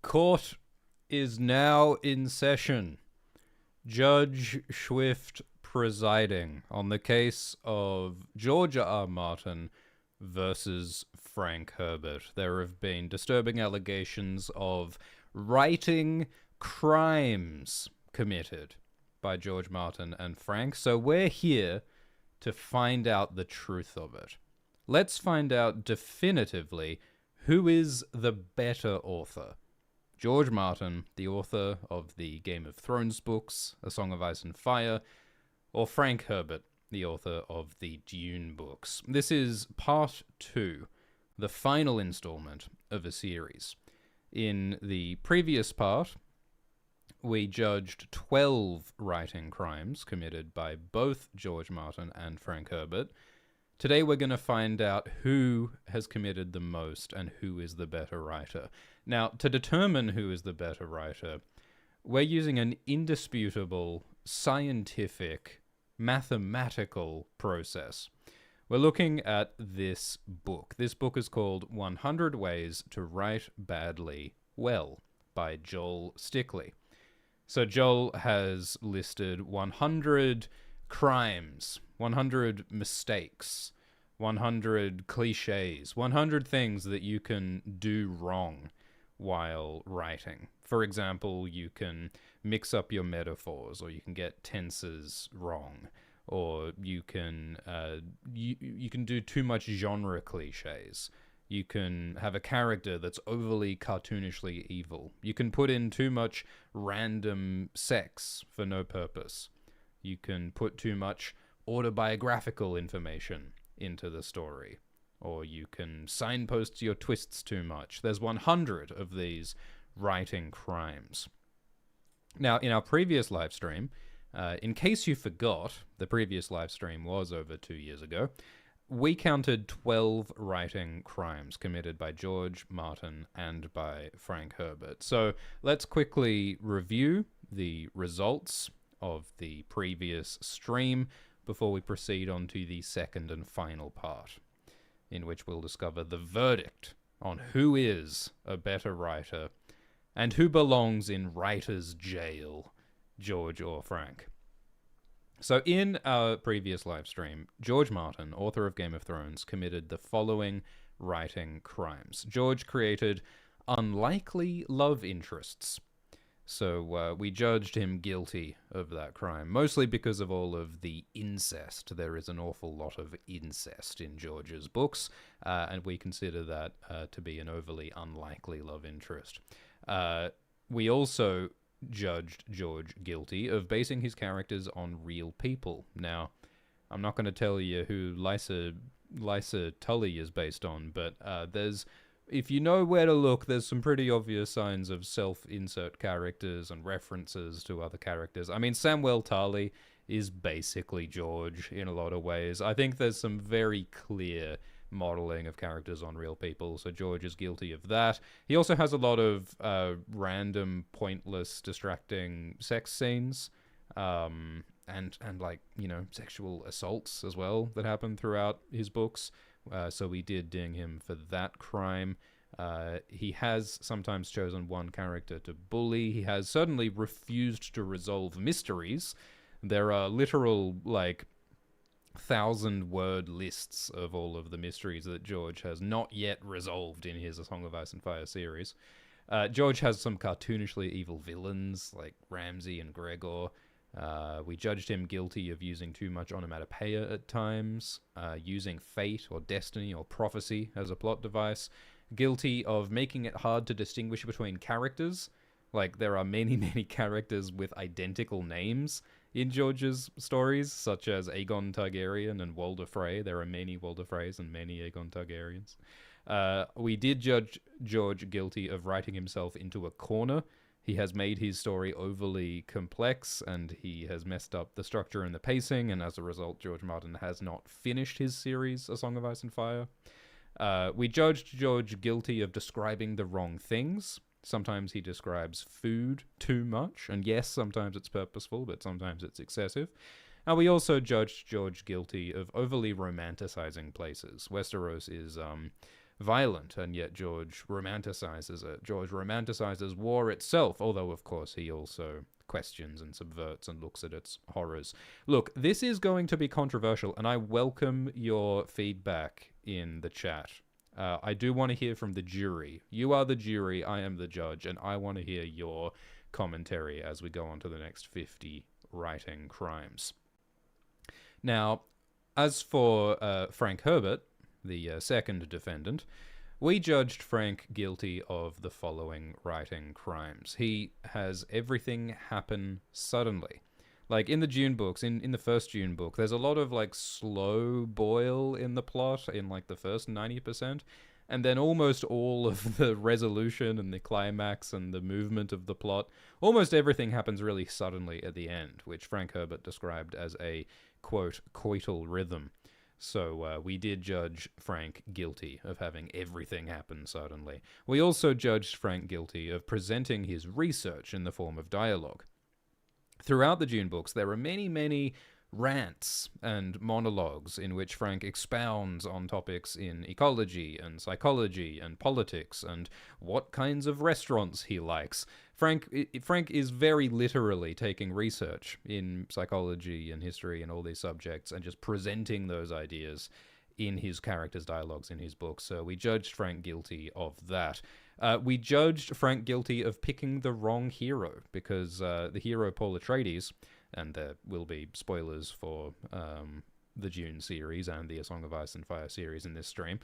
court is now in session. Judge Swift presiding on the case of George R. Martin versus Frank Herbert. There have been disturbing allegations of writing crimes committed by George Martin and Frank, so we're here to find out the truth of it. Let's find out definitively who is the better author. George Martin, the author of the Game of Thrones books, A Song of Ice and Fire, or Frank Herbert, the author of the Dune books. This is part 2, the final installment of a series. In the previous part, we judged 12 writing crimes committed by both George Martin and Frank Herbert. Today we're going to find out who has committed the most and who is the better writer. Now, to determine who is the better writer, we're using an indisputable, scientific, mathematical process. We're looking at this book. This book is called 100 Ways to Write Badly Well by Joel Stickley. So Joel has listed 100 crimes, 100 mistakes, 100 cliches, 100 things that you can do wrong while writing. For example, you can mix up your metaphors, or you can get tenses wrong, or you can you can do too much genre cliches. You can have a character that's overly cartoonishly evil. You can put in too much random sex for no purpose. You can put too much autobiographical information into the story. Or you can signpost your twists too much. There's 100 of these writing crimes. Now, in our previous live stream, in case you forgot, the previous live stream was over 2 years ago, we counted 12 writing crimes committed by George Martin and by Frank Herbert. So let's quickly review the results of the previous stream before we proceed on to the second and final part, in which we'll discover the verdict on who is a better writer and who belongs in writer's jail, George or Frank. So in our previous live stream, George Martin, author of Game of Thrones, committed the following writing crimes. George created unlikely love interests. So we judged him guilty of that crime, mostly because of all of the incest. There is an awful lot of incest in George's books, and we consider that to be an overly unlikely love interest. We also judged George guilty of basing his characters on real people. Now, I'm not going to tell you who Lysa Tully is based on, but if you know where to look, there's some pretty obvious signs of self-insert characters and references to other characters. I mean, Samwell Tarly is basically George in a lot of ways. I think there's some very clear modeling of characters on real people, so George is guilty of that. He also has a lot of random, pointless, distracting sex scenes, and like, you know, sexual assaults as well that happen throughout his books. So we did ding him for that crime. He has sometimes chosen one character to bully. He has certainly refused to resolve mysteries. There are literal, 1,000-word lists of all of the mysteries that George has not yet resolved in his A Song of Ice and Fire series. George has some cartoonishly evil villains, like Ramsay and Gregor. We judged him guilty of using too much onomatopoeia at times, using fate or destiny or prophecy as a plot device, guilty of making it hard to distinguish between characters. Like, there are many, many characters with identical names in George's stories, such as Aegon Targaryen and Walder Frey. There are many Walder Freys and many Aegon Targaryens. We did judge George guilty of writing himself into a corner. He has made his story overly complex, and he has messed up the structure and the pacing, and as a result, George Martin has not finished his series, A Song of Ice and Fire. We judged George guilty of describing the wrong things. Sometimes he describes food too much, and yes, sometimes it's purposeful, but sometimes it's excessive. And we also judged George guilty of overly romanticizing places. Westeros is violent, and yet George romanticizes it. George romanticizes war itself, although, of course, he also questions and subverts and looks at its horrors. Look, this is going to be controversial, and I welcome your feedback in the chat. I do want to hear from the jury. You are the jury, I am the judge, and I want to hear your commentary as we go on to the next 50 writing crimes. Now, as for Frank Herbert, the second defendant, we judged Frank guilty of the following writing crimes. He has everything happen suddenly. Like in the Dune books, in the first Dune book, there's a lot of like slow boil in the plot in like the first 90%, and then almost all of the resolution and the climax and the movement of the plot, almost everything happens really suddenly at the end, which Frank Herbert described as a, quote, coital rhythm. So we did judge Frank guilty of having everything happen suddenly. We also judged Frank guilty of presenting his research in the form of dialogue. Throughout the Dune books, there are many, many rants and monologues in which Frank expounds on topics in ecology and psychology and politics and what kinds of restaurants he likes. Frank is very literally taking research in psychology and history and all these subjects and just presenting those ideas in his characters' dialogues in his books. So we judged Frank guilty of that. We judged Frank guilty of picking the wrong hero, because the hero Paul Atreides, and there will be spoilers for the Dune series and the A Song of Ice and Fire series in this stream,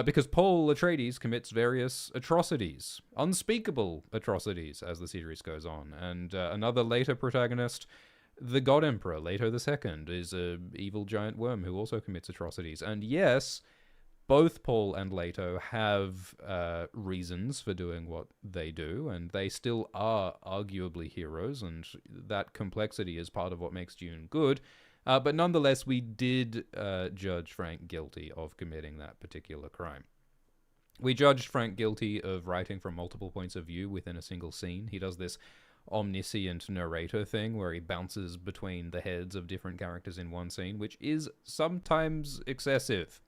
because Paul Atreides commits various atrocities, unspeakable atrocities, as the series goes on. And another later protagonist, the God Emperor, Leto II, is a evil giant worm who also commits atrocities. And yes, both Paul and Leto have reasons for doing what they do, and they still are arguably heroes, and that complexity is part of what makes Dune good. But nonetheless, we did judge Frank guilty of committing that particular crime. We judged Frank guilty of writing from multiple points of view within a single scene. He does this omniscient narrator thing where he bounces between the heads of different characters in one scene, which is sometimes excessive.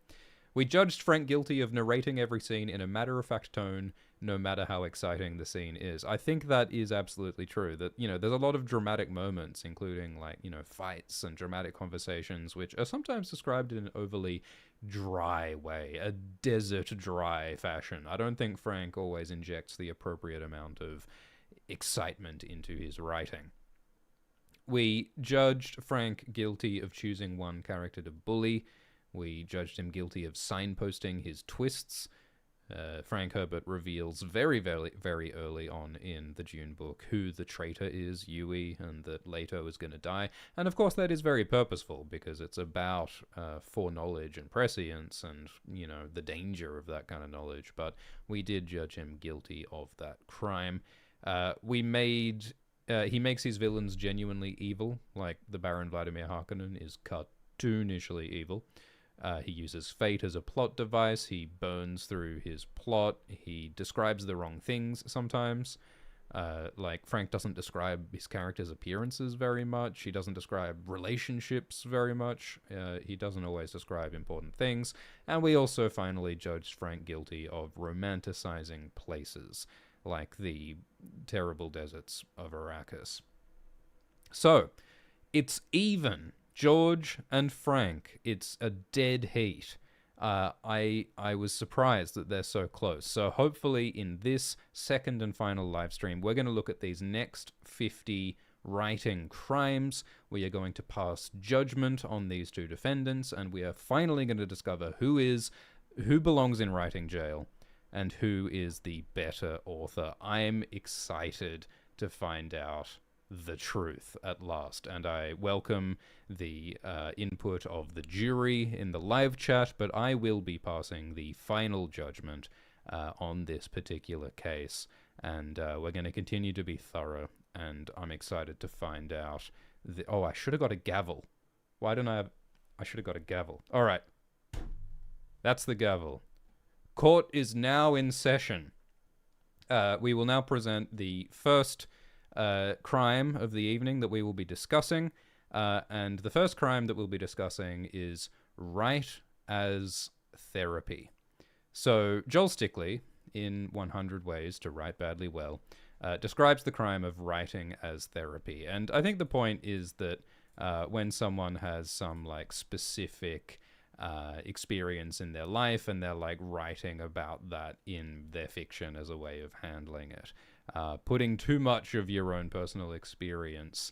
We judged Frank guilty of narrating every scene in a matter-of-fact tone, no matter how exciting the scene is. I think that is absolutely true, that, you know, there's a lot of dramatic moments, including, like, you know, fights and dramatic conversations, which are sometimes described in an overly dry way, a desert-dry fashion. I don't think Frank always injects the appropriate amount of excitement into his writing. We judged Frank guilty of choosing one character to bully. We judged him guilty of signposting his twists. Frank Herbert reveals very, very, very early on in the Dune book who the traitor is, Yui, and that Leto is going to die. And of course that is very purposeful, because it's about foreknowledge and prescience and, you know, the danger of that kind of knowledge. But we did judge him guilty of that crime. He makes his villains genuinely evil, like the Baron Vladimir Harkonnen is cartoonishly evil. He uses fate as a plot device. He burns through his plot. He describes the wrong things sometimes. Like, Frank doesn't describe his character's appearances very much. He doesn't describe relationships very much. He doesn't always describe important things. And we also finally judged Frank guilty of romanticizing places, like the terrible deserts of Arrakis. So, it's even. George and Frank, it's a dead heat. I was surprised that they're so close. So hopefully in this second and final live stream, we're going to look at these next 50 writing crimes. We are going to pass judgment on these two defendants, and we are finally going to discover who belongs in writing jail and who is the better author. I'm excited to find out the truth at last, and I welcome the input of the jury in the live chat, but I will be passing the final judgment on this particular case, and we're going to continue to be thorough, and I'm excited to find out I should have got a gavel. Why don't I should have got a gavel. Alright, that's the gavel. Court is now in session. We will now present the first crime of the evening that we will be discussing, and the first crime that we'll be discussing is write as therapy. So Joel Stickley, in 100 Ways to Write Badly Well, describes the crime of writing as therapy. And I think the point is that when someone has some like specific experience in their life and they're like writing about that in their fiction as a way of handling it, putting too much of your own personal experience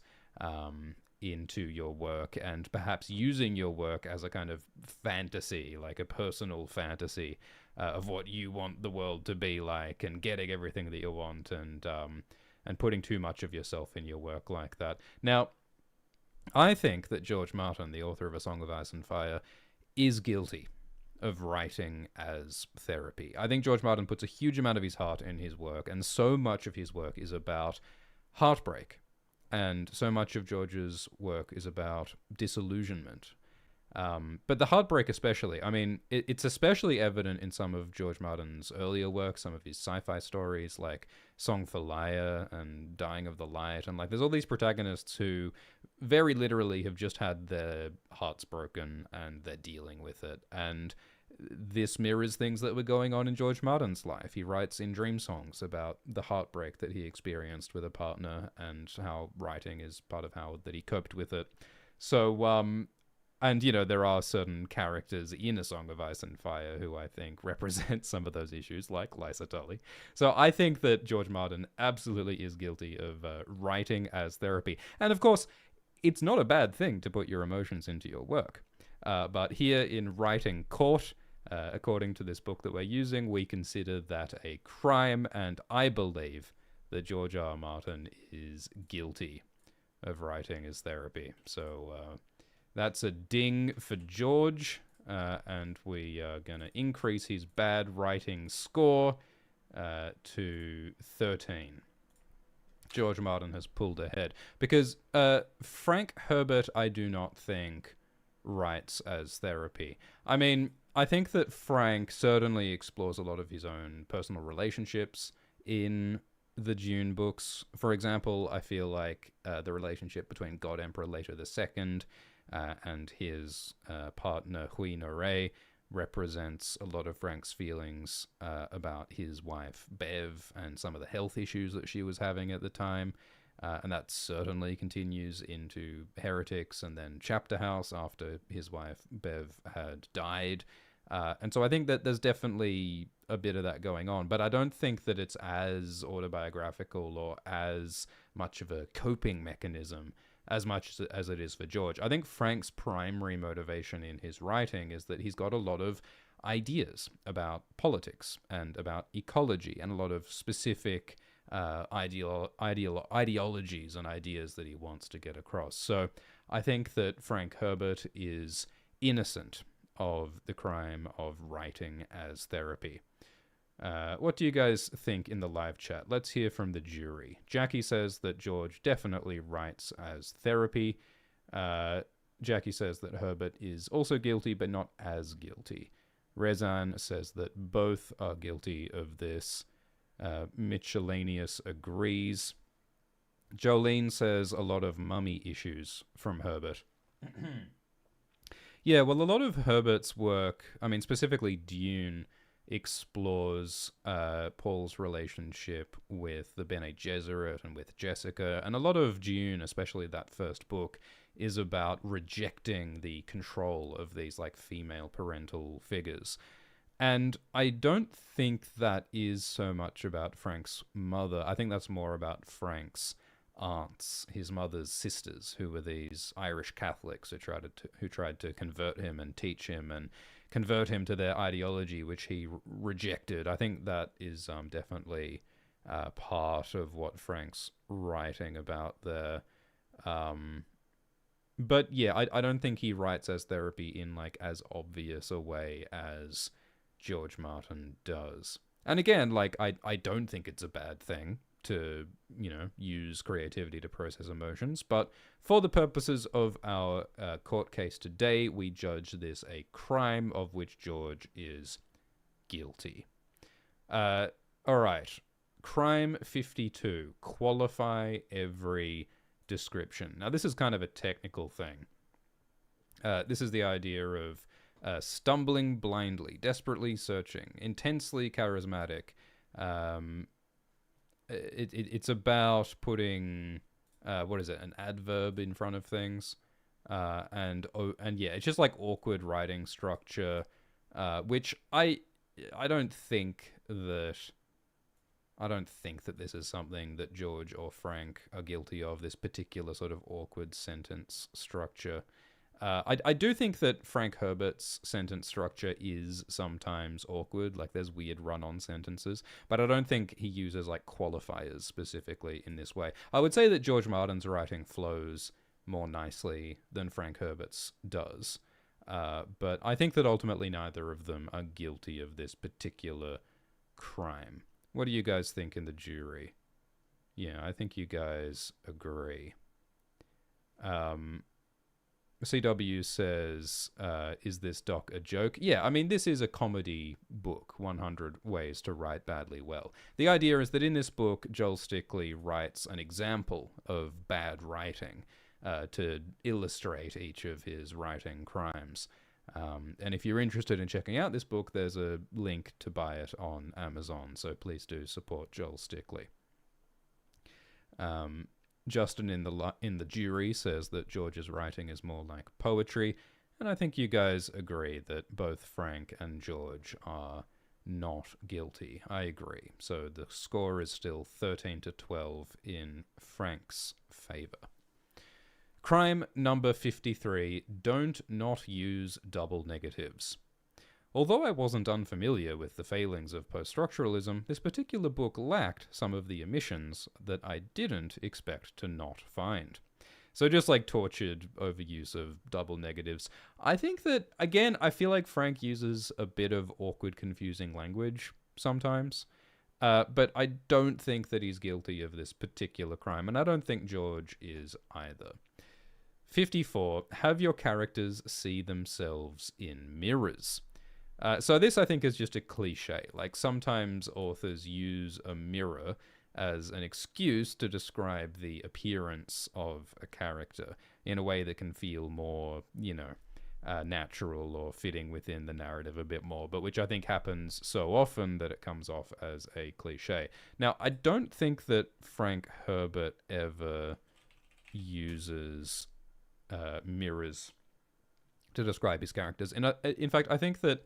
into your work and perhaps using your work as a kind of fantasy, like a personal fantasy of what you want the world to be like, and getting everything that you want, and putting too much of yourself in your work like that. Now, I think that George Martin, the author of A Song of Ice and Fire, is guilty of writing as therapy. I think George Martin puts a huge amount of his heart in his work, and so much of his work is about heartbreak. And so much of George's work is about disillusionment. But the heartbreak especially, I mean, it's especially evident in some of George Martin's earlier work, some of his sci-fi stories like Song for Lyre and Dying of the Light. And like, there's all these protagonists who very literally have just had their hearts broken and they're dealing with it. And this mirrors things that were going on in George Martin's life. He writes in Dream Songs about the heartbreak that he experienced with a partner and how writing is part of how that he coped with it. So, and, you know, there are certain characters in A Song of Ice and Fire who I think represent some of those issues, like Lysa Tully. So I think that George Martin absolutely is guilty of writing as therapy. And of course, it's not a bad thing to put your emotions into your work. But here in Writing Court, according to this book that we're using, we consider that a crime, and I believe that George R. R. Martin is guilty of writing as therapy. So that's a ding for George, and we are going to increase his bad writing score to 13. George Martin has pulled ahead. Because Frank Herbert, I do not think, writes as therapy. I mean, I think that Frank certainly explores a lot of his own personal relationships in the Dune books. For example, I feel like the relationship between God Emperor Leto II and his partner Hui Nore represents a lot of Frank's feelings about his wife Bev and some of the health issues that she was having at the time. And that certainly continues into Heretics and then Chapter House after his wife Bev had died. And so I think that there's definitely a bit of that going on, but I don't think that it's as autobiographical or as much of a coping mechanism as much as it is for George. I think Frank's primary motivation in his writing is that he's got a lot of ideas about politics and about ecology and a lot of specific ideologies and ideas that he wants to get across. So I think that Frank Herbert is innocent of the crime of writing as therapy. What do you guys think in the live chat? Let's hear from the jury. Jackie says that George definitely writes as therapy. Jackie says that Herbert is also guilty, but not as guilty. Rezan says that both are guilty of this. Miscellaneous agrees. Jolene says a lot of mummy issues from Herbert. Yeah, well, a lot of Herbert's work, I mean, specifically Dune, explores Paul's relationship with the Bene Gesserit and with Jessica. And a lot of Dune, especially that first book, is about rejecting the control of these like female parental figures. And I don't think that is so much about Frank's mother. I think that's more about Frank's aunts, his mother's sisters, who were these Irish Catholics who tried to convert him and teach him and convert him to their ideology, which he rejected. I think that is definitely part of what Frank's writing about there. But yeah, I don't think he writes as therapy in like as obvious a way as George Martin does. And again, like I don't think it's a bad thing to, you know, use creativity to process emotions, but for the purposes of our court case today, we judge this a crime of which George is guilty. All right. Crime 52. Qualify every description. Now, this is kind of a technical thing. This is the idea of stumbling blindly, desperately searching, intensely charismatic. It's about putting what is it, an adverb in front of things, and yeah, it's just like awkward writing structure, which I don't think that this is something that George or Frank are guilty of, this particular sort of awkward sentence structure. I do think that Frank Herbert's sentence structure is sometimes awkward, like there's weird run-on sentences, but I don't think he uses like qualifiers specifically in this way. I would say that George Martin's writing flows more nicely than Frank Herbert's does, but I think that ultimately neither of them are guilty of this particular crime. What do you guys think in the jury? Yeah, I think you guys agree. CW says, is this doc a joke? Yeah, I mean, this is a comedy book, 100 Ways to Write Badly Well. The idea is that in this book, Joel Stickley writes an example of bad writing to illustrate each of his writing crimes. And if you're interested in checking out this book, there's a link to buy it on Amazon, so please do support Joel Stickley. Justin in the jury says that George's writing is more like poetry, and I think you guys agree that both Frank and George are not guilty. I agree. So the score is still 13-12 in Frank's favor. Crime number 53, don't not use double negatives. Although I wasn't unfamiliar with the failings of post-structuralism, this particular book lacked some of the omissions that I didn't expect to not find. So just like tortured overuse of double negatives, I think that, again, I feel like Frank uses a bit of awkward, confusing language sometimes, but I don't think that he's guilty of this particular crime, and I don't think George is either. 54, have your characters see themselves in mirrors. So this, I think, is just a cliche. Like, sometimes authors use a mirror as an excuse to describe the appearance of a character in a way that can feel more, natural or fitting within the narrative a bit more, but which I think happens so often that it comes off as a cliche. Now, I don't think that Frank Herbert ever uses mirrors to describe his characters. In fact, I think that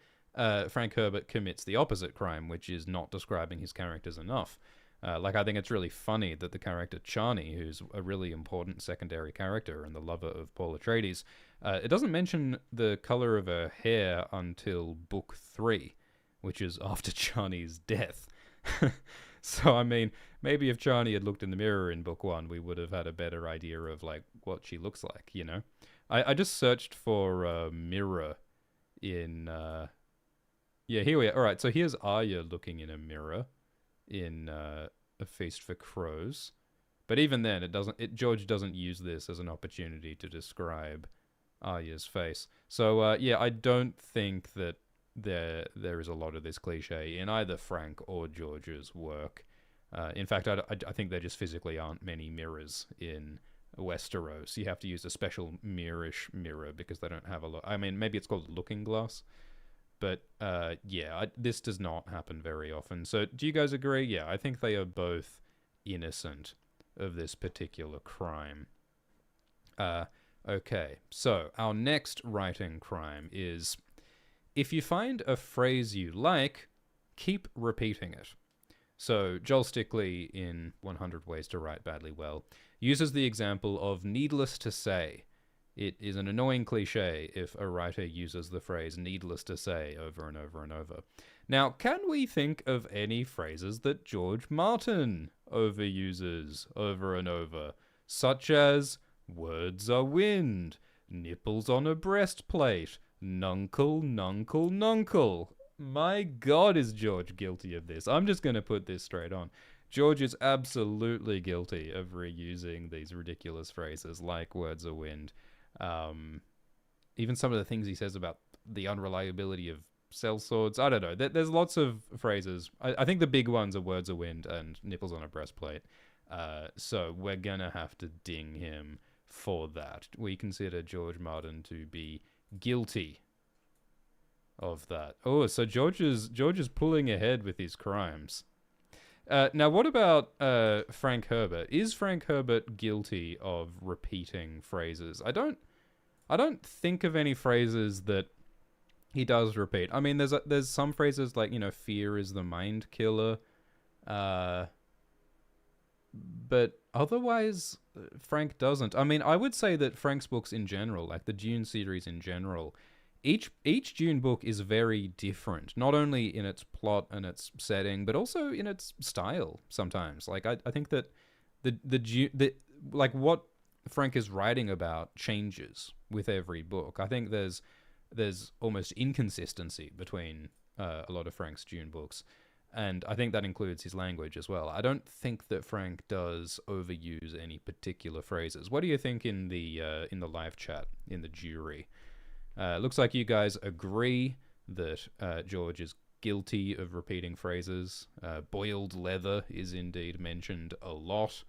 Frank Herbert commits the opposite crime, which is not describing his characters enough. I think it's really funny that the character Chani, who's a really important secondary character and the lover of Paul Atreides, it doesn't mention the color of her hair until book 3, which is after Chani's death. So, I mean, maybe if Chani had looked in the mirror in book 1, we would have had a better idea of, like, what she looks like, you know? I just searched for mirror in... Yeah, here we are. All right, so here's Arya looking in a mirror in A Feast for Crows. But even then, George doesn't use this as an opportunity to describe Arya's face. So, yeah, I don't think that there is a lot of this cliche in either Frank or George's work. In fact, I think there just physically aren't many mirrors in Westeros. You have to use a special mirrorish mirror because they don't have a lot. I mean, maybe it's called looking glass. But, this does not happen very often. So, do you guys agree? Yeah, I think they are both innocent of this particular crime. Okay, so our next writing crime is, if you find a phrase you like, keep repeating it. So, Joel Stickley, in 100 Ways to Write Badly Well, uses the example of needless to say. It is an annoying cliche if a writer uses the phrase needless to say over and over and over. Now, can we think of any phrases that George Martin overuses over and over, such as words are wind, nipples on a breastplate, nuncle, nuncle, nuncle? My God, is George guilty of this? I'm just going to put this straight on. George is absolutely guilty of reusing these ridiculous phrases like words are wind. Even some of the things he says about the unreliability of sellswords. I don't know. There's lots of phrases. I think the big ones are words of wind and nipples on a breastplate. So we're gonna have to ding him for that. We consider George Martin to be guilty of that. Oh, so George is pulling ahead with his crimes. Now, what about Frank Herbert? Is Frank Herbert guilty of repeating phrases? I don't think of any phrases that he does repeat. I mean, there's some phrases like, fear is the mind killer, uh, but otherwise, Frank doesn't. I mean, I would say that Frank's books in general, like the Dune series in general, each Dune book is very different, not only in its plot and its setting, but also in its style. Sometimes, like I think that the like what Frank is writing about changes with every book. I think there's almost inconsistency between a lot of Frank's Dune books, and I think that includes his language as well. I don't think that Frank does overuse any particular phrases. What do you think in the live chat in the jury? Looks like you guys agree that George is guilty of repeating phrases. Boiled leather is indeed mentioned a lot.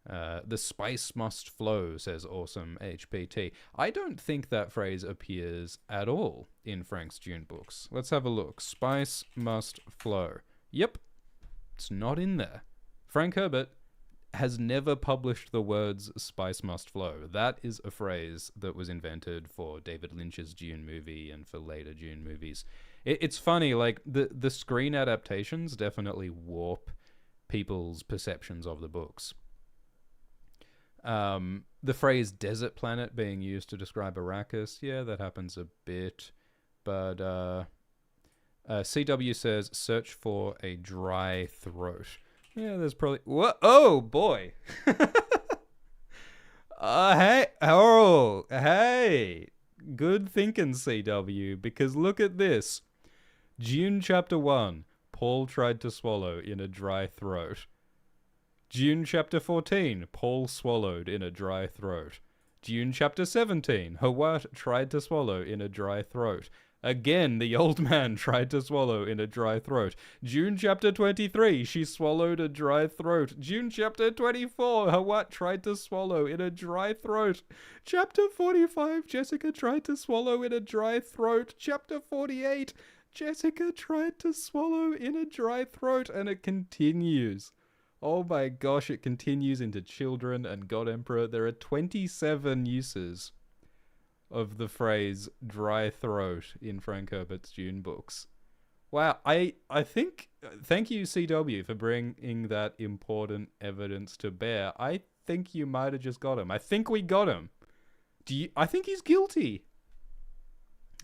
The spice must flow, says Awesome HPT. I don't think that phrase appears at all in Frank's Dune books. Let's have a look. Spice must flow. Yep, it's not in there. Frank Herbert has never published the words spice must flow. That is a phrase that was invented for David Lynch's Dune movie and for later Dune movies. It's funny, like, the screen adaptations definitely warp people's perceptions of the books. The phrase desert planet being used to describe Arrakis, yeah, that happens a bit. But CW says, search for a dry throat. Yeah, there's probably... What? Oh, boy. Hey. Oh, hey. Good thinking, CW, because look at this. Dune Chapter 1. Paul tried to swallow in a dry throat. Dune Chapter 14. Paul swallowed in a dry throat. Dune Chapter 17. Hawat tried to swallow in a dry throat. Again, the old man tried to swallow in a dry throat. Dune Chapter 23, she swallowed a dry throat. Dune Chapter 24, Hawat tried to swallow in a dry throat. Chapter 45, Jessica tried to swallow in a dry throat. Chapter 48, Jessica tried to swallow in a dry throat. And it continues. Oh my gosh, it continues into Children and God Emperor. There are 27 uses of the phrase dry throat in Frank Herbert's Dune books. Wow, I think, thank you CW for bringing that important evidence to bear. I think you might have just got him. I think we got him. I think he's guilty.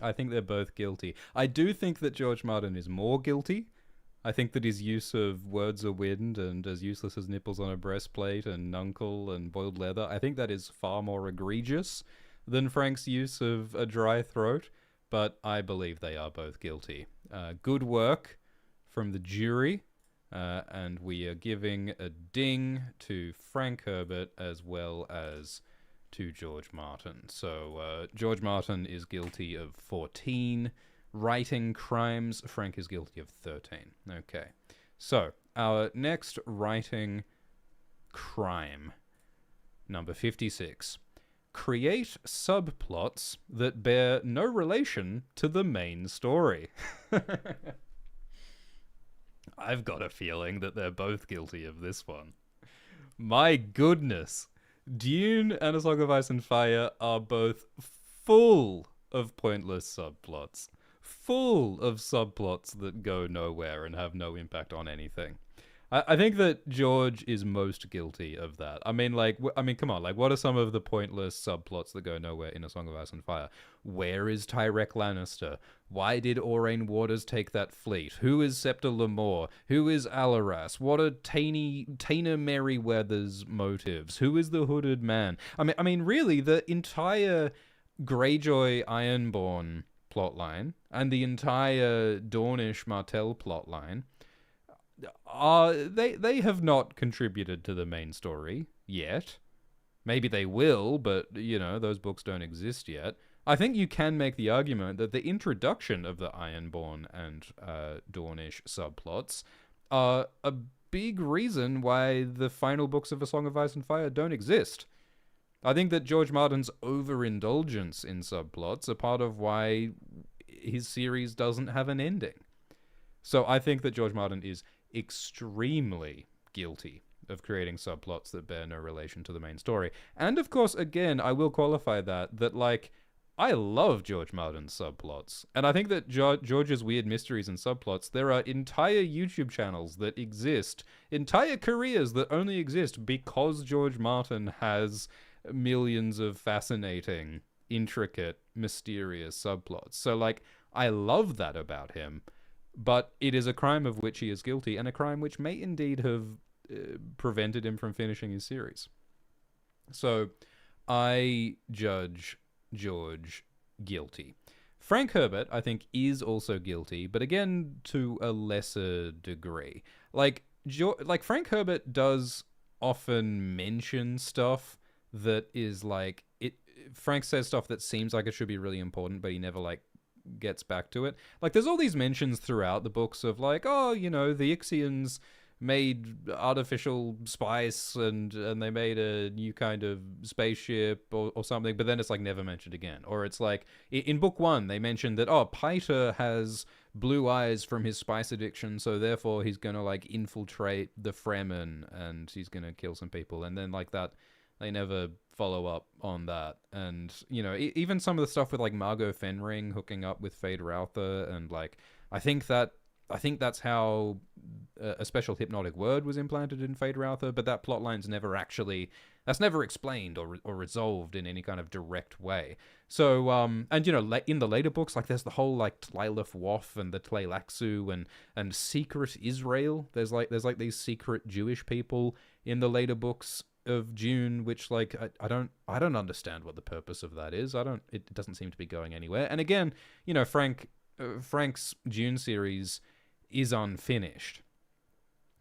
I think they're both guilty. I do think that George Martin is more guilty. I think that his use of words of wind and as useless as nipples on a breastplate and nuncle and boiled leather, I think that is far more egregious than Frank's use of a dry throat, but I believe they are both guilty. Good work from the jury, and we are giving a ding to Frank Herbert as well as to George Martin. So George Martin is guilty of 14 writing crimes. Frank is guilty of 13. Okay, so our next writing crime, number 56. Create subplots that bear no relation to the main story. I've got a feeling that they're both guilty of this one. My goodness. Dune and A Song of Ice and Fire are both full of pointless subplots. Full of subplots that go nowhere and have no impact on anything. I think that George is most guilty of that. I mean, come on. Like, what are some of the pointless subplots that go nowhere in A Song of Ice and Fire? Where is Tyrek Lannister? Why did Aurane Waters take that fleet? Who is Septa Lemore? Who is Alaras? What are Taina Merryweather's motives? Who is the Hooded Man? I mean, really, the entire Greyjoy Ironborn plotline and the entire Dornish Martell plotline, they have not contributed to the main story yet. Maybe they will, but, those books don't exist yet. I think you can make the argument that the introduction of the Ironborn and Dornish subplots are a big reason why the final books of A Song of Ice and Fire don't exist. I think that George Martin's overindulgence in subplots are part of why his series doesn't have an ending. So I think that George Martin is extremely guilty of creating subplots that bear no relation to the main story. And of course, again, I will qualify that like, I love George Martin's subplots. And I think that George's weird mysteries and subplots, there are entire YouTube channels that exist, entire careers that only exist because George Martin has millions of fascinating, intricate, mysterious subplots. So, like, I love that about him, but it is a crime of which he is guilty, and a crime which may indeed have prevented him from finishing his series. So, I judge George guilty. Frank Herbert, I think, is also guilty, but again, to a lesser degree. Like Frank Herbert does often mention stuff that is like it. Frank says stuff that seems like it should be really important, but he never like gets back to it. Like, there's all these mentions throughout the books of like, oh, you know, the Ixians made artificial spice and they made a new kind of spaceship or something, but then it's like never mentioned again. Or it's like in book one they mentioned that, oh, Piter has blue eyes from his spice addiction, so therefore he's gonna like infiltrate the Fremen and he's gonna kill some people, and then like that they never follow up on that. And, you know, even some of the stuff with like Margot Fenring hooking up with Fade Routher, and like I think that's how a special hypnotic word was implanted in Fade Routher, but that plotline's never actually, that's never explained or resolved in any kind of direct way. So, and you know, in the later books, like there's the whole like Tlilith Waff and the Tleilaxu and secret Israel. There's like these secret Jewish people in the later books of Dune, which like I don't understand what the purpose of that is. It doesn't seem to be going anywhere. And again, you know, Frank's Dune series is unfinished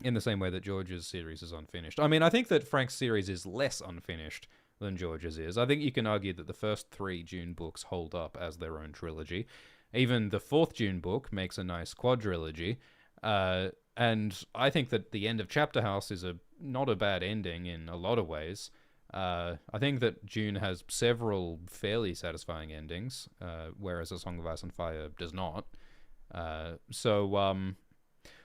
in the same way that George's series is unfinished. I mean, I think that Frank's series is less unfinished than George's is. I think you can argue that the first 3 Dune books hold up as their own trilogy. Even the 4th Dune book makes a nice quadrilogy. And I think that the end of Chapter House is not a bad ending in a lot of ways. I think that Dune has several fairly satisfying endings, whereas A Song of Ice and Fire does not.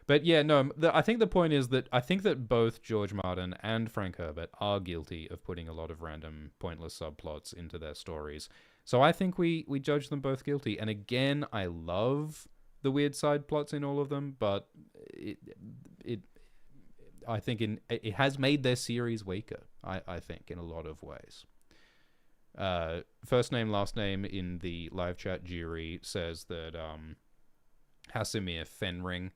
But yeah, no, I think the point is that I think that both George Martin and Frank Herbert are guilty of putting a lot of random, pointless subplots into their stories. So I think we judge them both guilty. And again, I love the weird side plots in all of them, but I think it has made their series weaker, I think, in a lot of ways. First name, last name in the live chat jury says that Hasimir Fenring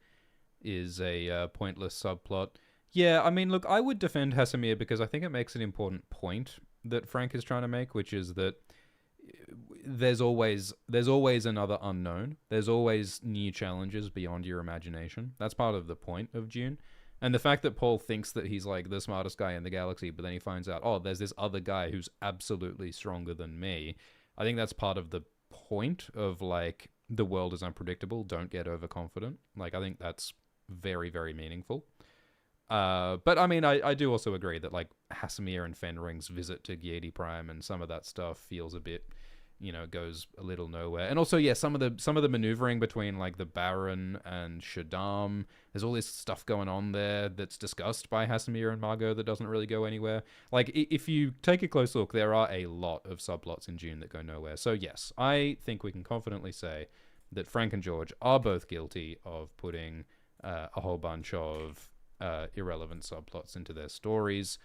is a pointless subplot. Yeah, I mean, look, I would defend Hasimir because I think it makes an important point that Frank is trying to make, which is that there's always another unknown. There's always new challenges beyond your imagination. That's part of the point of Dune. And the fact that Paul thinks that he's like the smartest guy in the galaxy, but then he finds out, oh, there's this other guy who's absolutely stronger than me. I think that's part of the point of like, the world is unpredictable. Don't get overconfident. Like, I think that's very, very meaningful. But I mean, I do also agree that like Hasimir and Fenring's visit to Giedi Prime and some of that stuff feels a bit, you know, goes a little nowhere. And also, yeah, some of the maneuvering between like the Baron and Shaddam, there's all this stuff going on there that's discussed by Hasimir and Margot that doesn't really go anywhere. Like, if you take a close look, there are a lot of subplots in Dune that go nowhere. So yes, I think we can confidently say that Frank and George are both guilty of putting a whole bunch of irrelevant subplots into their stories,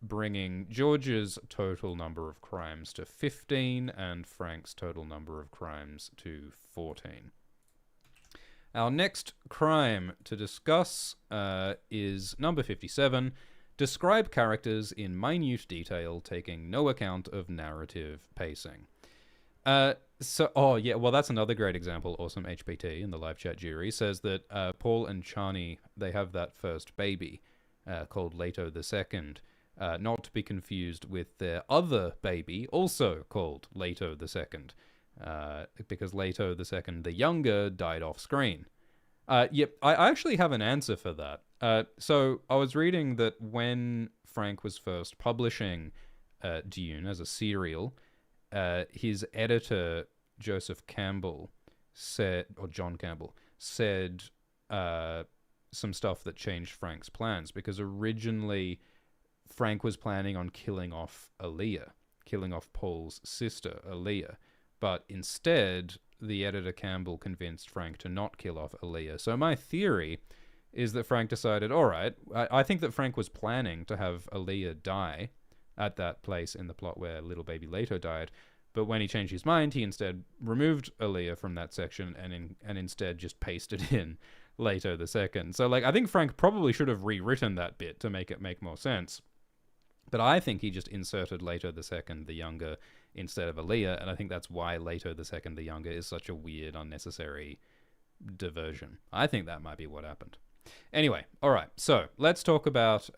bringing George's total number of crimes to 15 and Frank's total number of crimes to 14. Our next crime to discuss is number 57. Describe characters in minute detail, taking no account of narrative pacing. Well, that's another great example. Awesome HPT in the live chat jury says that Paul and Chani, they have that first baby called Leto II, not to be confused with their other baby, also called Leto II, because Leto II, the younger, died off screen. Yep, I actually have an answer for that. So I was reading that when Frank was first publishing Dune as a serial, his editor, Joseph Campbell, said, or John Campbell said, some stuff that changed Frank's plans, because originally Frank was planning on killing off Aaliyah, killing off Paul's sister, Aaliyah. But instead, the editor Campbell convinced Frank to not kill off Aaliyah. So my theory is that Frank decided, all right, I think that Frank was planning to have Aaliyah die at that place in the plot where little baby Leto died. But when he changed his mind, he instead removed Aaliyah from that section and instead just pasted in Leto the second. So, like, I think Frank probably should have rewritten that bit to make it make more sense. But I think he just inserted Leto the second, the younger, instead of Aaliyah, and I think that's why Leto the second, the younger, is such a weird, unnecessary diversion. I think that might be what happened. Anyway, all right, so let's talk about,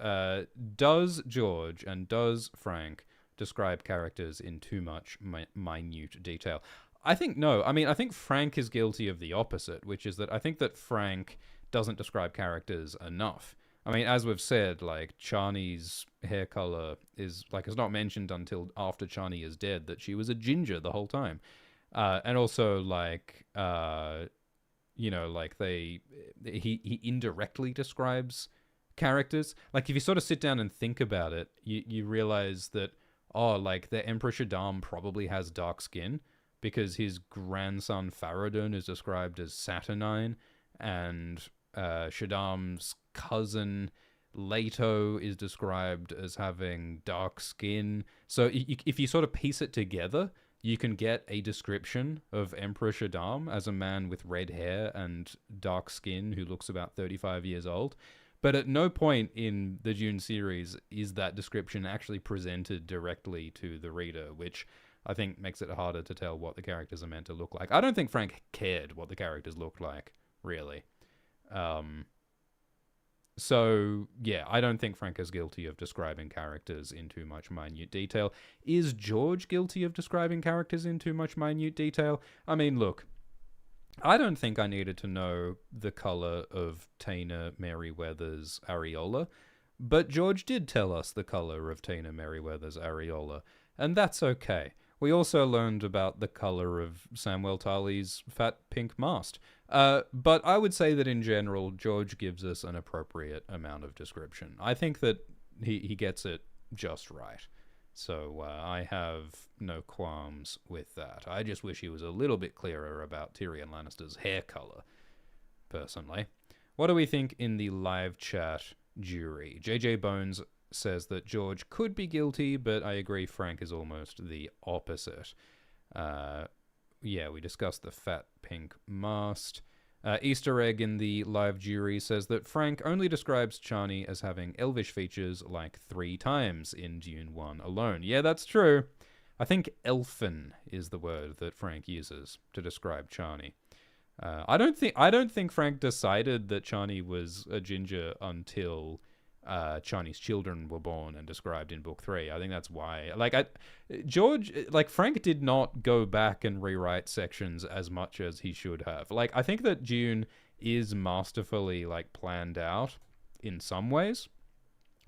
does George and does Frank describe characters in too much minute detail? I think no. I mean, I think Frank is guilty of the opposite, which is that I think that Frank doesn't describe characters enough. I mean, as we've said, like, Chani's hair color is, like, it's not mentioned until after Chani is dead that she was a ginger the whole time. And also, like, you know, like, he indirectly describes characters. Like, if you sort of sit down and think about it, you realize that, oh, like, the Emperor Shaddam probably has dark skin, because his grandson Faradun is described as saturnine, and Shaddam's cousin Leto is described as having dark skin. So if you sort of piece it together, you can get a description of Emperor Shaddam as a man with red hair and dark skin who looks about 35 years old. But at no point in the Dune series is that description actually presented directly to the reader, which I think makes it harder to tell what the characters are meant to look like. I don't think Frank cared what the characters looked like, really. So, yeah, I don't think Frank is guilty of describing characters in too much minute detail. Is George guilty of describing characters in too much minute detail? I mean, look, I don't think I needed to know the color of Taina Merryweather's areola, but George did tell us the color of Taina Merryweather's areola, and that's okay. We also learned about the color of Samuel Tarly's fat pink mast. But I would say that in general, George gives us an appropriate amount of description. I think that he gets it just right. So I have no qualms with that. I just wish he was a little bit clearer about Tyrion Lannister's hair color, personally. What do we think in the live chat jury? JJ Bones says that George could be guilty, but I agree Frank is almost the opposite. Yeah, we discussed the fat pink mast. Easter egg in the live jury says that Frank only describes Chani as having elvish features like 3 times in Dune 1 alone. Yeah, that's true. I think elfin is the word that Frank uses to describe Chani. I don't think Frank decided that Chani was a ginger until Chani's children were born and described in book 3. I think that's why. Frank did not go back and rewrite sections as much as he should have. Like, I think that Dune is masterfully, like, planned out in some ways,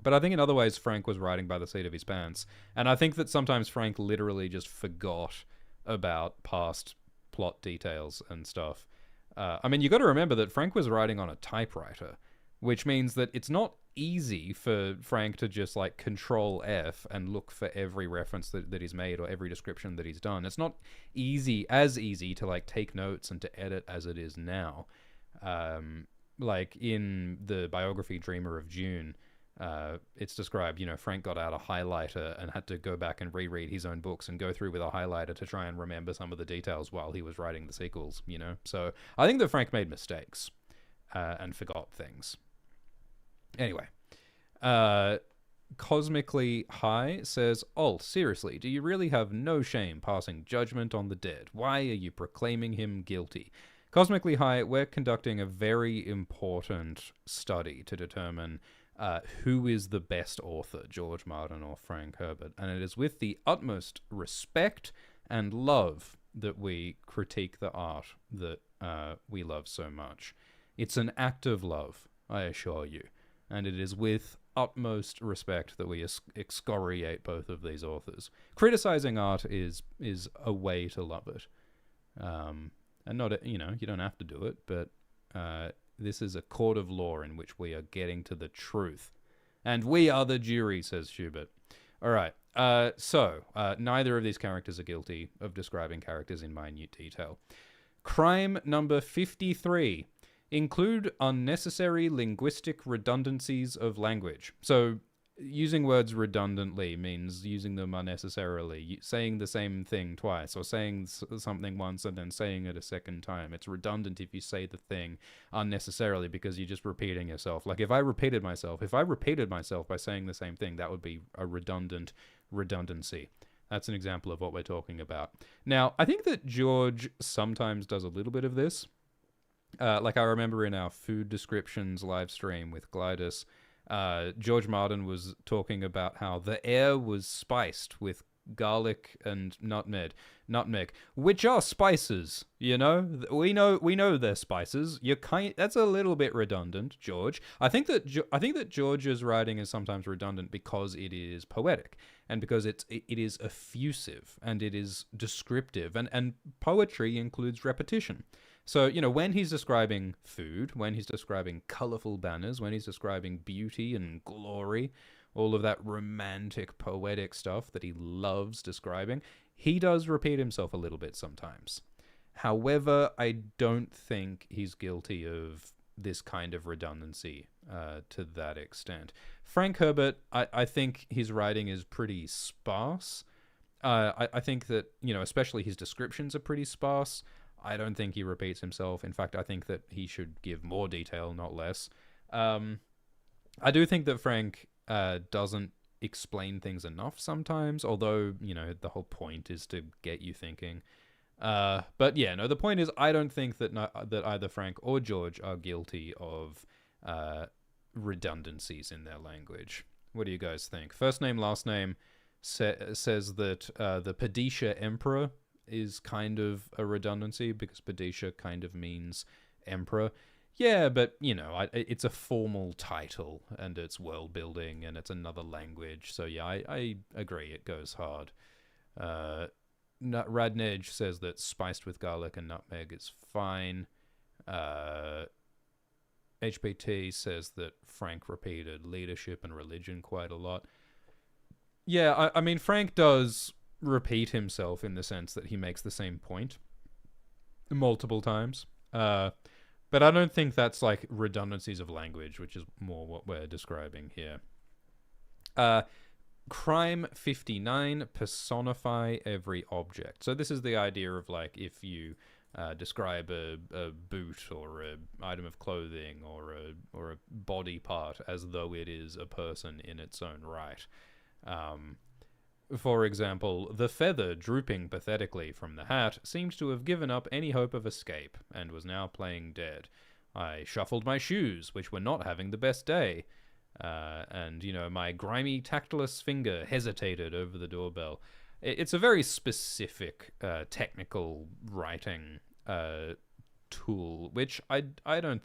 but I think in other ways Frank was writing by the seat of his pants. And I think that sometimes Frank literally just forgot about past plot details and stuff. I mean, you got to remember that Frank was writing on a typewriter, which means that it's not easy for Frank to just, like, Control F and look for every reference that he's made or every description that he's done. It's not as easy to, like, take notes and to edit as it is now. Like, in the biography Dreamer of Dune, it's described, you know, Frank got out a highlighter and had to go back and reread his own books and go through with a highlighter to try and remember some of the details while he was writing the sequels, you know? So I think that Frank made mistakes and forgot things. Anyway, Cosmically High says, seriously, do you really have no shame passing judgment on the dead? Why are you proclaiming him guilty? Cosmically High, we're conducting a very important study to determine who is the best author, George Martin or Frank Herbert, and it is with the utmost respect and love that we critique the art that we love so much. It's an act of love, I assure you. And it is with utmost respect that we excoriate both of these authors. Criticizing art is a way to love it. And not, you don't have to do it, but this is a court of law in which we are getting to the truth. And we are the jury, says Schubert. All right. So, neither of these characters are guilty of describing characters in minute detail. Crime number 53. Include unnecessary linguistic redundancies of language. So, using words redundantly means using them unnecessarily, saying the same thing twice, or saying something once and then saying it a second time. It's redundant if you say the thing unnecessarily because you're just repeating yourself. Like if I repeated myself by saying the same thing, that would be a redundancy. That's an example of what we're talking about. Now, I think that George sometimes does a little bit of this. Like I remember in our food descriptions live stream with Glidus, George Martin was talking about how the air was spiced with garlic and nutmeg, which are spices. We know they're spices. That's a little bit redundant, George. I think that George's writing is sometimes redundant because it is poetic and because it is effusive and it is descriptive, and poetry includes repetition. So, when he's describing food, when he's describing colorful banners, when he's describing beauty and glory, all of that romantic, poetic stuff that he loves describing, he does repeat himself a little bit sometimes. However, I don't think he's guilty of this kind of redundancy to that extent. Frank Herbert, I think his writing is pretty sparse. I think that, especially his descriptions are pretty sparse. I don't think he repeats himself. In fact, I think that he should give more detail, not less. I do think that Frank doesn't explain things enough sometimes, although, the whole point is to get you thinking. But yeah, no, the point is I don't think that that either Frank or George are guilty of redundancies in their language. What do you guys think? First name, last name says that the Padisha Emperor is kind of a redundancy because Padisha kind of means emperor. Yeah, but, it's a formal title and it's world building and it's another language. So, yeah, I agree. It goes hard. Radnej says that spiced with garlic and nutmeg is fine. HPT says that Frank repeated leadership and religion quite a lot. Yeah, I mean, Frank does repeat himself in the sense that he makes the same point multiple times. But I don't think that's like redundancies of language, which is more what we're describing here. Crime 59, personify every object. So this is the idea of like if you describe a boot or an item of clothing or a body part as though it is a person in its own right. For example, the feather drooping pathetically from the hat seemed to have given up any hope of escape and was now playing dead. I shuffled my shoes, which were not having the best day. And, my grimy, tactless finger hesitated over the doorbell. It's a very specific technical writing tool, which I can't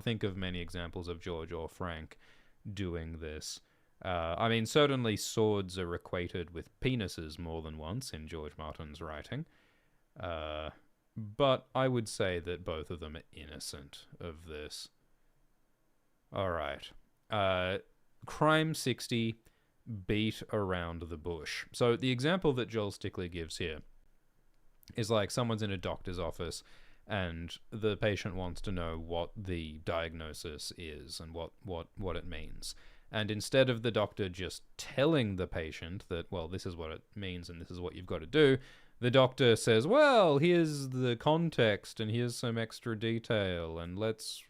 think of many examples of George or Frank doing this. Certainly swords are equated with penises more than once in George Martin's writing. But I would say that both of them are innocent of this. Alright. Crime 60, beat around the bush. So the example that Joel Stickley gives here is like someone's in a doctor's office and the patient wants to know what the diagnosis is and what it means. And instead of the doctor just telling the patient that, well, this is what it means and this is what you've got to do, the doctor says, well, here's the context and here's some extra detail and let's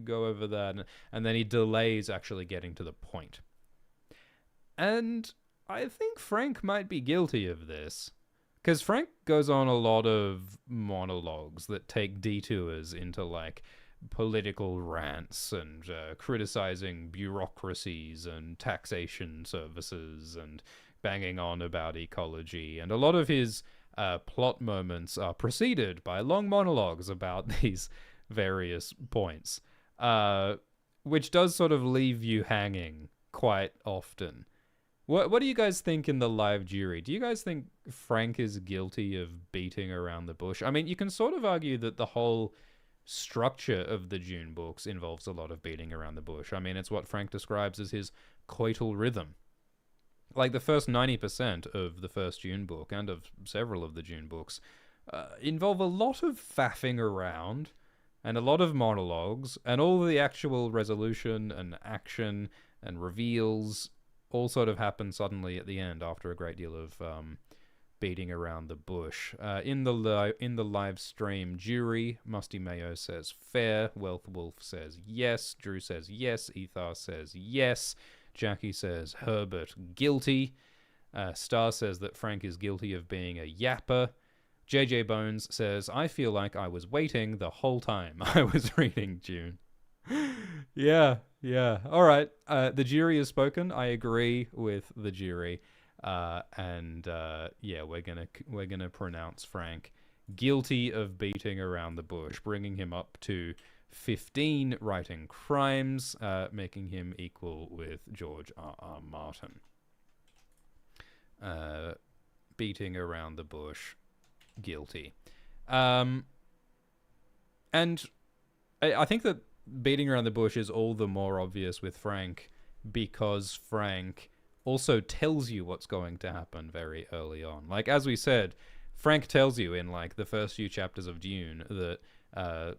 go over that. And then he delays actually getting to the point. And I think Frank might be guilty of this. Because Frank goes on a lot of monologues that take detours into, like, political rants and criticizing bureaucracies and taxation services and banging on about ecology. And a lot of his plot moments are preceded by long monologues about these various points, which does sort of leave you hanging quite often. What do you guys think in the live jury? Do you guys think Frank is guilty of beating around the bush? I mean, you can sort of argue that the whole structure of the Dune books involves a lot of beating around the bush. I mean, it's what Frank describes as his coital rhythm. Like the first 90% of the first Dune book and of several of the Dune books involve a lot of faffing around and a lot of monologues, and all the actual resolution and action and reveals all sort of happen suddenly at the end after a great deal of beating around the bush. In the live stream, jury Musty Mayo says fair, Wealth Wolf says yes, Drew says yes, Ethar says yes, Jackie says Herbert guilty, Star says that Frank is guilty of being a yapper. JJ Bones says, I feel like I was waiting the whole time I was reading Dune. Yeah. All right. The jury has spoken. I agree with the jury. Yeah, we're gonna pronounce Frank guilty of beating around the bush, bringing him up to 15 writing crimes, making him equal with George R.R. Martin. Beating around the bush. Guilty. And I think that beating around the bush is all the more obvious with Frank because Frank also tells you what's going to happen very early on. Like, as we said, Frank tells you in, like, the first few chapters of Dune that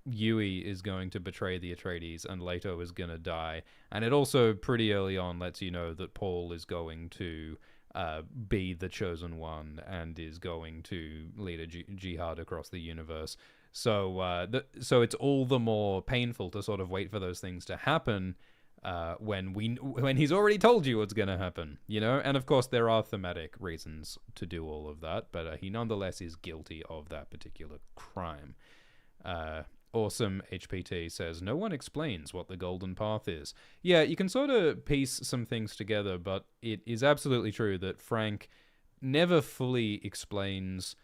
Yui is going to betray the Atreides and Leto is going to die. And it also pretty early on lets you know that Paul is going to be the chosen one and is going to lead a jihad across the universe. So so it's all the more painful to sort of wait for those things to happen when he's already told you what's going to happen, you know? And of course there are thematic reasons to do all of that, but he nonetheless is guilty of that particular crime. Awesome HPT says, no one explains what the golden path is. Yeah, you can sort of piece some things together, but it is absolutely true that Frank never fully explains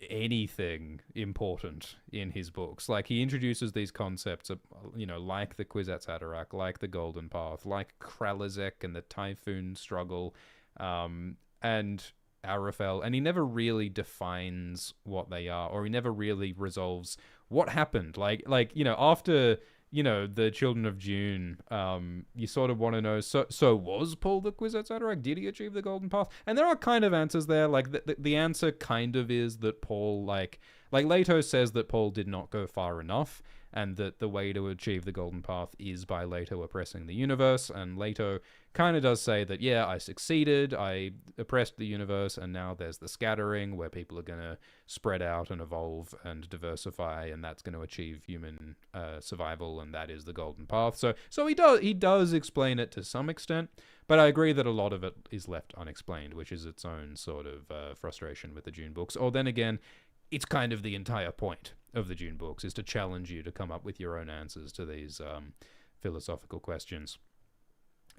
anything important in his books. Like, he introduces these concepts of, you know, like the Kwisatz Haderach, like the golden path, like Kralazek and the Typhoon struggle, and Arafel, and he never really defines what they are, or he never really resolves what happened. Like you know, after, you know, the Children of Dune, you sort of want to know, so was Paul the Kwisatz Haderach? Did he achieve the golden path? And there are kind of answers there. Like the answer kind of is that Paul, like Leto says that Paul did not go far enough, and that the way to achieve the golden path is by Leto oppressing the universe. And Leto kind of does say that, yeah, I succeeded, I oppressed the universe, and now there's the scattering where people are going to spread out and evolve and diversify, and that's going to achieve human survival, and that is the golden path. So he does explain it to some extent, but I agree that a lot of it is left unexplained, which is its own sort of frustration with the Dune books. Or then again, it's kind of the entire point of the Dune books, is to challenge you to come up with your own answers to these philosophical questions.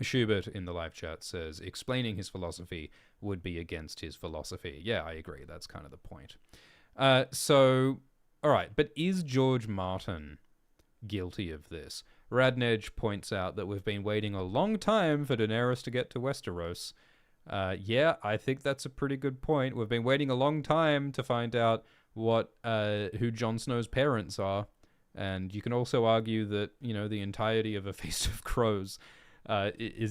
Schubert in the live chat says, explaining his philosophy would be against his philosophy. Yeah, I agree. That's kind of the point. So, all right, but is George Martin guilty of this? Radnej points out that we've been waiting a long time for Daenerys to get to Westeros. Yeah, I think that's a pretty good point. We've been waiting a long time to find out who Jon Snow's parents are. And you can also argue that, you know, the entirety of A Feast of Crows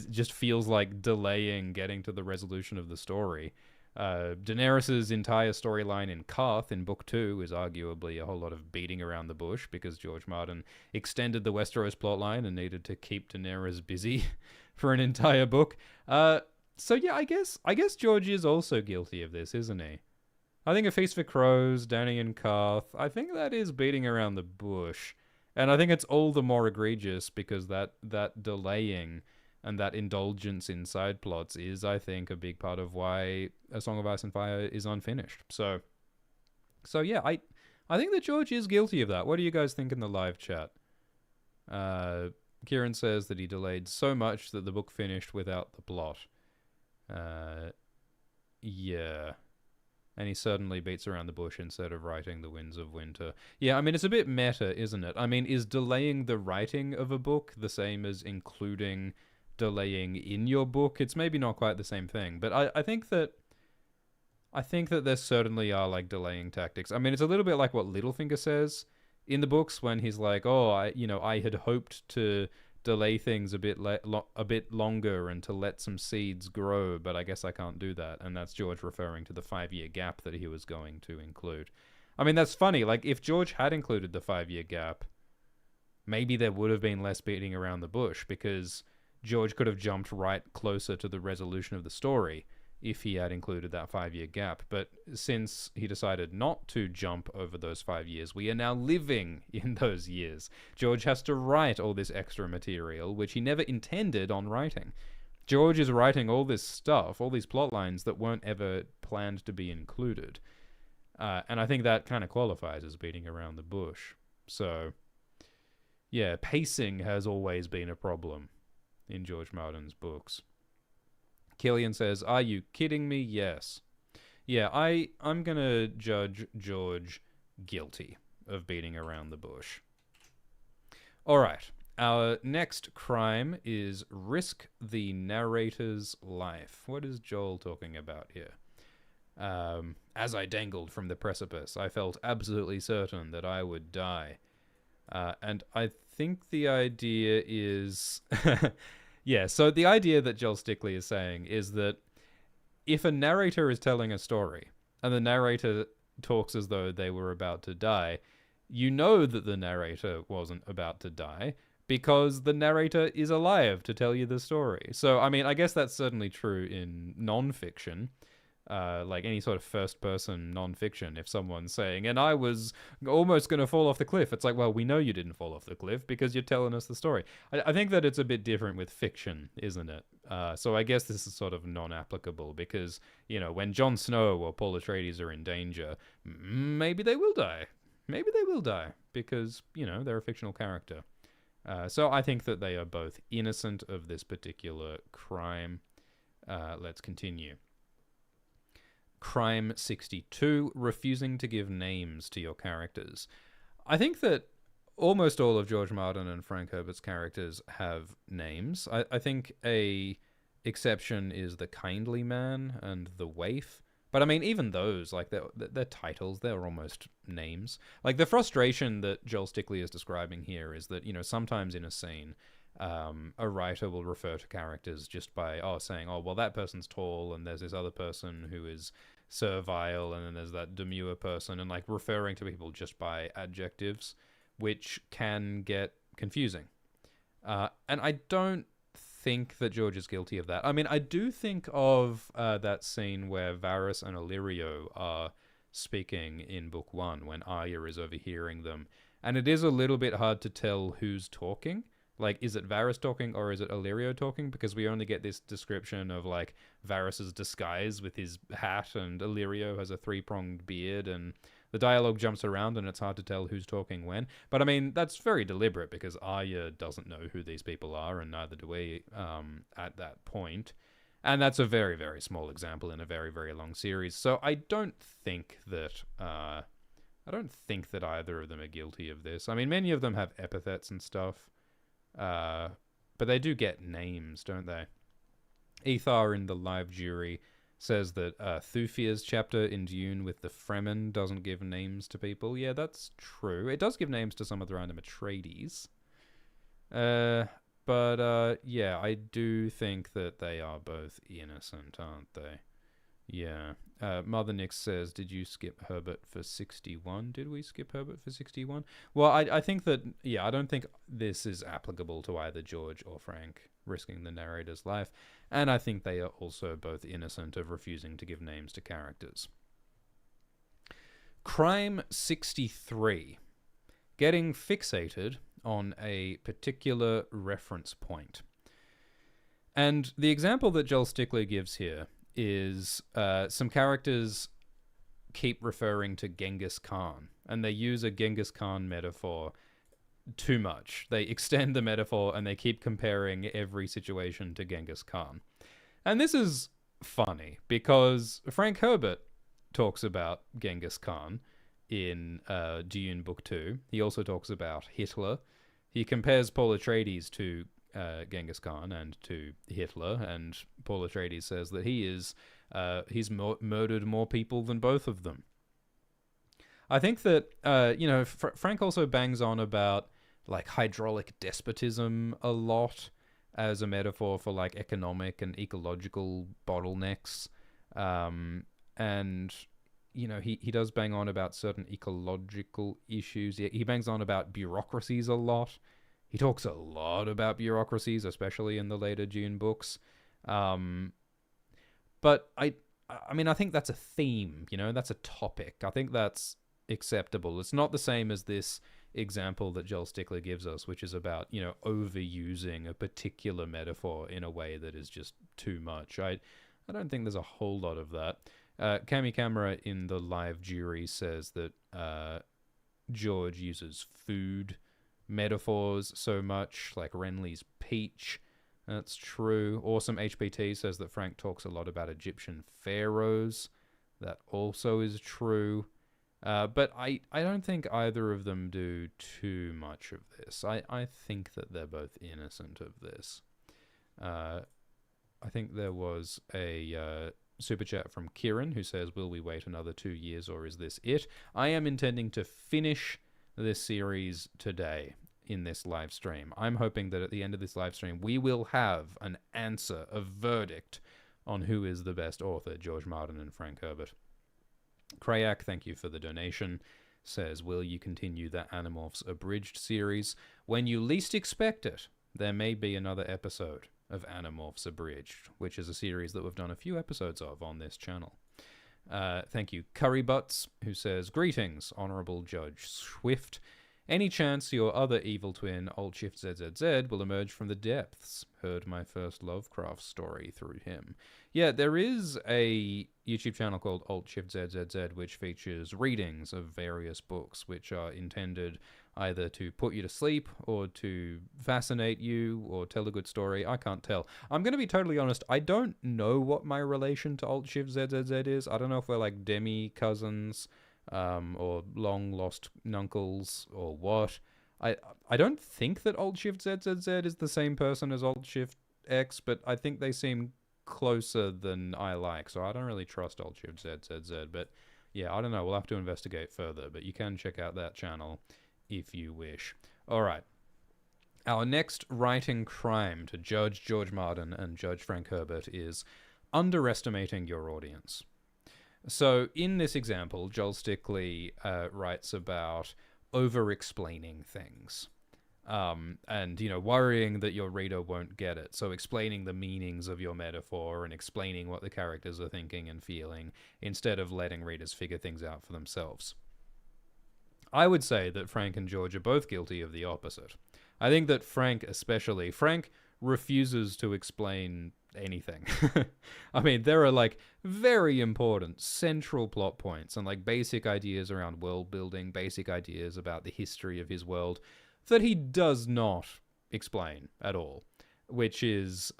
just feels like delaying getting to the resolution of the story. Daenerys' entire storyline in Karth in Book 2 is arguably a whole lot of beating around the bush because George Martin extended the Westeros plotline and needed to keep Daenerys busy for an entire book. So yeah, I guess George is also guilty of this, isn't he? I think A Feast for Crows, Dany and Karth, I think that is beating around the bush. And I think it's all the more egregious because that delaying and that indulgence in side plots is, I think, a big part of why A Song of Ice and Fire is unfinished. So yeah, I think that George is guilty of that. What do you guys think in the live chat? Kieran says that he delayed so much that the book finished without the plot. Yeah. And he suddenly beats around the bush instead of writing The Winds of Winter. Yeah, I mean, it's a bit meta, isn't it? I mean, is delaying the writing of a book the same as including delaying in your book. It's maybe not quite the same thing, but I think that there certainly are like delaying tactics. I mean, it's a little bit like what Littlefinger says in the books when he's like, "Oh, I had hoped to delay things a bit longer and to let some seeds grow, but I guess I can't do that." And that's George referring to the 5-year gap that he was going to include. I mean, that's funny. Like, if George had included the 5-year gap, maybe there would have been less beating around the bush, because George could have jumped right closer to the resolution of the story if he had included that 5-year gap. But since he decided not to jump over those 5 years, we are now living in those years. George has to write all this extra material, which he never intended on writing. George is writing all this stuff, all these plot lines that weren't ever planned to be included. And I think that kind of qualifies as beating around the bush. So, yeah, pacing has always been a problem in George Martin's books. Killian says, "Are you kidding me?" Yes. Yeah, I'm going to judge George guilty of beating around the bush. All right. Our next crime is risk the narrator's life. What is Joel talking about here? As I dangled from the precipice, I felt absolutely certain that I would die. And I think the idea is... Yeah, so the idea that Joel Stickley is saying is that if a narrator is telling a story and the narrator talks as though they were about to die, you know that the narrator wasn't about to die because the narrator is alive to tell you the story. So, I mean, I guess that's certainly true in non-fiction. Like any sort of first-person non-fiction, if someone's saying, "And I was almost going to fall off the cliff," it's like, well, we know you didn't fall off the cliff because you're telling us the story. I think that it's a bit different with fiction, isn't it? So I guess this is sort of non-applicable because, when Jon Snow or Paul Atreides are in danger, maybe they will die. Maybe they will die because, they're a fictional character. So I think that they are both innocent of this particular crime. Let's continue. Crime 62, refusing to give names to your characters. I think that almost all of George Martin and Frank Herbert's characters have names. I think a exception is the Kindly Man and the Waif. But I mean, even those, like, they're titles, they're almost names. Like, the frustration that Joel Stickley is describing here is that, sometimes in a scene, a writer will refer to characters just by saying, "Oh, well, that person's tall, and there's this other person who is servile, and then there's that demure person," and like referring to people just by adjectives, which can get confusing. And I don't think that George is guilty of that. I mean, I do think of that scene where Varys and Illyrio are speaking in Book 1 when Arya is overhearing them, and it is a little bit hard to tell who's talking. Like, is it Varys talking or is it Illyrio talking? Because we only get this description of, like, Varys's disguise with his hat, and Illyrio has a 3-pronged beard, and the dialogue jumps around and it's hard to tell who's talking when. But, I mean, that's very deliberate because Arya doesn't know who these people are, and neither do we at that point. And that's a very, very small example in a very, very long series. So I don't think that... either of them are guilty of this. I mean, many of them have epithets and stuff. But they do get names, don't they? Ethar in the live jury says that Thufia's chapter in Dune with the Fremen doesn't give names to people. Yeah, that's true. It does give names to some of the random Atreides. But yeah, I do think that they are both innocent, aren't they? Yeah. Mother Nix says, "Did you skip Herbert for 61? Did we skip Herbert for 61? Well, I think that, I don't think this is applicable to either George or Frank risking the narrator's life. And I think they are also both innocent of refusing to give names to characters. Crime 63. Getting fixated on a particular reference point. And the example that Joel Stickley gives here is some characters keep referring to Genghis Khan, and they use a Genghis Khan metaphor too much. They extend the metaphor and they keep comparing every situation to Genghis Khan. And this is funny because Frank Herbert talks about Genghis Khan in Dune Book 2. He also talks about Hitler. He compares Paul Atreides to Genghis Khan and to Hitler, and Paul Atreides says that he's murdered more people than both of them. I think that Frank also bangs on about like hydraulic despotism a lot as a metaphor for like economic and ecological bottlenecks, and he does bang on about certain ecological issues. He bangs on about bureaucracies a lot. He talks a lot about bureaucracies, especially in the later Dune books. But I think that's a theme, that's a topic. I think that's acceptable. It's not the same as this example that Joel Stickler gives us, which is about, overusing a particular metaphor in a way that is just too much. I don't think there's a whole lot of that. Cami Camera in the live jury says that George uses food metaphors so much, like Renly's peach. That's true. Awesome HPT says that Frank talks a lot about Egyptian pharaohs. That also is true. But I don't think either of them do too much of this. I think that they're both innocent of this. I think there was a super chat from Kieran who says, will we wait another 2 years or is this it? I am intending to finish this series today in this live stream. I'm hoping that at the end of this live stream we will have an answer, a verdict on who is the best author, George Martin and Frank Herbert. Krayak, thank you for the donation, says, will you continue the Animorphs Abridged series? When you least expect it, there may be another episode of Animorphs Abridged, which is a series that we've done a few episodes of on this channel. Thank you, Curry Butts, who says, greetings, Honourable Judge Swift. Any chance your other evil twin, Alt Shift ZZZ, will emerge from the depths? Heard my first Lovecraft story through him. Yeah, there is a YouTube channel called Alt Shift ZZZ, which features readings of various books, which are intended either to put you to sleep or to fascinate you or tell a good story. I can't tell. I'm going to be totally honest. I don't know what my relation to Alt Shift ZZZ is. I don't know if we're like demi-cousins, or long lost nuncles, or what. I don't think that Alt Shift ZZZ is the same person as Alt Shift X, but I think they seem closer than I like, so I don't really trust Alt Shift ZZZ. But yeah, I don't know. We'll have to investigate further, but you can check out that channel if you wish. All right. Our next writing crime to Judge George Martin and Judge Frank Herbert is underestimating your audience. So in this example, Joel Stickley writes about over-explaining things, and, worrying that your reader won't get it. So explaining the meanings of your metaphor and explaining what the characters are thinking and feeling instead of letting readers figure things out for themselves. I would say that Frank and George are both guilty of the opposite. I think that Frank refuses to explain anything. I mean, there are like very important central plot points and like basic ideas around world building, basic ideas about the history of his world that he does not explain at all, which is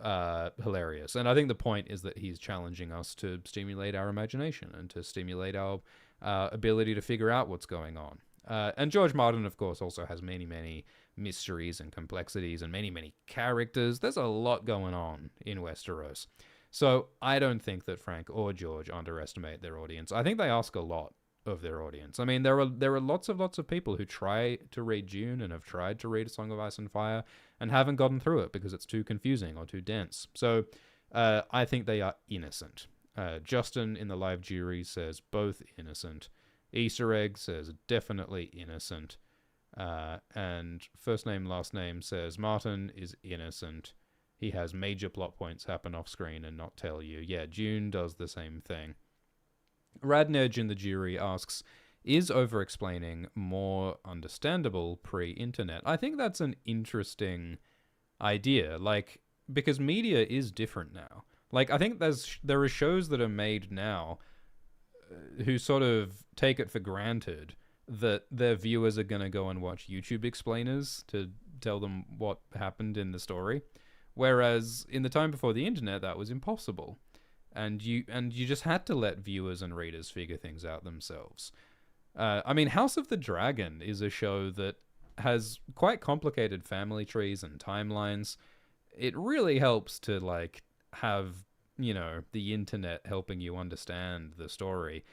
hilarious. And I think the point is that he's challenging us to stimulate our imagination and to stimulate our ability to figure out what's going on. And George Martin, of course, also has many, many mysteries and complexities and many, many characters. There's a lot going on in Westeros. So I don't think that Frank or George underestimate their audience. I think they ask a lot of their audience. I mean, there are lots of people who try to read Dune and have tried to read A Song of Ice and Fire and haven't gotten through it because it's too confusing or too dense. So I think they are innocent. Justin in the live jury says both innocent. Easter Egg says definitely innocent. And first name, last name says Martin is innocent. He has major plot points happen off screen and not tell you. Yeah, Dune does the same thing. Radnedge in the jury asks, is over-explaining more understandable pre-internet? I think that's an interesting idea, because media is different now. I think there are shows that are made now who sort of take it for granted that their viewers are going to go and watch YouTube explainers to tell them what happened in the story. Whereas in the time before the internet, that was impossible. And you just had to let viewers and readers figure things out themselves. I mean, House of the Dragon is a show that has quite complicated family trees and timelines. it really helps to like have, the internet helping you understand the story.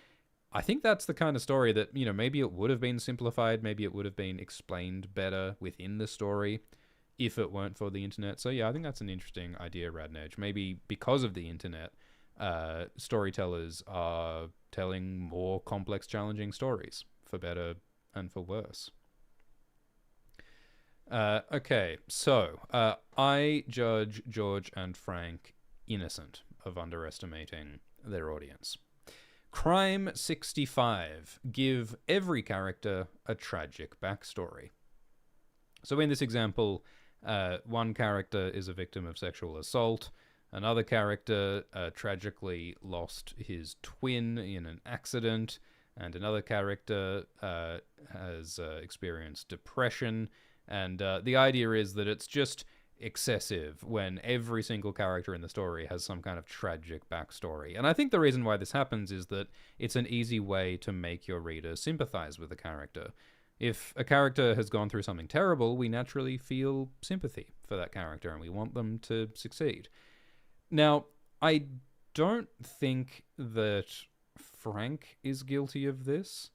I think that's the kind of story that, maybe it would have been simplified, maybe it would have been explained better within the story if it weren't for the internet. So yeah, I think that's an interesting idea, Radnej. Maybe because of the internet, storytellers are telling more complex, challenging stories, for better and for worse. Okay, so I judge George and Frank innocent of underestimating their audience. Crime 65. Give every character a tragic backstory. So in this example, one character is a victim of sexual assault. Another character tragically lost his twin in an accident. And another character has experienced depression. And the idea is that it's just excessive when every single character in the story has some kind of tragic backstory. And I think the reason why this happens is that it's an easy way to make your reader sympathize with a character. If a character has gone through something terrible, we naturally feel sympathy for that character and we want them to succeed. Now, I don't think that Frank is guilty of this.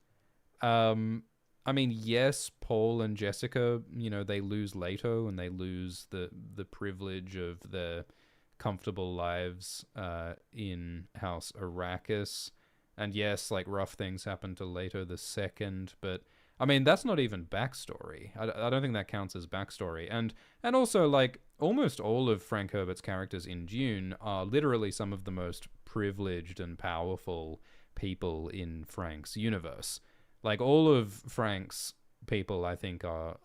I mean, yes, Paul and Jessica, they lose Leto and they lose the privilege of their comfortable lives in House Arrakis. And yes, like, rough things happen to Leto the Second, but I mean, that's not even backstory. I don't think that counts as backstory. And also, like, almost all of Frank Herbert's characters in Dune are literally some of the most privileged and powerful people in Frank's universe. Like, all of Frank's people, I think, are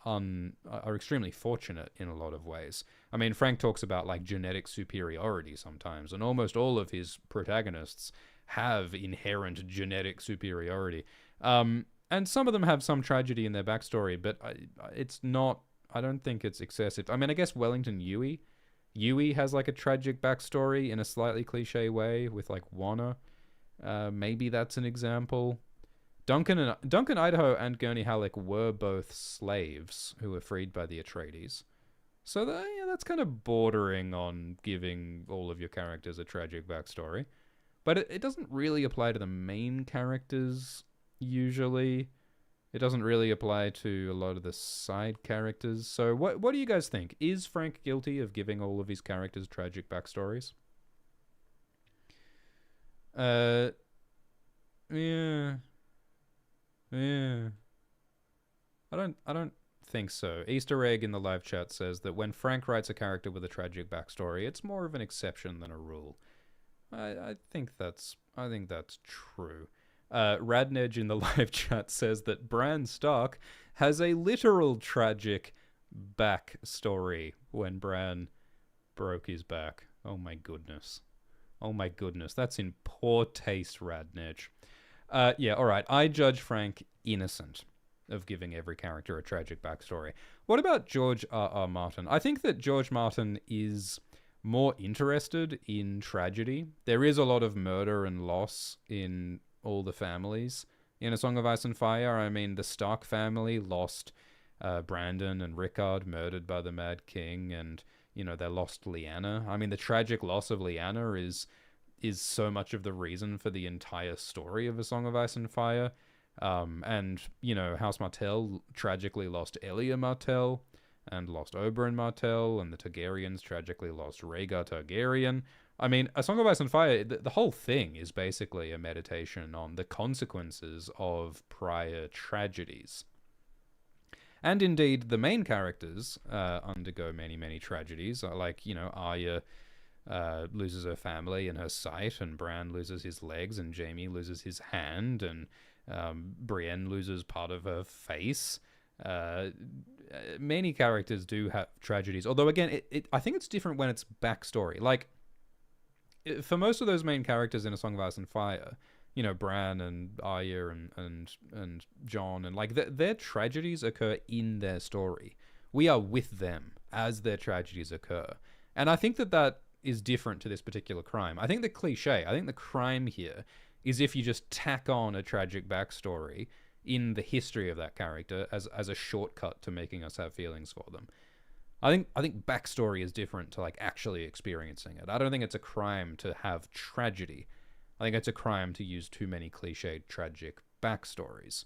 extremely fortunate in a lot of ways. I mean, Frank talks about, like, genetic superiority sometimes, and almost all of his protagonists have inherent genetic superiority. And some of them have some tragedy in their backstory, but I don't think it's excessive. I mean, I guess Wellington Yui has, like, a tragic backstory in a slightly cliche way with, like, Wanna. Maybe that's an example. Duncan, Idaho, and Gurney Halleck were both slaves who were freed by the Atreides. So that's kind of bordering on giving all of your characters a tragic backstory. But it doesn't really apply to the main characters, usually. It doesn't really apply to a lot of the side characters. So what do you guys think? Is Frank guilty of giving all of his characters tragic backstories? Yeah. Yeah. I don't think so. Easter egg in the live chat says that when Frank writes a character with a tragic backstory, it's more of an exception than a rule. I think that's true. Radnej in the live chat says that Bran Stark has a literal tragic backstory when Bran broke his back. Oh my goodness. That's in poor taste, Radnej. Yeah, alright. I judge Frank innocent of giving every character a tragic backstory. What about George R.R. Martin? I think that George Martin is more interested in tragedy. There is a lot of murder and loss in all the families in A Song of Ice and Fire. I mean, the Stark family lost Brandon and Rickard, murdered by the Mad King, and, they lost Lyanna. I mean, the tragic loss of Lyanna is so much of the reason for the entire story of A Song of Ice and Fire. And, House Martell tragically lost Elia Martell and lost Oberyn Martell, and the Targaryens tragically lost Rhaegar Targaryen. I mean, A Song of Ice and Fire, the whole thing is basically a meditation on the consequences of prior tragedies. And indeed, the main characters undergo many, many tragedies. Like, Arya loses her family and her sight, and Bran loses his legs, and Jaime loses his hand, and Brienne loses part of her face. Many characters do have tragedies, although again, I think it's different when it's backstory. Like, for most of those main characters in A Song of Ice and Fire, Bran and Arya and Jon, and like their tragedies occur in their story. We are with them as their tragedies occur, and I think that is different to this particular crime. I think the crime here is if you just tack on a tragic backstory in the history of that character as a shortcut to making us have feelings for them. I think backstory is different to like actually experiencing it. I don't think it's a crime to have tragedy. I think it's a crime to use too many cliched tragic backstories,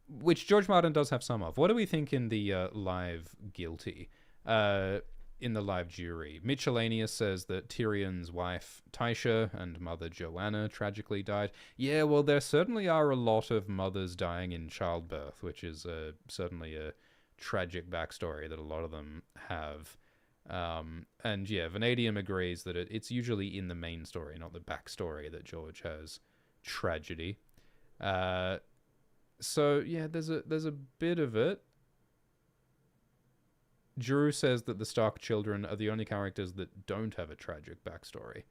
which George Martin does have some of. What do we think in the live guilty? In the live jury, Mitchellanius says that Tyrion's wife Tysha and mother Joanna tragically died. Yeah, well, there certainly are a lot of mothers dying in childbirth, which is certainly a tragic backstory that a lot of them have. And yeah, Vanadium agrees that it's usually in the main story, not the backstory, that George has tragedy. So yeah, there's a bit of it. Drew says that the Stark children are the only characters that don't have a tragic backstory.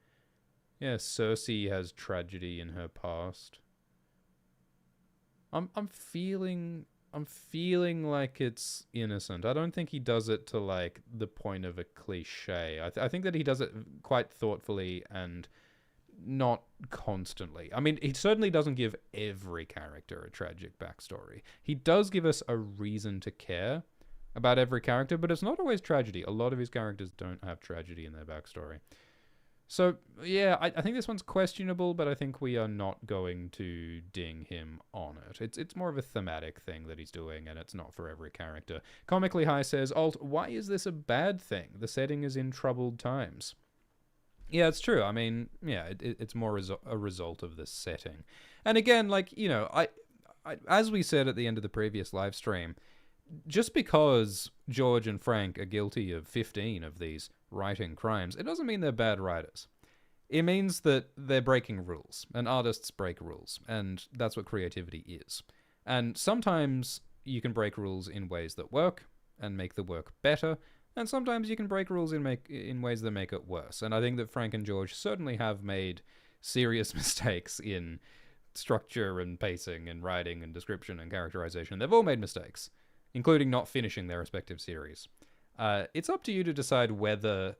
Yeah, Cersei has tragedy in her past. I'm feeling like it's innocent. I don't think he does it to like the point of a cliche. I think that he does it quite thoughtfully and not constantly. I mean, he certainly doesn't give every character a tragic backstory. He does give us a reason to care about every character, but it's not always tragedy. A lot of his characters don't have tragedy in their backstory. So, yeah, I think this one's questionable, but I think we are not going to ding him on it. It's more of a thematic thing that he's doing, and it's not for every character. Comically High says, Alt, why is this a bad thing? The setting is in troubled times. Yeah, it's true. I mean, yeah, it's more a result of the setting. And again, like, you know, I as we said at the end of the previous live stream, just because George and Frank are guilty of 15 of these writing crimes, it doesn't mean they're bad writers. It means that they're breaking rules, and artists break rules, and that's what creativity is. And sometimes you can break rules in ways that work and make the work better, and sometimes you can break rules in ways that make it worse. And I think that Frank and George certainly have made serious mistakes in structure and pacing and writing and description and characterization. They've all made mistakes, including not finishing their respective series. It's up to you to decide whether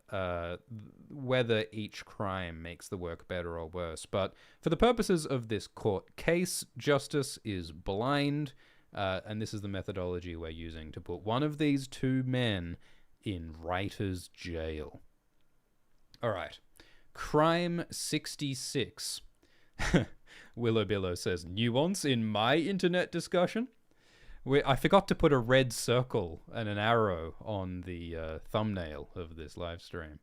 each crime makes the work better or worse. But for the purposes of this court case, justice is blind, and this is the methodology we're using to put one of these two men in writer's jail. All right. Crime 66. Willow Billow says, nuance in my internet discussion? I forgot to put a red circle and an arrow on the thumbnail of this live stream.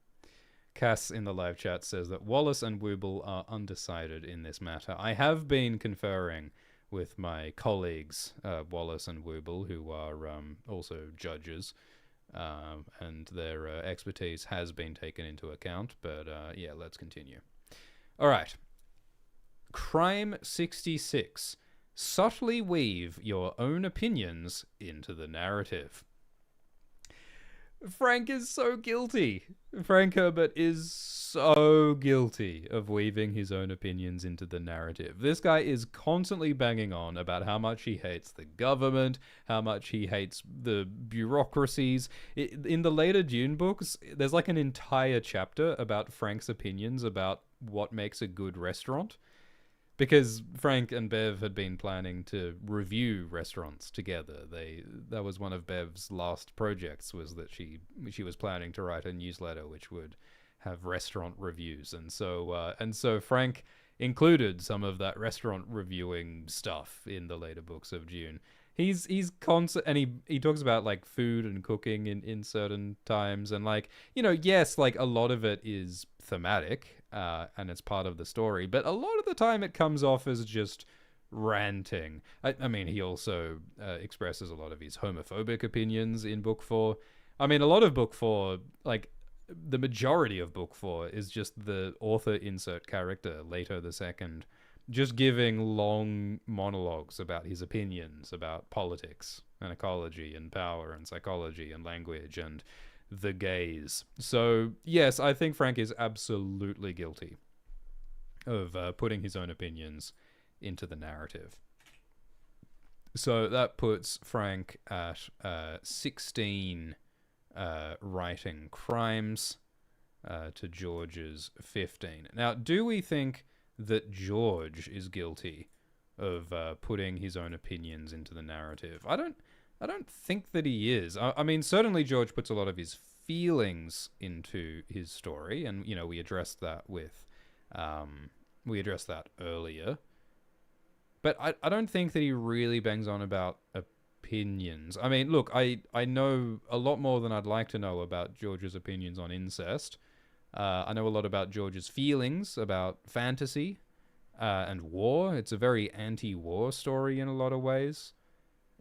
Cass in the live chat says that Wallace and Wooble are undecided in this matter. I have been conferring with my colleagues, Wallace and Wooble, who are also judges, and their expertise has been taken into account. But yeah, let's continue. All right. Crime 66. Subtly weave your own opinions into the narrative. Frank is so guilty. Frank Herbert is so guilty of weaving his own opinions into the narrative. This guy is constantly banging on about how much he hates the government, how much he hates the bureaucracies. In the later Dune books, there's like an entire chapter about Frank's opinions about what makes a good restaurant. Because Frank and Bev had been planning to review restaurants together. That was one of Bev's last projects, was that she was planning to write a newsletter which would have restaurant reviews, and so Frank included some of that restaurant reviewing stuff in the later books of Dune. He's constant, and he talks about like food and cooking in certain times, and like, you know, yes, like a lot of it is thematic, and it's part of the story, but a lot of the time it comes off as just ranting. I mean, he also expresses a lot of his homophobic opinions in Book 4. I mean, a lot of Book 4, like the majority of Book 4, is just the author insert character, Leto the Second, just giving long monologues about his opinions about politics and ecology and power and psychology and language and the gays. So, yes, I think Frank is absolutely guilty of putting his own opinions into the narrative. So that puts Frank at 16 writing crimes to George's 15. Now, do we think that George is guilty of putting his own opinions into the narrative? I I don't think that he is. I mean, certainly George puts a lot of his feelings into his story, and we addressed that um, earlier. But I don't think that he really bangs on about opinions. I mean, look, I know a lot more than I'd like to know about George's opinions on incest. I know a lot about George's feelings about fantasy and war. It's a very anti-war story in a lot of ways.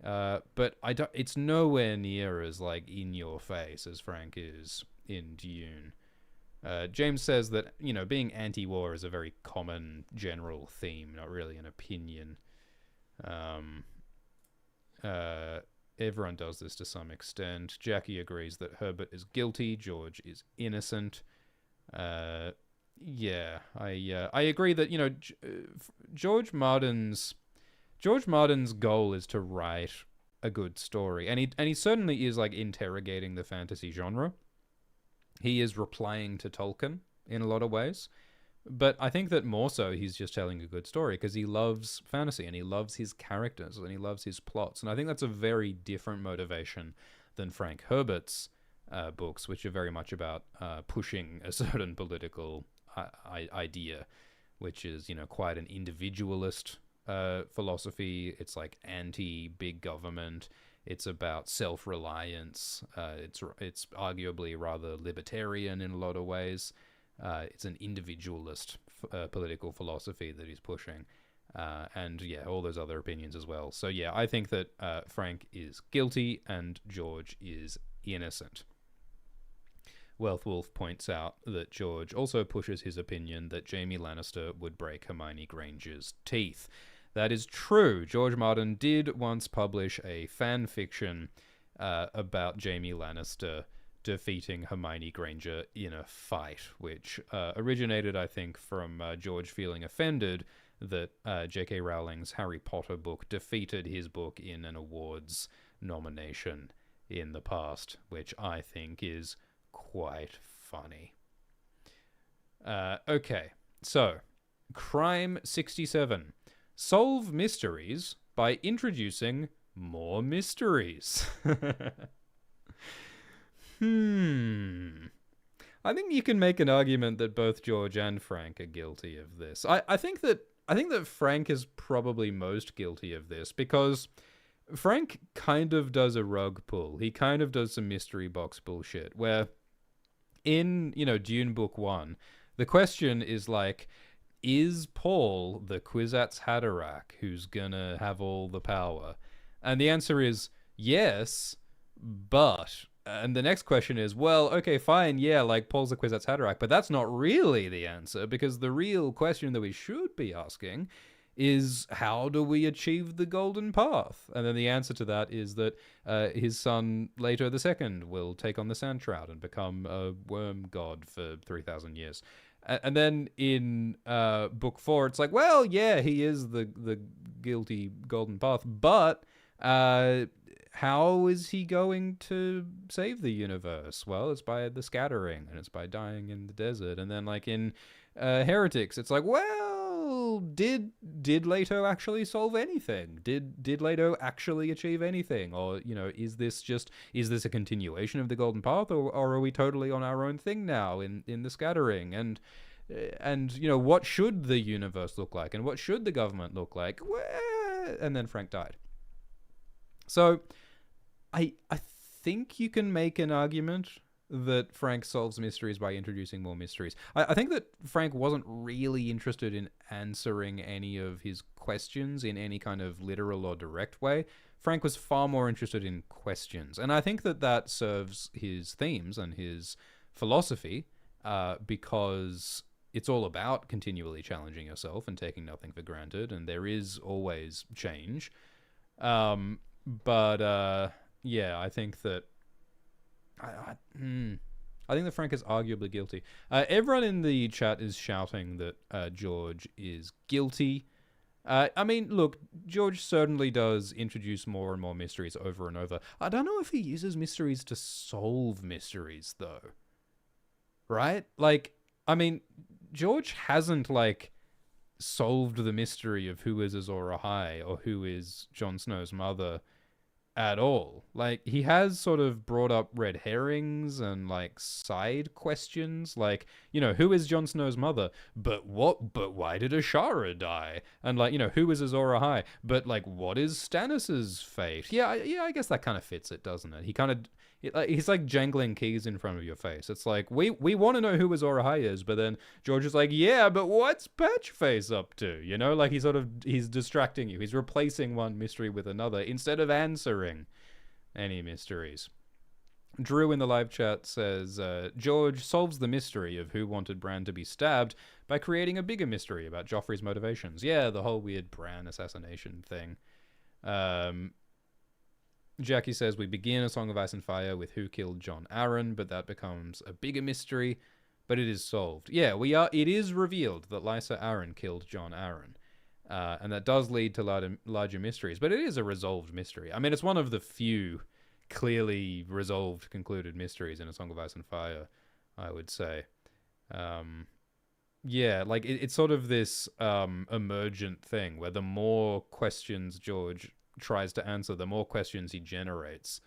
But I don't. It's nowhere near as like in your face as Frank is in Dune. James says that being anti-war is a very common general theme, not really an opinion. Um, Everyone does this to some extent. Jackie agrees that Herbert is guilty. George is innocent. Yeah, I agree that George Martin's goal is to write a good story, and he certainly is like interrogating the fantasy genre. He is replying to Tolkien in a lot of ways, but I think that more so he's just telling a good story because he loves fantasy and he loves his characters and he loves his plots, and I think that's a very different motivation than Frank Herbert's books, which are very much about pushing a certain political idea, which is quite an individualist philosophy. It's like anti-big government. It's about self-reliance. It's arguably rather libertarian in a lot of ways. It's an individualist political philosophy that he's pushing. And yeah, all those other opinions as well. So yeah, I think that Frank is guilty and George is innocent. Wealth Wolf points out that George also pushes his opinion that Jaime Lannister would break Hermione Granger's teeth. That is true. George Martin did once publish a fan fiction about Jaime Lannister defeating Hermione Granger in a fight, which originated, I think, from George feeling offended that J.K. Rowling's Harry Potter book defeated his book in an awards nomination in the past, which I think is quite funny. Okay, so Crime 67. Solve mysteries by introducing more mysteries. I think you can make an argument that both George and Frank are guilty of this. I think that Frank is probably most guilty of this because Frank kind of does a rug pull. He kind of does some mystery box bullshit where in, Dune Book 1, the question is like, is Paul the Kwisatz Haderach who's gonna have all the power? And the answer is yes, but... And the next question is, well, okay, fine, yeah, like Paul's the Kwisatz Haderach, but that's not really the answer, because the real question that we should be asking is, how do we achieve the golden path? And then the answer to that is that his son, Leto II, will take on the sand shroud and become a worm god for 3,000 years. And then in Book 4, it's like, well, yeah, he is the guilty golden path, but how is he going to save the universe? Well, it's by the scattering, and it's by dying in the desert. And then, like in Heretics, it's like, well, did Leto actually solve anything? Did Leto actually achieve anything? Or is this a continuation of the golden path, or are we totally on our own thing now in the scattering? And what should the universe look like, and what should the government look like? And then Frank died. So I think you can make an argument that Frank solves mysteries by introducing more mysteries. I think that Frank wasn't really interested in answering any of his questions in any kind of literal or direct way. Frank was far more interested in questions. And I think that serves his themes and his philosophy because it's all about continually challenging yourself and taking nothing for granted. And there is always change. Yeah, I think that I think that Frank is arguably guilty. Everyone in the chat is shouting that George is guilty. I mean, look, George certainly does introduce more and more mysteries over and over. I don't know if he uses mysteries to solve mysteries, though. Right? Like, I mean, George hasn't, like, solved the mystery of who is Azor Ahai or who is Jon Snow's mother at all. Like, he has sort of brought up red herrings and like side questions, like, who is Jon Snow's mother? But why did Ashara die? And like, who is Azor Ahai? But like, what is Stannis's fate? Yeah, I guess that kind of fits it, doesn't it? He kind of he's like jangling keys in front of your face. It's like, we want to know who Azor Ahai is, but then George is like, yeah, but what's Patchface up to? Like he's distracting you. He's replacing one mystery with another instead of answering any mysteries. Drew in the live chat says, George solves the mystery of who wanted Bran to be stabbed by creating a bigger mystery about Joffrey's motivations. Yeah, the whole weird Bran assassination thing. Jackie says, we begin A Song of Ice and Fire with who killed Jon Arryn, but that becomes a bigger mystery, but it is solved. Yeah, it is revealed that Lysa Arryn killed Jon Arryn. And that does lead to larger mysteries, but it is a resolved mystery. I mean, it's one of the few clearly resolved, concluded mysteries in A Song of Ice and Fire, I would say. Yeah, like it's sort of this emergent thing where the more questions George tries to answer, the more questions he generates,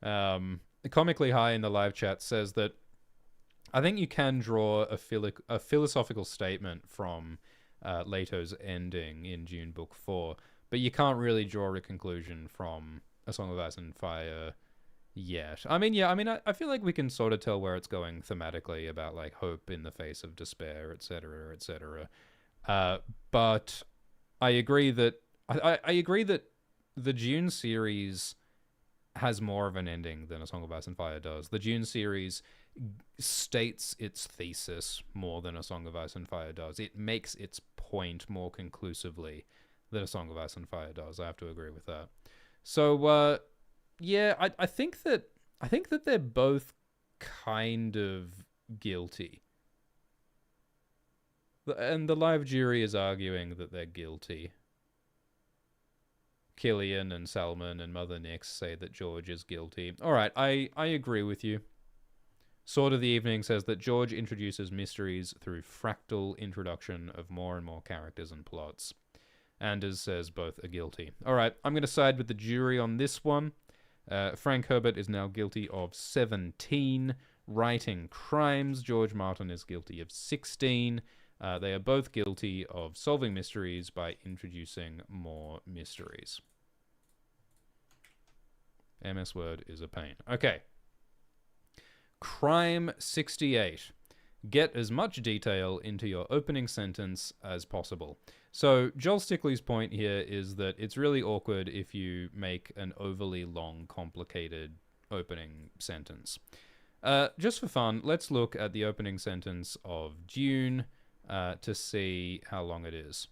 Comically High in the live chat says that I think you can draw a philosophical statement from Leto's ending in Dune Book 4, but you can't really draw a conclusion from A Song of Ice and Fire yet. I feel like we can sort of tell where it's going thematically about like hope in the face of despair, etc., etc. But I agree that I agree that the Dune series has more of an ending than A Song of Ice and Fire does. The Dune series states its thesis more than A Song of Ice and Fire does. It makes its point more conclusively than A Song of Ice and Fire does. I have to agree with that. So, yeah, I think that they're both kind of guilty. And the live jury is arguing that they're guilty. Killian and Salmon and Mother Nix say that George is guilty. All right, I agree with you. Sword of the Evening says that George introduces mysteries through fractal introduction of more and more characters and plots. Anders says both are guilty. All right, I'm going to side with the jury on this one. Frank Herbert is now guilty of 17 writing crimes. George Martin is guilty of 16. They are both guilty of solving mysteries by introducing more mysteries. MS Word is a pain. Okay. Crime 68. Get as much detail into your opening sentence as possible. So Joel Stickley's point here is that it's really awkward if you make an overly long, complicated opening sentence. Just for fun, let's look at the opening sentence of Dune to see how long it is.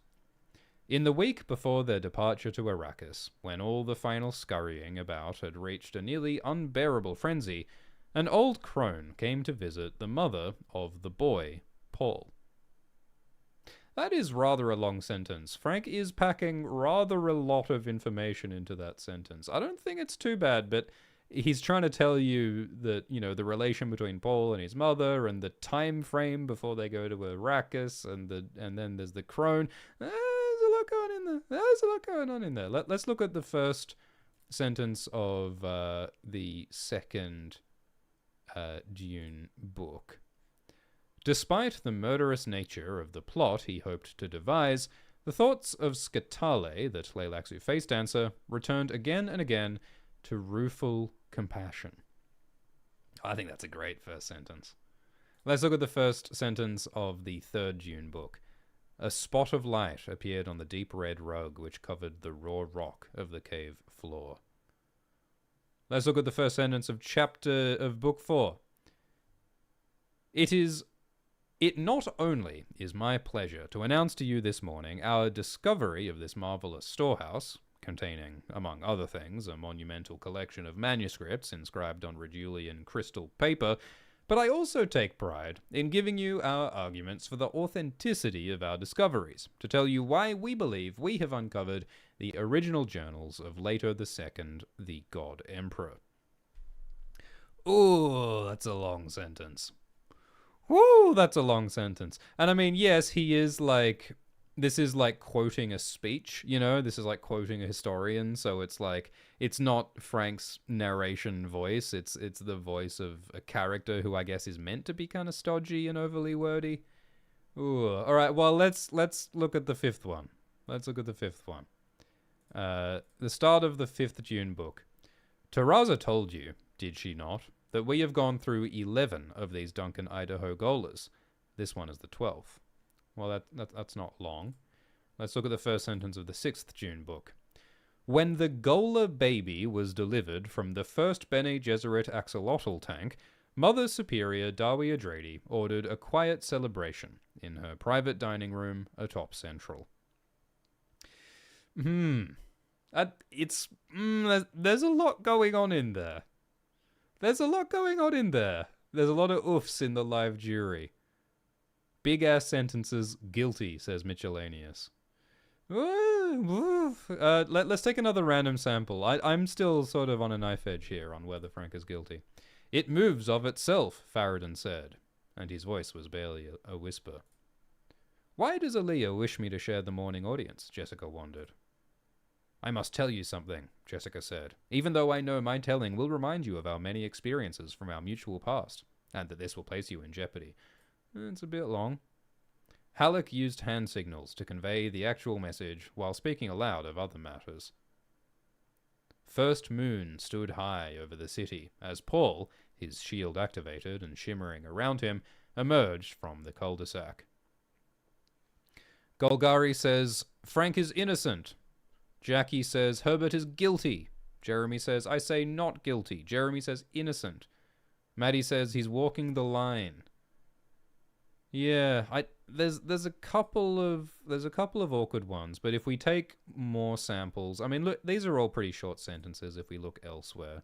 In the week before their departure to Arrakis, when all the final scurrying about had reached a nearly unbearable frenzy, an old crone came to visit the mother of the boy, Paul. That is rather a long sentence. Frank is packing rather a lot of information into that sentence. I don't think it's too bad, but he's trying to tell you that, the relation between Paul and his mother and the time frame before they go to Arrakis and then there's the crone. There's a lot going on in there. Let's look at the first sentence of the second Dune book. Despite the murderous nature of the plot he hoped to devise, the thoughts of Scatale, the Tleilaxu face dancer, returned again and again to rueful compassion. I think that's a great first sentence. Let's look at the first sentence of the third Dune book. A spot of light appeared on the deep red rug which covered the raw rock of the cave floor. Let's look at the first sentence of book 4. It not only is my pleasure to announce to you this morning our discovery of this marvelous storehouse, containing, among other things, a monumental collection of manuscripts inscribed on Redulian crystal paper, but I also take pride in giving you our arguments for the authenticity of our discoveries, to tell you why we believe we have uncovered the original journals of Leto II, the God Emperor. Ooh, that's a long sentence. Woo, that's a long sentence. And I mean, yes, he is like this is like quoting a speech, you know? This is like quoting a historian, so it's like it's not Frank's narration voice, it's the voice of a character who I guess is meant to be kind of stodgy and overly wordy. Ooh. All right, well, let's look at the fifth one. Let's look at the fifth one. The start of the 5th Dune book. Taraza told you, did she not, that we have gone through 11 of these Duncan Idaho Golas. This one is the 12th. Well, that's not long. Let's look at the first sentence of the 6th Dune book. When the Gola baby was delivered from the first Bene Gesserit axolotl tank, Mother Superior Dawi Adradi ordered a quiet celebration in her private dining room atop Central. There's a lot going on in there. There's a lot of oofs in the live jury. Big ass sentences, guilty, says Mitchellanius. Let's take another random sample. I'm still sort of on a knife edge here on whether Frank is guilty. It moves of itself, Farad'n said, and his voice was barely a whisper. Why does Aaliyah wish me to share the morning audience? Jessica wondered. I must tell you something, Jessica said, even though I know my telling will remind you of our many experiences from our mutual past, and that this will place you in jeopardy. It's a bit long. Halleck used hand signals to convey the actual message while speaking aloud of other matters. First moon stood high over the city as Paul, his shield activated and shimmering around him, emerged from the cul-de-sac. Golgari says, Frank is innocent. Jackie says, Herbert is guilty. Jeremy says, I say not guilty. Jeremy says, innocent. Maddie says, he's walking the line. Yeah, there's a couple of awkward ones, but if we take more samples, I mean, look, these are all pretty short sentences if we look elsewhere.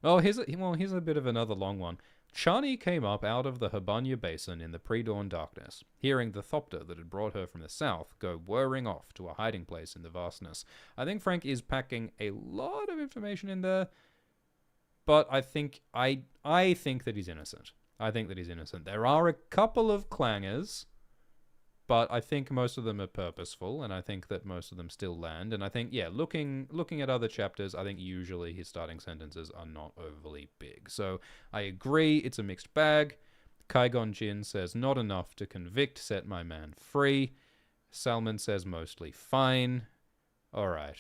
Oh, here's a bit of another long one. Chani came up out of the Habanya Basin in the pre-dawn darkness, hearing the thopter that had brought her from the south go whirring off to a hiding place in the vastness. I think Frank is packing a lot of information in there, but I think that he's innocent. I think that he's innocent. There are a couple of clangers, but I think most of them are purposeful, and I think that most of them still land. And I think, yeah, looking at other chapters, I think usually his starting sentences are not overly big. So I agree, it's a mixed bag. Qui-Gon Jinn says, not enough to convict, set my man free. Salmon says, mostly fine. All right.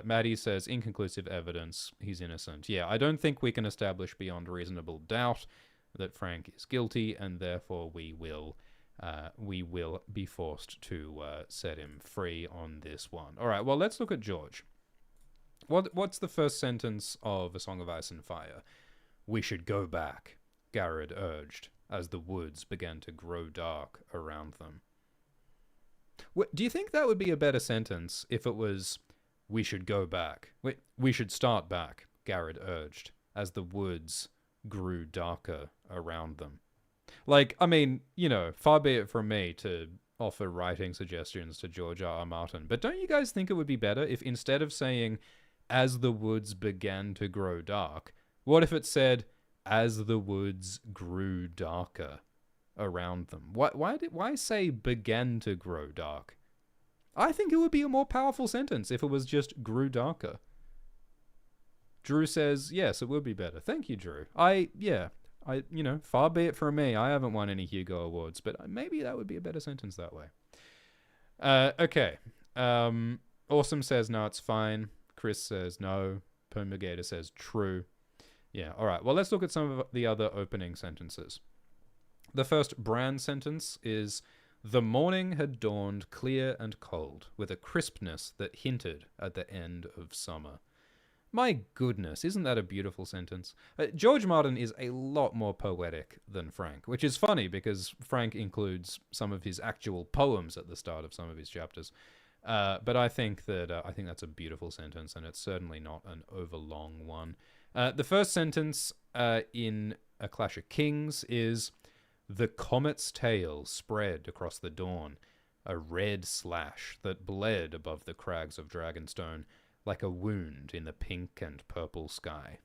Maddie says, inconclusive evidence, he's innocent. Yeah, I don't think we can establish beyond reasonable doubt that Frank is guilty, and therefore we will be forced to set him free on this one. All right, well, let's look at George. What's the first sentence of A Song of Ice and Fire? We should go back, Garrett urged, as the woods began to grow dark around them. Do you think that would be a better sentence if it was, we should go back? We should start back, Garrett urged, as the woods grew darker around them. Like, I mean, you know, far be it from me to offer writing suggestions to George R. R. Martin, but don't you guys think it would be better if instead of saying, as the woods began to grow dark, what if it said, as the woods grew darker around them? Why say began to grow dark? I think it would be a more powerful sentence if it was just grew darker. Drew says, yes, it would be better. Thank you, Drew. Far be it from me. I haven't won any Hugo Awards, but maybe that would be a better sentence that way. Okay. Awesome says, no, it's fine. Chris says, no. Pomigator says, true. Yeah, all right. Well, let's look at some of the other opening sentences. The first Brand sentence is, the morning had dawned clear and cold, with a crispness that hinted at the end of summer. My goodness, isn't that a beautiful sentence? George Martin is a lot more poetic than Frank, which is funny because Frank includes some of his actual poems at the start of some of his chapters. But I think that's a beautiful sentence, and it's certainly not an overlong one. The first sentence in A Clash of Kings is, the comet's tail spread across the dawn, a red slash that bled above the crags of Dragonstone, like a wound in the pink and purple sky.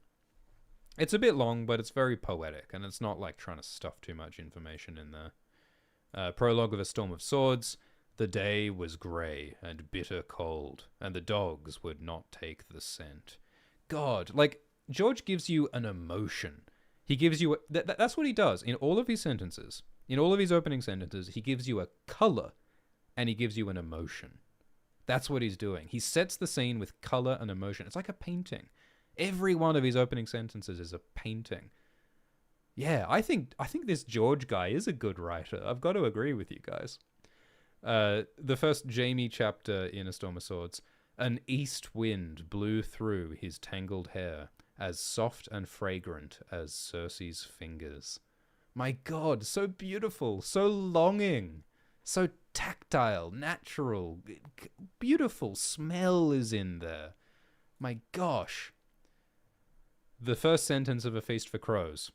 It's a bit long, but it's very poetic, and it's not like trying to stuff too much information in there. Prologue of A Storm of Swords. The day was grey and bitter cold, and the dogs would not take the scent. God, like, George gives you an emotion. He gives you that's what he does in all of his sentences. In all of his opening sentences, he gives you a color and he gives you an emotion. That's what he's doing. He sets the scene with color and emotion. It's like a painting. Every one of his opening sentences is a painting. Yeah, I think this George guy is a good writer. I've got to agree with you guys. The first Jamie chapter in A Storm of Swords. An east wind blew through his tangled hair, as soft and fragrant as Circe's fingers. My God, so beautiful, so longing, so tactile, natural, beautiful smell is in there. My gosh. The first sentence of A Feast for Crows.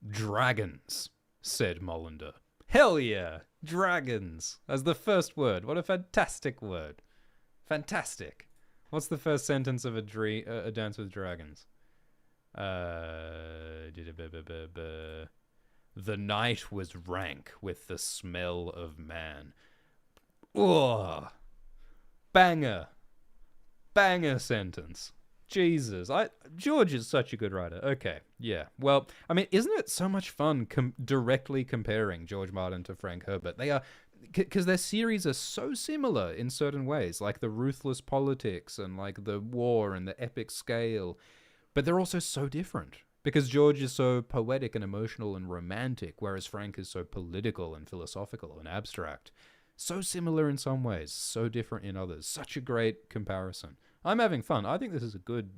Dragons, said Molander. Hell yeah, dragons, as the first word. What a fantastic word. Fantastic. What's the first sentence of A Dance with Dragons? The night was rank with the smell of man. Ugh. Banger. Banger sentence. Jesus. George is such a good writer. Okay, yeah. Well, I mean, isn't it so much fun directly comparing George Martin to Frank Herbert? They are... because their series are so similar in certain ways, like the ruthless politics and like the war and the epic scale, but they're also so different because George is so poetic and emotional and romantic, whereas Frank is so political and philosophical and abstract. So similar in some ways, so different in others. Such a great comparison. I'm having fun. I think this is a good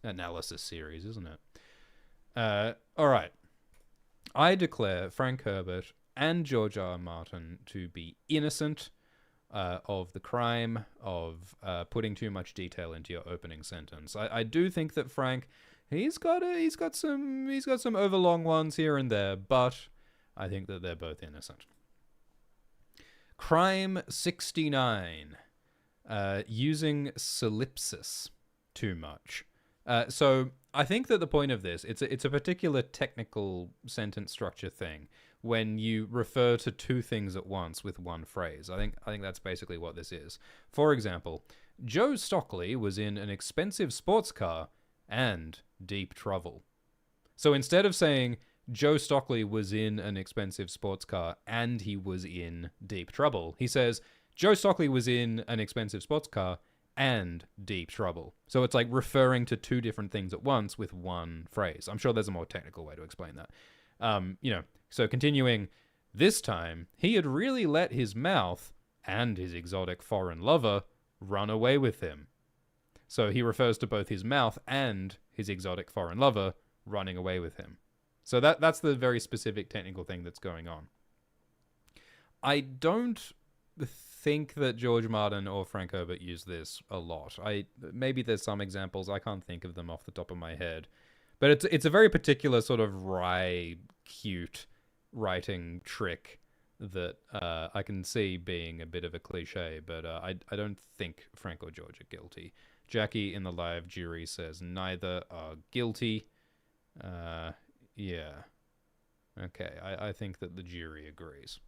analysis series, isn't it? All right. I declare Frank Herbert and George R. R. Martin to be innocent of the crime of putting too much detail into your opening sentence. I do think that Frank, he's got some overlong ones here and there, but I think that they're both innocent. Crime 69, using solipsis too much. So I think that the point of this, it's a particular technical sentence structure thing when you refer to two things at once with one phrase. I think that's basically what this is. For example, Joe Stockley was in an expensive sports car and deep trouble. So instead of saying Joe Stockley was in an expensive sports car and he was in deep trouble, he says Joe Stockley was in an expensive sports car and deep trouble. So it's like referring to two different things at once with one phrase. I'm sure there's a more technical way to explain that. So continuing, this time, he had really let his mouth and his exotic foreign lover run away with him. So he refers to both his mouth and his exotic foreign lover running away with him. So that's the very specific technical thing that's going on. I don't think that George Martin or Frank Herbert use this a lot. Maybe there's some examples. I can't think of them off the top of my head. But it's a very particular sort of wry, cute writing trick that I can see being a bit of a cliche, but I don't think Frank or George are guilty. Jackie in the live jury says neither are guilty. Yeah. Okay, I think that the jury agrees.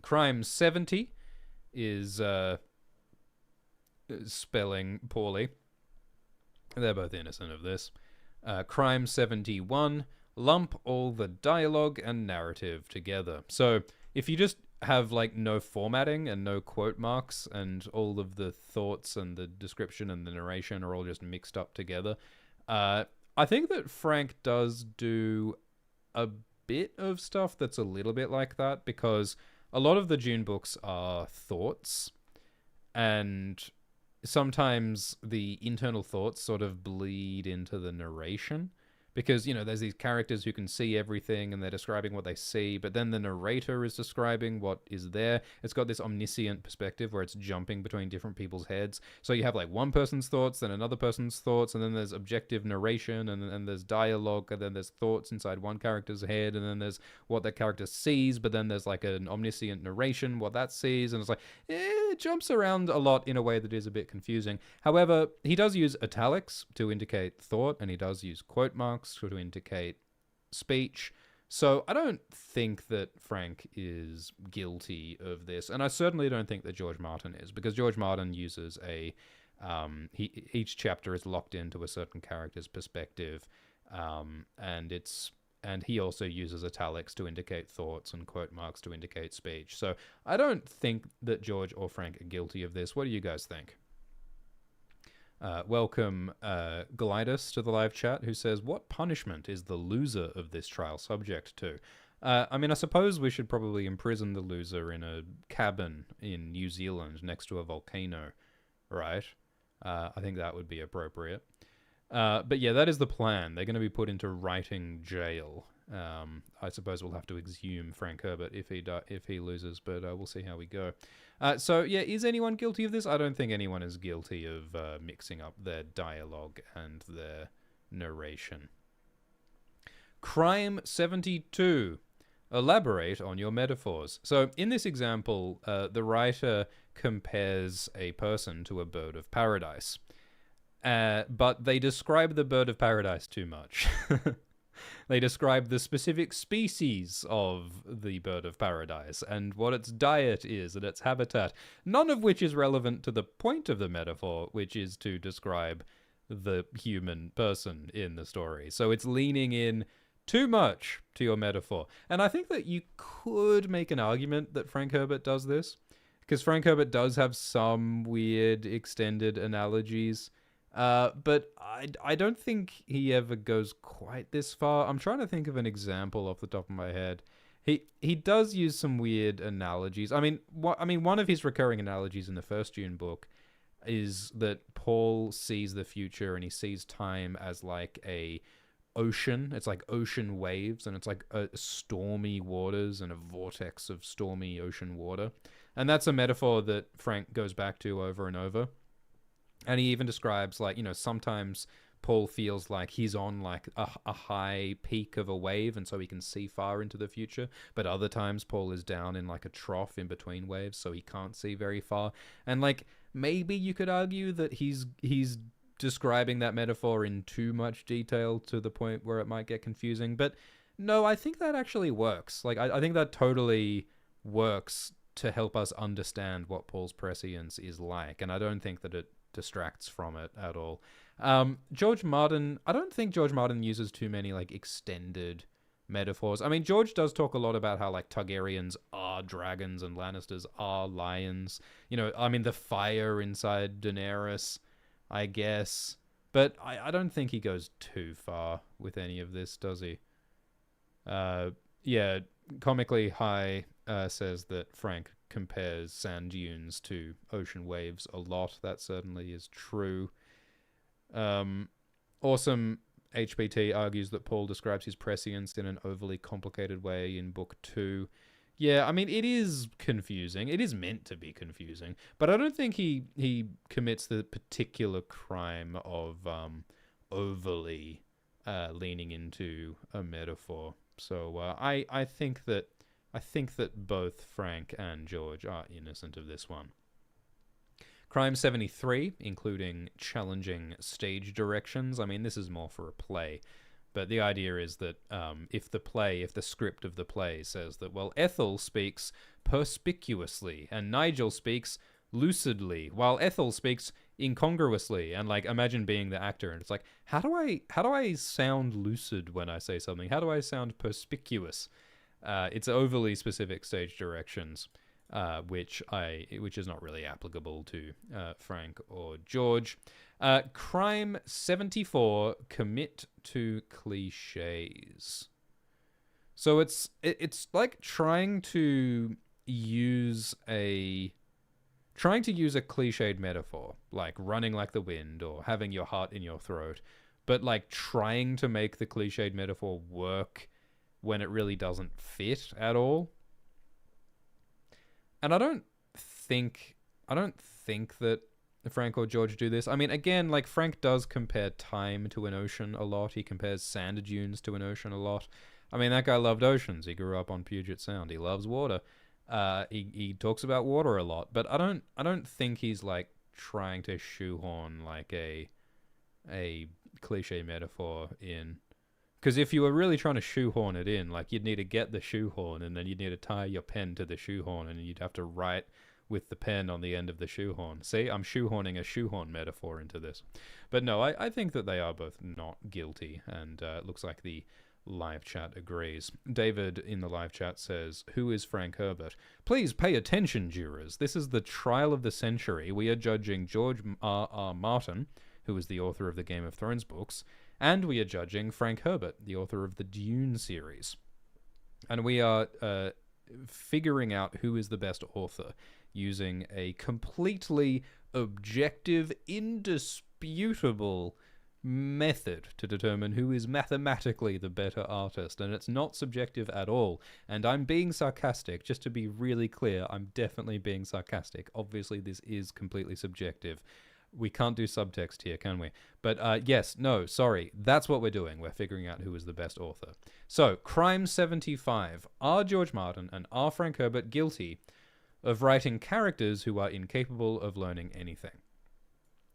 Crime 70 is spelling poorly. They're both innocent of this. Crime 71, lump all the dialogue and narrative together. So if you just have like no formatting and no quote marks and all of the thoughts and the description and the narration are all just mixed up together, I think that Frank does do a bit of stuff that's a little bit like that, because a lot of the Dune books are thoughts, and sometimes the internal thoughts sort of bleed into the narration, because, there's these characters who can see everything and they're describing what they see, but then the narrator is describing what is there. It's got this omniscient perspective where it's jumping between different people's heads. So you have like one person's thoughts, then another person's thoughts, and then there's objective narration, and there's dialogue, and then there's thoughts inside one character's head, and then there's what that character sees, but then there's like an omniscient narration, what that sees, and it's like, it jumps around a lot in a way that is a bit confusing. However, he does use italics to indicate thought, and he does use quote marks to indicate speech. So I don't think that Frank is guilty of this, and I certainly don't think that George Martin is, because George Martin uses each chapter is locked into a certain character's perspective, and he also uses italics to indicate thoughts and quote marks to indicate speech. So I don't think that George or Frank are guilty of this. What do you guys think? Welcome Glidus to the live chat, who says, what punishment is the loser of this trial subject to? I mean, I suppose we should probably imprison the loser in a cabin in New Zealand next to a volcano, right? I think that would be appropriate. But yeah, that is the plan. They're going to be put into writing jail. I suppose we'll have to exhume Frank Herbert if he loses, but we'll see how we go. So yeah, is anyone guilty of this? I don't think anyone is guilty of mixing up their dialogue and their narration. Crime 72. Elaborate on your metaphors. So in this example, the writer compares a person to a bird of paradise. But they describe the bird of paradise too much. They describe the specific species of the bird of paradise and what its diet is and its habitat, none of which is relevant to the point of the metaphor, which is to describe the human person in the story. So it's leaning in too much to your metaphor. And I think that you could make an argument that Frank Herbert does this, because Frank Herbert does have some weird extended analogies. But I don't think he ever goes quite this far. I'm trying to think of an example off the top of my head. He does use some weird analogies. I mean, one of his recurring analogies in the first Dune book is that Paul sees the future and he sees time as like a ocean. It's like ocean waves, and it's like stormy waters and a vortex of stormy ocean water. And that's a metaphor that Frank goes back to over and over. And he even describes, like, you know, sometimes Paul feels like he's on like a high peak of a wave, and so he can see far into the future. But other times Paul is down in like a trough in between waves, so he can't see very far. And like, maybe you could argue that he's describing that metaphor in too much detail to the point where it might get confusing. But no, I think that actually works. Like, I think that totally works to help us understand what Paul's prescience is like. And I don't think that it distracts from it at all. George Martin, I don't think George Martin uses too many like extended metaphors. I mean, George does talk a lot about how like Targaryens are dragons and Lannisters are lions. You know, I mean, the fire inside Daenerys, I guess. But I don't think he goes too far with any of this, does he? Yeah, Comically High says that Frank compares sand dunes to ocean waves a lot. That certainly is true. Awesome HPT argues that Paul describes his prescience in an overly complicated way in book 2. Yeah, I mean, it is confusing. It is meant to be confusing, but I don't think he commits the particular crime of overly leaning into a metaphor. So I think that both Frank and George are innocent of this one. Crime 73, including challenging stage directions. I mean, this is more for a play, but the idea is that if the script of the play says that, well, Ethel speaks perspicuously and Nigel speaks lucidly, while Ethel speaks incongruously, and like, imagine being the actor and it's like, how do I sound lucid when I say something? How do I sound perspicuous? It's overly specific stage directions, which is not really applicable to Frank or George. Crime 74, commit to cliches. So it's like trying to use a cliched metaphor, like running like the wind or having your heart in your throat, but like trying to make the cliched metaphor work when it really doesn't fit at all. And I don't think that Frank or George do this. I mean, again, like, Frank does compare time to an ocean a lot. He compares sand dunes to an ocean a lot. I mean, that guy loved oceans. He grew up on Puget Sound. He loves water. He talks about water a lot, but I don't think he's like trying to shoehorn like a cliche metaphor in. Because if you were really trying to shoehorn it in, like, you'd need to get the shoehorn, and then you'd need to tie your pen to the shoehorn, and you'd have to write with the pen on the end of the shoehorn. See, I'm shoehorning a shoehorn metaphor into this. But no, I think that they are both not guilty, and it looks like the live chat agrees. David in the live chat says, "Who is Frank Herbert? Please pay attention, jurors. This is the trial of the century. We are judging George R.R. Martin, who is the author of the Game of Thrones books, and we are judging Frank Herbert, the author of the Dune series. And we are figuring out who is the best author using a completely objective, indisputable method to determine who is mathematically the better artist, and it's not subjective at all. And I'm being sarcastic, just to be really clear. I'm definitely being sarcastic. Obviously, this is completely subjective. We can't do subtext here, can we? But yes, no, sorry. That's what we're doing. We're figuring out who is the best author. So, Crime 75. Are George Martin and are Frank Herbert guilty of writing characters who are incapable of learning anything?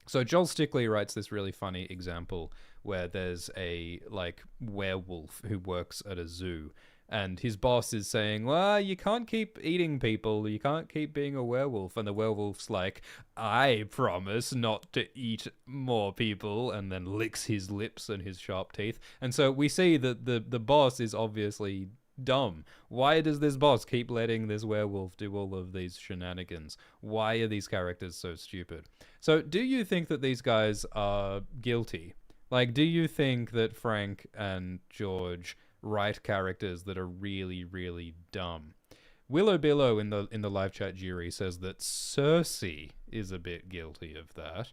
So Joel Stickley writes this really funny example where there's a, like, werewolf who works at a zoo, and his boss is saying, well, you can't keep eating people, you can't keep being a werewolf. And the werewolf's like, I promise not to eat more people, and then licks his lips and his sharp teeth. And so we see that the boss is obviously dumb. Why does this boss keep letting this werewolf do all of these shenanigans? Why are these characters so stupid? So do you think that these guys are guilty? Like, do you think that Frank and George write characters that are really, really dumb? Willow Billow in the live chat jury says that Cersei is a bit guilty of that.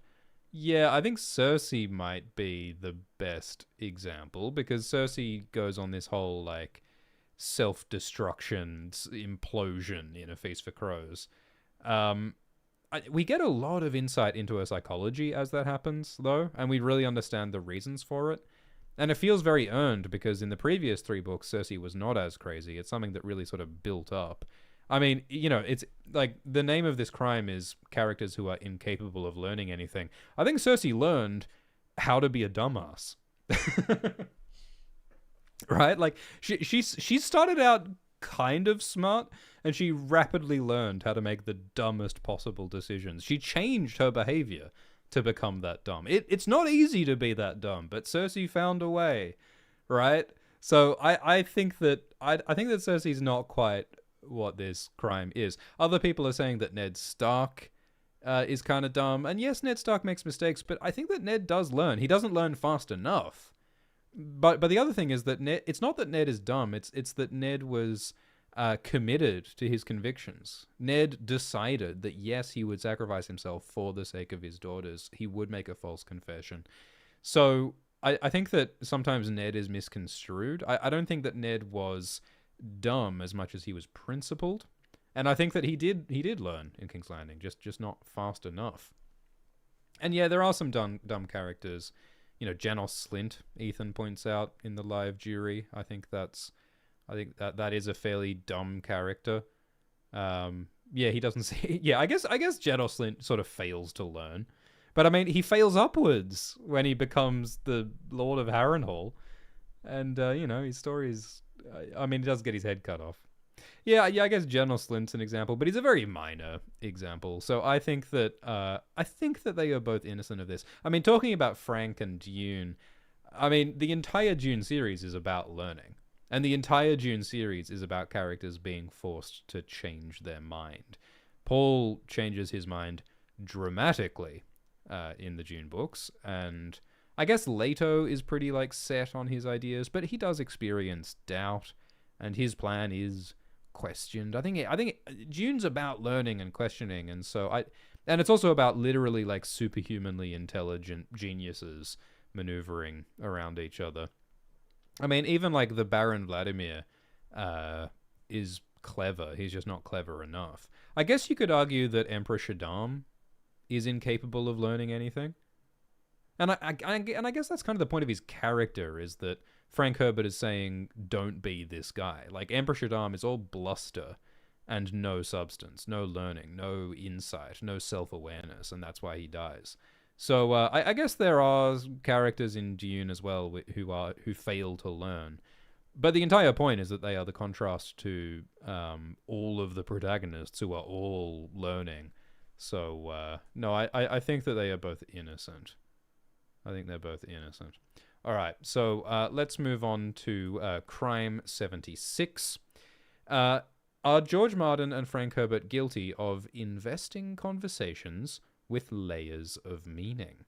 Yeah, I think Cersei might be the best example, because Cersei goes on this whole, like, self-destruction implosion in A Feast for Crows. We get a lot of insight into her psychology as that happens, though, and we really understand the reasons for it. And it feels very earned, because in the previous 3 books, Cersei was not as crazy. It's something that really sort of built up. I mean, you know, it's like the name of this crime is characters who are incapable of learning anything. I think Cersei learned how to be a dumbass. Right? Like, she started out kind of smart, and she rapidly learned how to make the dumbest possible decisions. She changed her behavior to become that dumb. It's not easy to be that dumb, but Cersei found a way, right? So I think that Cersei's not quite what this crime is. Other people are saying that Ned Stark is kind of dumb, and yes, Ned Stark makes mistakes, but I think that Ned does learn. He doesn't learn fast enough. But the other thing is that it's not that Ned is dumb. It's that Ned was committed to his convictions. Ned decided that, yes, he would sacrifice himself for the sake of his daughters. He would make a false confession. So I think that sometimes Ned is misconstrued. I don't think that Ned was dumb as much as he was principled. And I think that he did learn in King's Landing, just not fast enough. And yeah, there are some dumb characters. You know, Janos Slint, Ethan points out in the live jury. I think that is a fairly dumb character. Yeah, he doesn't see. Yeah, I guess Janos Slint sort of fails to learn, but I mean, he fails upwards when he becomes the Lord of Harrenhal, and you know, his story is. I mean, he does get his head cut off. Yeah, I guess Janos Slint's an example, but he's a very minor example. So I think that they are both innocent of this. I mean, talking about Frank and Dune, I mean, the entire Dune series is about learning, and the entire Dune series is about characters being forced to change their mind. Paul changes his mind dramatically in the Dune books, and I guess Leto is pretty, like, set on his ideas, but he does experience doubt, and his plan is questioned. I think Dune's about learning and questioning, and it's also about literally, like, superhumanly intelligent geniuses maneuvering around each other. I mean, even, like, the Baron Vladimir is clever. He's just not clever enough. I guess you could argue that Emperor Shaddam is incapable of learning anything. And I guess that's kind of the point of his character, is that Frank Herbert is saying, don't be this guy. Like, Emperor Shaddam is all bluster and no substance, no learning, no insight, no self-awareness, and that's why he dies. So I guess there are characters in Dune as well who fail to learn, but the entire point is that they are the contrast to all of the protagonists who are all learning. So no, I think that they are both innocent. I think they're both innocent. All right, so let's move on to Crime 76. Are George Martin and Frank Herbert guilty of investing conversations with layers of meaning?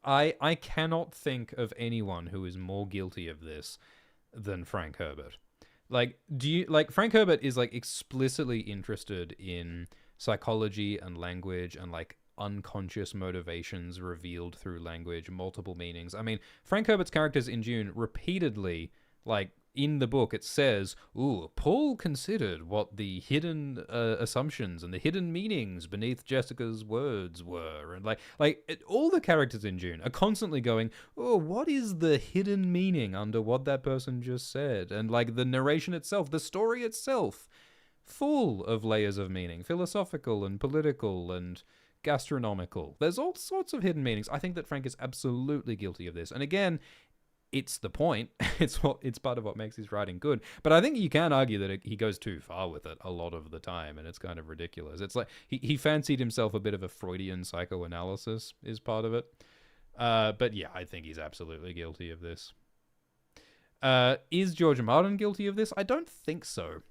I cannot think of anyone who is more guilty of this than Frank Herbert. Frank Herbert is like explicitly interested in psychology and language and like unconscious motivations revealed through language, multiple meanings. I mean, Frank Herbert's characters in Dune repeatedly, like in the book, it says, "Ooh, Paul considered what the hidden assumptions and the hidden meanings beneath Jessica's words were," and all the characters in Dune are constantly going, "Oh, what is the hidden meaning under what that person just said?" And like the narration itself, the story itself, full of layers of meaning, philosophical and political and gastronomical. There's all sorts of hidden meanings. I think that Frank is absolutely guilty of this. And again, it's the point. It's part of what makes his writing good. But I think you can argue that he goes too far with it a lot of the time, and it's kind of ridiculous. It's like he fancied himself a bit of a Freudian psychoanalysis is part of it. But yeah, I think he's absolutely guilty of this. Is George Martin guilty of this? I don't think so.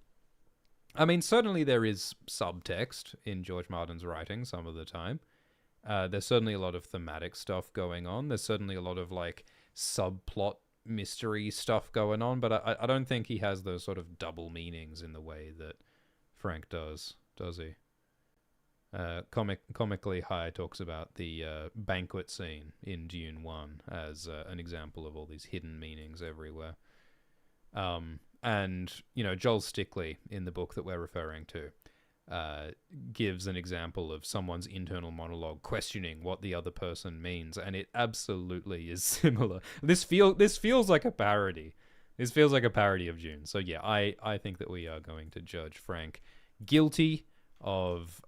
I mean, certainly there is subtext in George Martin's writing some of the time. There's certainly a lot of thematic stuff going on. There's certainly a lot of like subplot mystery stuff going on, but I don't think he has those sort of double meanings in the way that Frank does he? Comically High talks about the banquet scene in Dune 1 as an example of all these hidden meanings everywhere. And, you know, Joel Stickley in the book that we're referring to gives an example of someone's internal monologue questioning what the other person means, and it absolutely is similar. This feels like a parody. This feels like a parody of Dune. So yeah, I think that we are going to judge Frank guilty of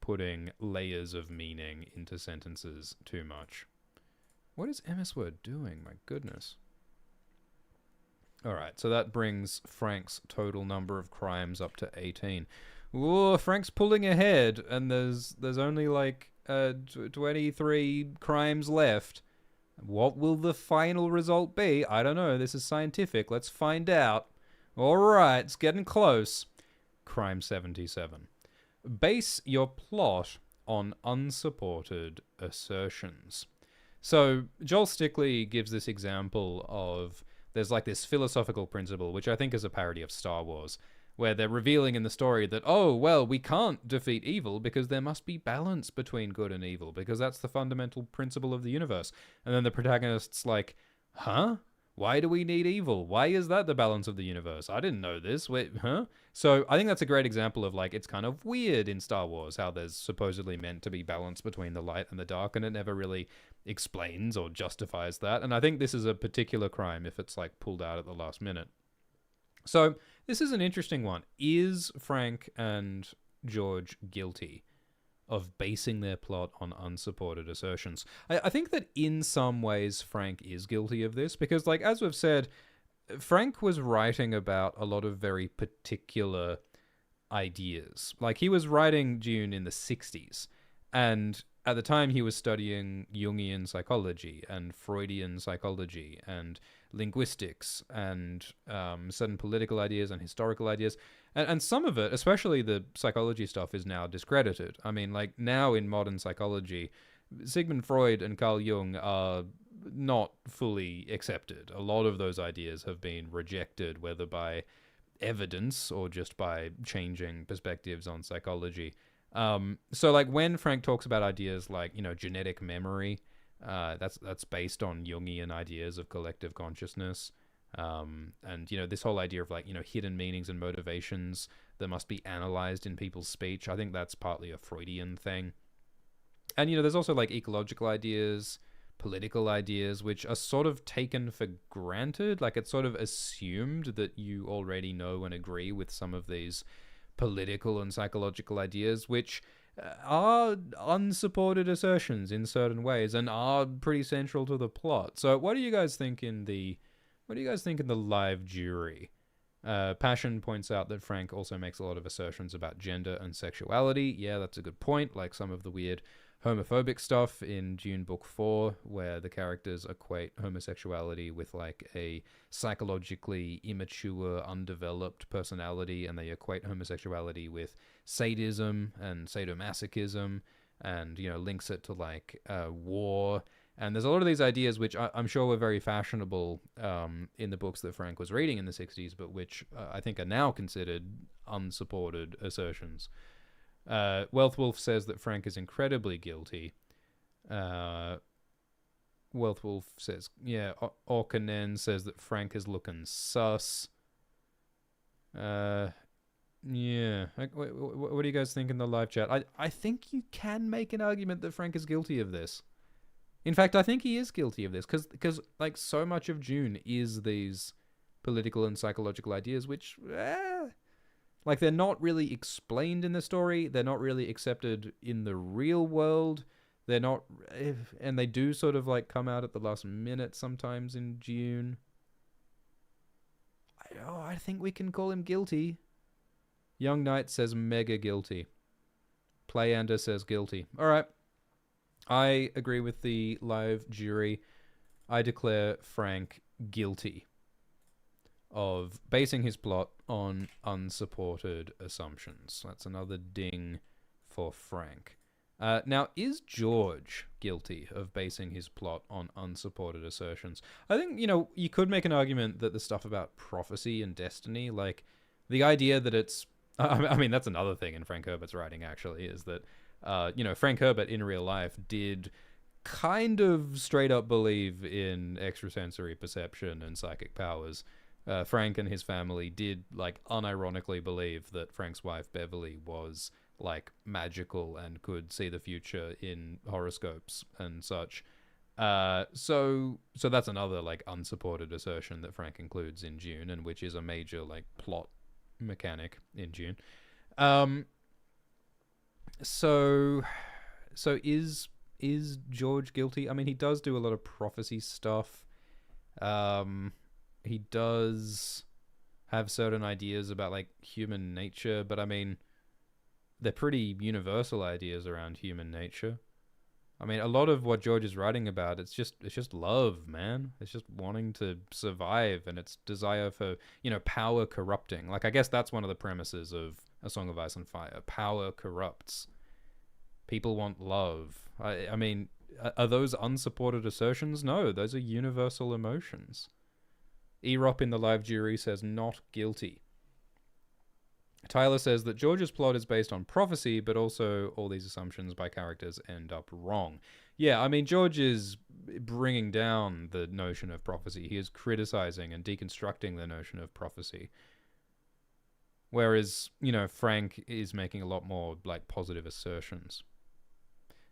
putting layers of meaning into sentences too much. What is MS Word doing? My goodness. All right, so that brings Frank's total number of crimes up to 18. Whoa, Frank's pulling ahead, and there's only like 23 crimes left. What will the final result be? I don't know. This is scientific. Let's find out. All right, it's getting close. Crime 77. Base your plot on unsupported assertions. So Joel Stickley gives this example of there's like this philosophical principle, which I think is a parody of Star Wars, where they're revealing in the story that, oh, well, we can't defeat evil because there must be balance between good and evil, because that's the fundamental principle of the universe. And then the protagonist's like, huh? Why do we need evil? Why is that the balance of the universe? I didn't know this. Wait, huh? So I think that's a great example of like, it's kind of weird in Star Wars how there's supposedly meant to be balance between the light and the dark, and it never really explains or justifies that. And I think this is a particular crime if it's like pulled out at the last minute. So this is an interesting one. Is Frank and George guilty of basing their plot on unsupported assertions? I think that in some ways Frank is guilty of this because, like, as we've said, Frank was writing about a lot of very particular ideas. Like, he was writing Dune in the 60s, and at the time he was studying Jungian psychology and Freudian psychology and linguistics and certain political ideas and historical ideas. And some of it, especially the psychology stuff, is now discredited. I mean, like, now in modern psychology, Sigmund Freud and Carl Jung are not fully accepted. A lot of those ideas have been rejected, whether by evidence or just by changing perspectives on psychology. So, like, when Frank talks about ideas like, you know, genetic memory, that's based on Jungian ideas of collective consciousness. And, you know, this whole idea of, like, you know, hidden meanings and motivations that must be analyzed in people's speech. I think that's partly a Freudian thing. And, you know, there's also, like, ecological ideas, political ideas, which are sort of taken for granted. Like, it's sort of assumed that you already know and agree with some of these political and psychological ideas, which are unsupported assertions in certain ways and are pretty central to the plot. So, what do you guys think in the live jury? Passion points out that Frank also makes a lot of assertions about gender and sexuality. Yeah, that's a good point. Like some of the weird homophobic stuff in Dune Book 4, where the characters equate homosexuality with like a psychologically immature, undeveloped personality, and they equate homosexuality with sadism and sadomasochism, and, you know, links it to like war. And there's a lot of these ideas which I'm sure were very fashionable in the books that Frank was reading in the 60s, but which I think are now considered unsupported assertions. Wealth Wolf says that Frank is incredibly guilty. Wealth Wolf says, yeah, Orkanen says that Frank is looking sus. Yeah. What do you guys think in the live chat? I think you can make an argument that Frank is guilty of this. In fact, I think he is guilty of this because like so much of Dune is these political and psychological ideas which like they're not really explained in the story, they're not really accepted in the real world. They're not, and they do sort of like come out at the last minute sometimes in Dune. I think we can call him guilty. Young Knight says mega guilty. Playander says guilty. All right. I agree with the live jury. I declare Frank guilty of basing his plot on unsupported assumptions. That's another ding for Frank. Now, is George guilty of basing his plot on unsupported assertions? I think, you know, you could make an argument that the stuff about prophecy and destiny, like the idea that it's... I mean, that's another thing in Frank Herbert's writing, actually, is that you know, Frank Herbert in real life did kind of straight up believe in extrasensory perception and psychic powers. Frank and his family did like unironically believe that Frank's wife Beverly was like magical and could see the future in horoscopes and such. So that's another like unsupported assertion that Frank includes in Dune, and which is a major like plot mechanic in Dune. So is George guilty? I mean, he does do a lot of prophecy stuff. He does have certain ideas about like human nature, but I mean, they're pretty universal ideas around human nature. I mean, a lot of what George is writing about, it's just love, man. It's just wanting to survive, and it's desire for, you know, power corrupting. Like, I guess that's one of the premises of A Song of Ice and Fire. Power corrupts. People want love. I mean, are those unsupported assertions? No, those are universal emotions. Erop in the live jury says not guilty. Tyler says that George's plot is based on prophecy, but also all these assumptions by characters end up wrong. Yeah, I mean, George is bringing down the notion of prophecy. He is criticizing and deconstructing the notion of prophecy. Whereas, you know, Frank is making a lot more, like, positive assertions.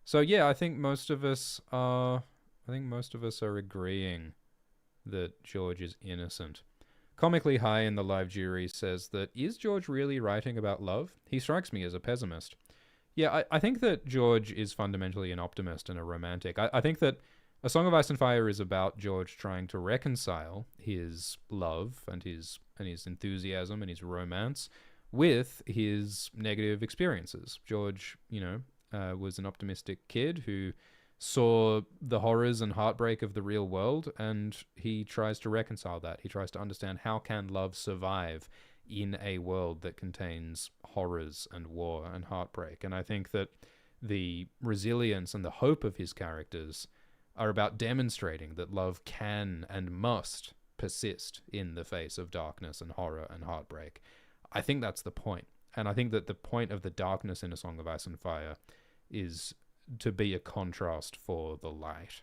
So, yeah, I think most of us are agreeing that George is innocent. Comically High in the live jury says that, is George really writing about love? He strikes me as a pessimist. Yeah, I think that George is fundamentally an optimist and a romantic. I think that A Song of Ice and Fire is about George trying to reconcile his love and his enthusiasm and his romance with his negative experiences. George, you know, was an optimistic kid who saw the horrors and heartbreak of the real world, and he tries to reconcile that. He tries to understand how can love survive in a world that contains horrors and war and heartbreak. And I think that the resilience and the hope of his characters are about demonstrating that love can and must persist in the face of darkness and horror and heartbreak. I think that's the point. And I think that the point of the darkness in A Song of Ice and Fire is to be a contrast for the light.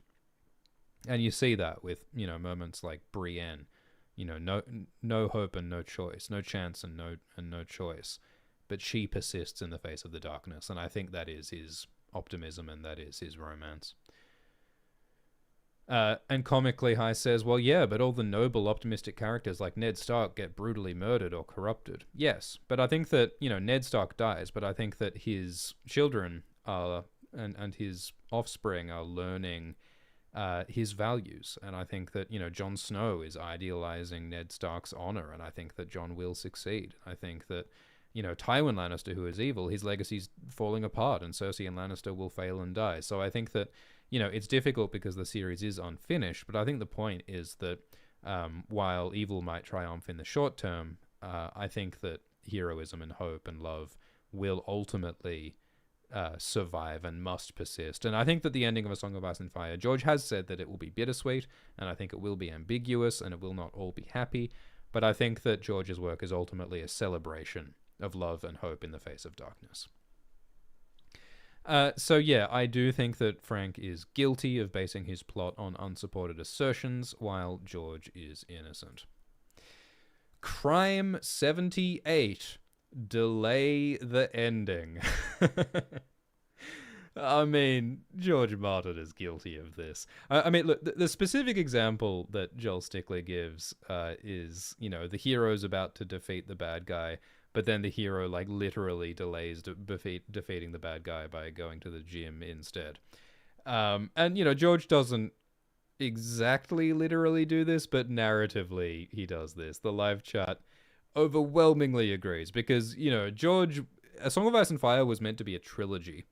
And you see that with, you know, moments like Brienne, you know, no hope and no choice, no chance and no choice, but she persists in the face of the darkness. And I think that is his optimism and that is his romance. And comically High says, well, yeah, but all the noble, optimistic characters like Ned Stark get brutally murdered or corrupted. Yes, but I think that, Ned Stark dies, but I think that his children are, and his offspring are learning his values. And I think that, Jon Snow is idealizing Ned Stark's honor, and I think that Jon will succeed. I think that, Tywin Lannister, who is evil, his legacy's falling apart, and Cersei and Lannister will fail and die. So I think that, it's difficult because the series is unfinished, but I think the point is that while evil might triumph in the short term, I think that heroism and hope and love will ultimately survive and must persist. And I think that the ending of A Song of Ice and Fire, George has said that it will be bittersweet, and I think it will be ambiguous, and it will not all be happy, but I think that George's work is ultimately a celebration of love and hope in the face of darkness. So yeah, I do think that Frank is guilty of basing his plot on unsupported assertions, while George is innocent. Crime 78. Delay the ending. I mean, George Martin is guilty of this. I mean, look, the specific example that Joel Stickley gives is, the hero's about to defeat the bad guy, but then the hero, literally delays defeating the bad guy by going to the gym instead. And, George doesn't exactly literally do this, but narratively he does this. The live chat overwhelmingly agrees because, George... A Song of Ice and Fire was meant to be a trilogy.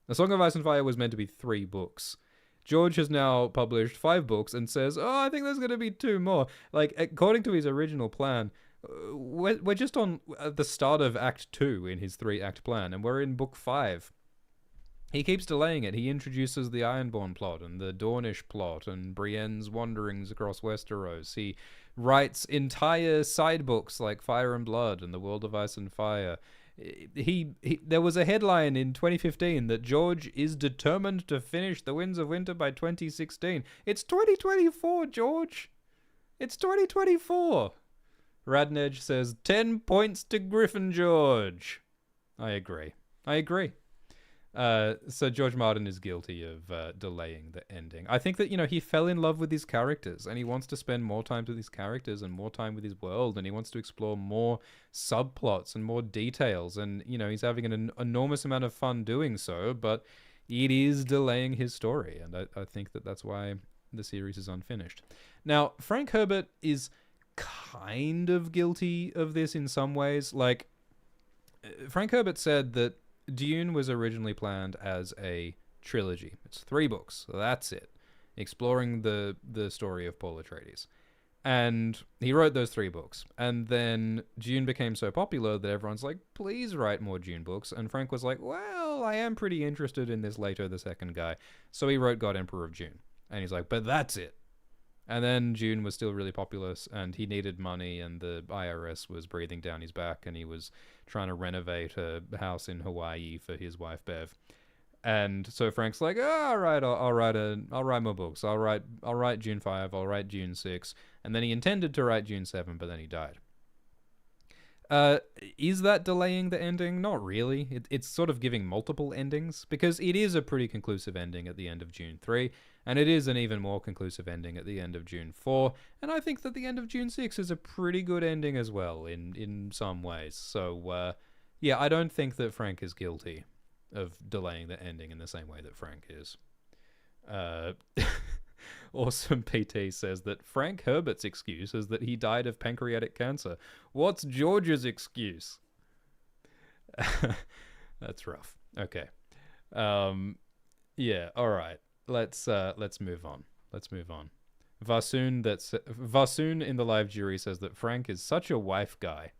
A Song of Ice and Fire was meant to be 3 books. George has now published 5 books and says, I think there's going to be 2 more. According to his original plan, we're just on the start of Act 2 in his 3-act plan, and we're in Book 5. He keeps delaying it. He introduces the Ironborn plot and the Dornish plot and Brienne's wanderings across Westeros. He writes entire side books like Fire and Blood and The World of Ice and Fire. There was a headline in 2015 that George is determined to finish The Winds of Winter by 2016. It's 2024, George. It's 2024. Radnedge says 10 points to Griffin George. I agree. So George Martin is guilty of delaying the ending. I think that, he fell in love with his characters and he wants to spend more time with his characters and more time with his world, and he wants to explore more subplots and more details, and, he's having an enormous amount of fun doing so, but it is delaying his story, and I think that that's why the series is unfinished. Now, Frank Herbert is kind of guilty of this in some ways. Frank Herbert said that Dune was originally planned as a trilogy. It's 3 books. So that's it. Exploring the story of Paul Atreides. And he wrote those 3 books. And then Dune became so popular that everyone's like, please write more Dune books. And Frank was like, well, I am pretty interested in this Leto the Second guy. So he wrote God Emperor of Dune. And he's like, but that's it. And then Dune was still really populous, and he needed money, and the IRS was breathing down his back, and he was trying to renovate a house in Hawaii for his wife Bev. And so Frank's like, all right, I'll write more books. I'll write Dune 5, I'll write Dune 6, and then he intended to write Dune 7, but then he died. Is that delaying the ending? Not really. It's sort of giving multiple endings, because it is a pretty conclusive ending at the end of Dune 3, and it is an even more conclusive ending at the end of Dune 4, and I think that the end of Dune 6 is a pretty good ending as well, in some ways. So, yeah, I don't think that Frank is guilty of delaying the ending in the same way that Frank is. Awesome PT says that Frank Herbert's excuse is that he died of pancreatic cancer. What's George's excuse? That's rough. Okay. Yeah, all right. Let's move on. Varsoon in the live jury says that Frank is such a wife guy.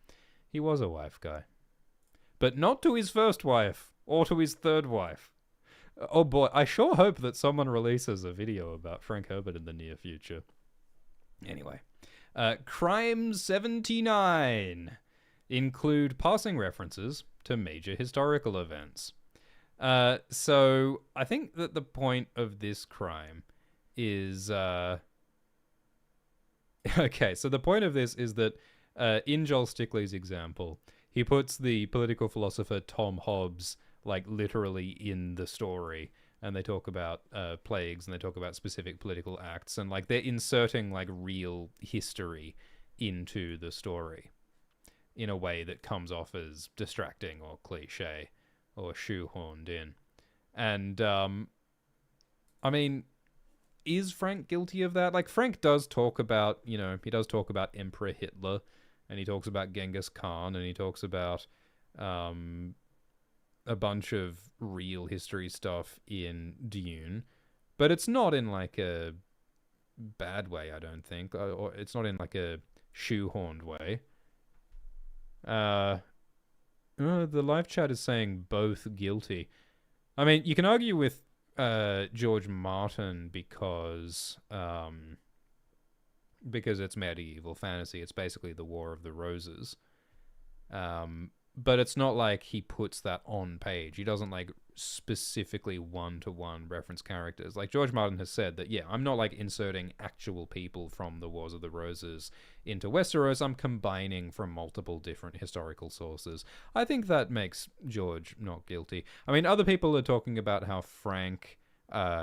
He was a wife guy. But not to his first wife or to his third wife. Oh boy, I sure hope that someone releases a video about Frank Herbert in the near future. Anyway, Crime 79 include passing references to major historical events. So I think that the point of this crime is... Okay, so the point of this is that in Joel Stickley's example, he puts the political philosopher Tom Hobbes like literally in the story, and they talk about plagues, and they talk about specific political acts, and like they're inserting like real history into the story in a way that comes off as distracting or cliche or shoehorned in. And I mean, is Frank guilty of that? Like, Frank does talk about, he does talk about Emperor Hitler, and he talks about Genghis Khan, and he talks about a bunch of real history stuff in Dune, but it's not in like a bad way, I don't think, or it's not in like a shoehorned way. The live chat is saying both guilty. I mean, you can argue with George Martin because it's medieval fantasy. It's basically the War of the Roses. But it's not like he puts that on page. He doesn't like specifically one-to-one reference characters. Like George Martin has said that, yeah, I'm not like inserting actual people from the Wars of the Roses into Westeros. I'm combining from multiple different historical sources. I think that makes George not guilty. I mean, other people are talking about how Frank,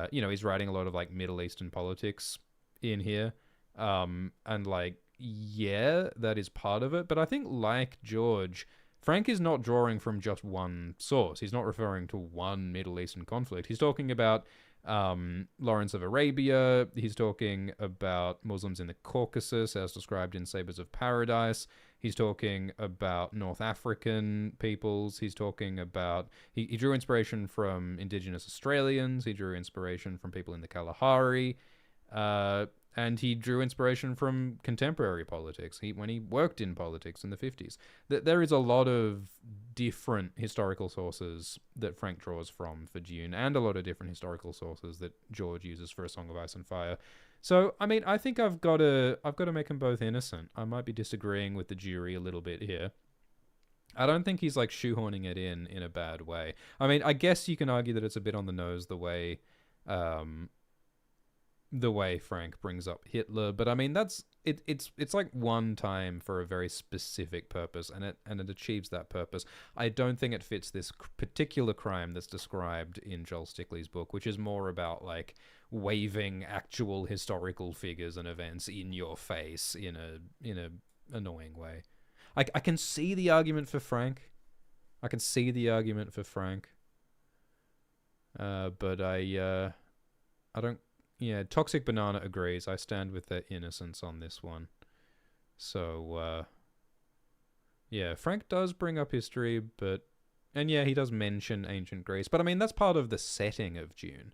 he's writing a lot of like Middle Eastern politics in here. And like, yeah, that is part of it. But I think like George, Frank is not drawing from just one source. He's not referring to one Middle Eastern conflict. He's talking about Lawrence of Arabia. He's talking about Muslims in the Caucasus, as described in Sabres of Paradise. He's talking about North African peoples. He's talking about... He drew inspiration from Indigenous Australians. He drew inspiration from people in the Kalahari. And he drew inspiration from contemporary politics when he worked in politics in the 50s. There is a lot of different historical sources that Frank draws from for Dune, and a lot of different historical sources that George uses for A Song of Ice and Fire. So, I mean, I think I've got to make them both innocent. I might be disagreeing with the jury a little bit here. I don't think he's like shoehorning it in a bad way. I mean, I guess you can argue that it's a bit on the nose the way Frank brings up Hitler, but I mean it's like one time for a very specific purpose, and it achieves that purpose. I don't think it fits this particular crime that's described in Joel Stickley's book, which is more about like waving actual historical figures and events in your face in a annoying way. I can see the argument for Frank. But I don't. Yeah, Toxic Banana agrees. I stand with their innocence on this one. So, yeah, Frank does bring up history, and yeah, he does mention ancient Greece. But I mean, that's part of the setting of Dune.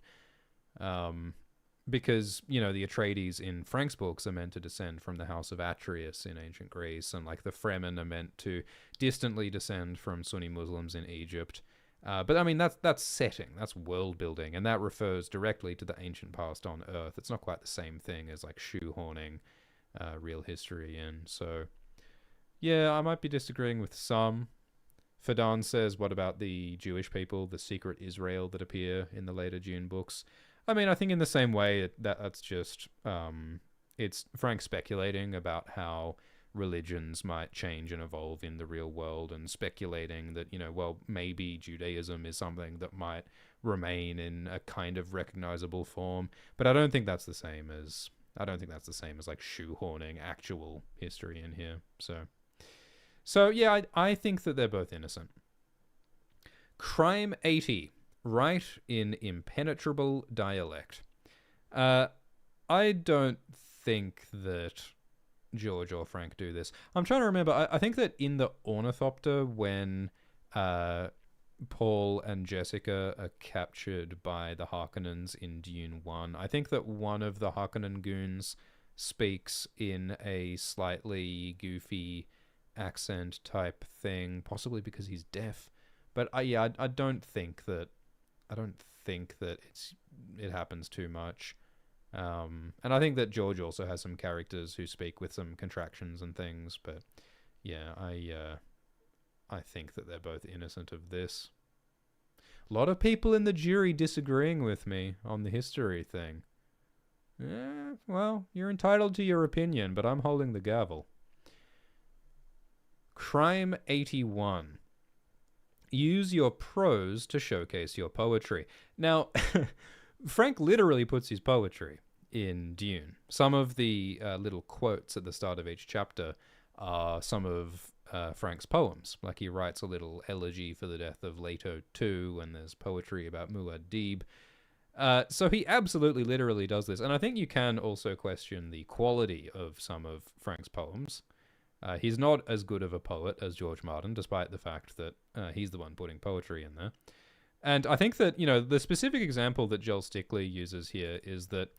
Because, the Atreides in Frank's books are meant to descend from the House of Atreus in ancient Greece, and like the Fremen are meant to distantly descend from Sunni Muslims in Egypt. But I mean, that's setting, that's world building, and that refers directly to the ancient past on Earth. It's not quite the same thing as like shoehorning real history in. So, yeah, I might be disagreeing with some. Fadan says, what about the Jewish people, the secret Israel that appear in the later Dune books? I mean, I think in the same way that's just it's Frank speculating about how religions might change and evolve in the real world, and speculating that, maybe Judaism is something that might remain in a kind of recognizable form. But I don't think that's the same as like shoehorning actual history in here. So yeah, I think that they're both innocent. Crime 80. Write in impenetrable dialect. I don't think that George or Frank do this. I'm trying to remember. I think that in the Ornithopter, when Paul and Jessica are captured by the Harkonnens in Dune 1, I think that one of the Harkonnen goons speaks in a slightly goofy accent type thing, possibly because he's deaf. But I don't think that it happens too much. And I think that George also has some characters who speak with some contractions and things, but yeah, I think that they're both innocent of this. A lot of people in the jury disagreeing with me on the history thing. Yeah, well, you're entitled to your opinion, but I'm holding the gavel. Crime 81. use your prose to showcase your poetry. Now, Frank literally puts his poetry in Dune. Some of the little quotes at the start of each chapter are some of Frank's poems. Like he writes a little elegy for the death of Leto II, and there's poetry about Muad'Dib. So he absolutely literally does this. And I think you can also question the quality of some of Frank's poems. He's not as good of a poet as George Martin, despite the fact that he's the one putting poetry in there. And I think that, the specific example that Joel Stickley uses here is that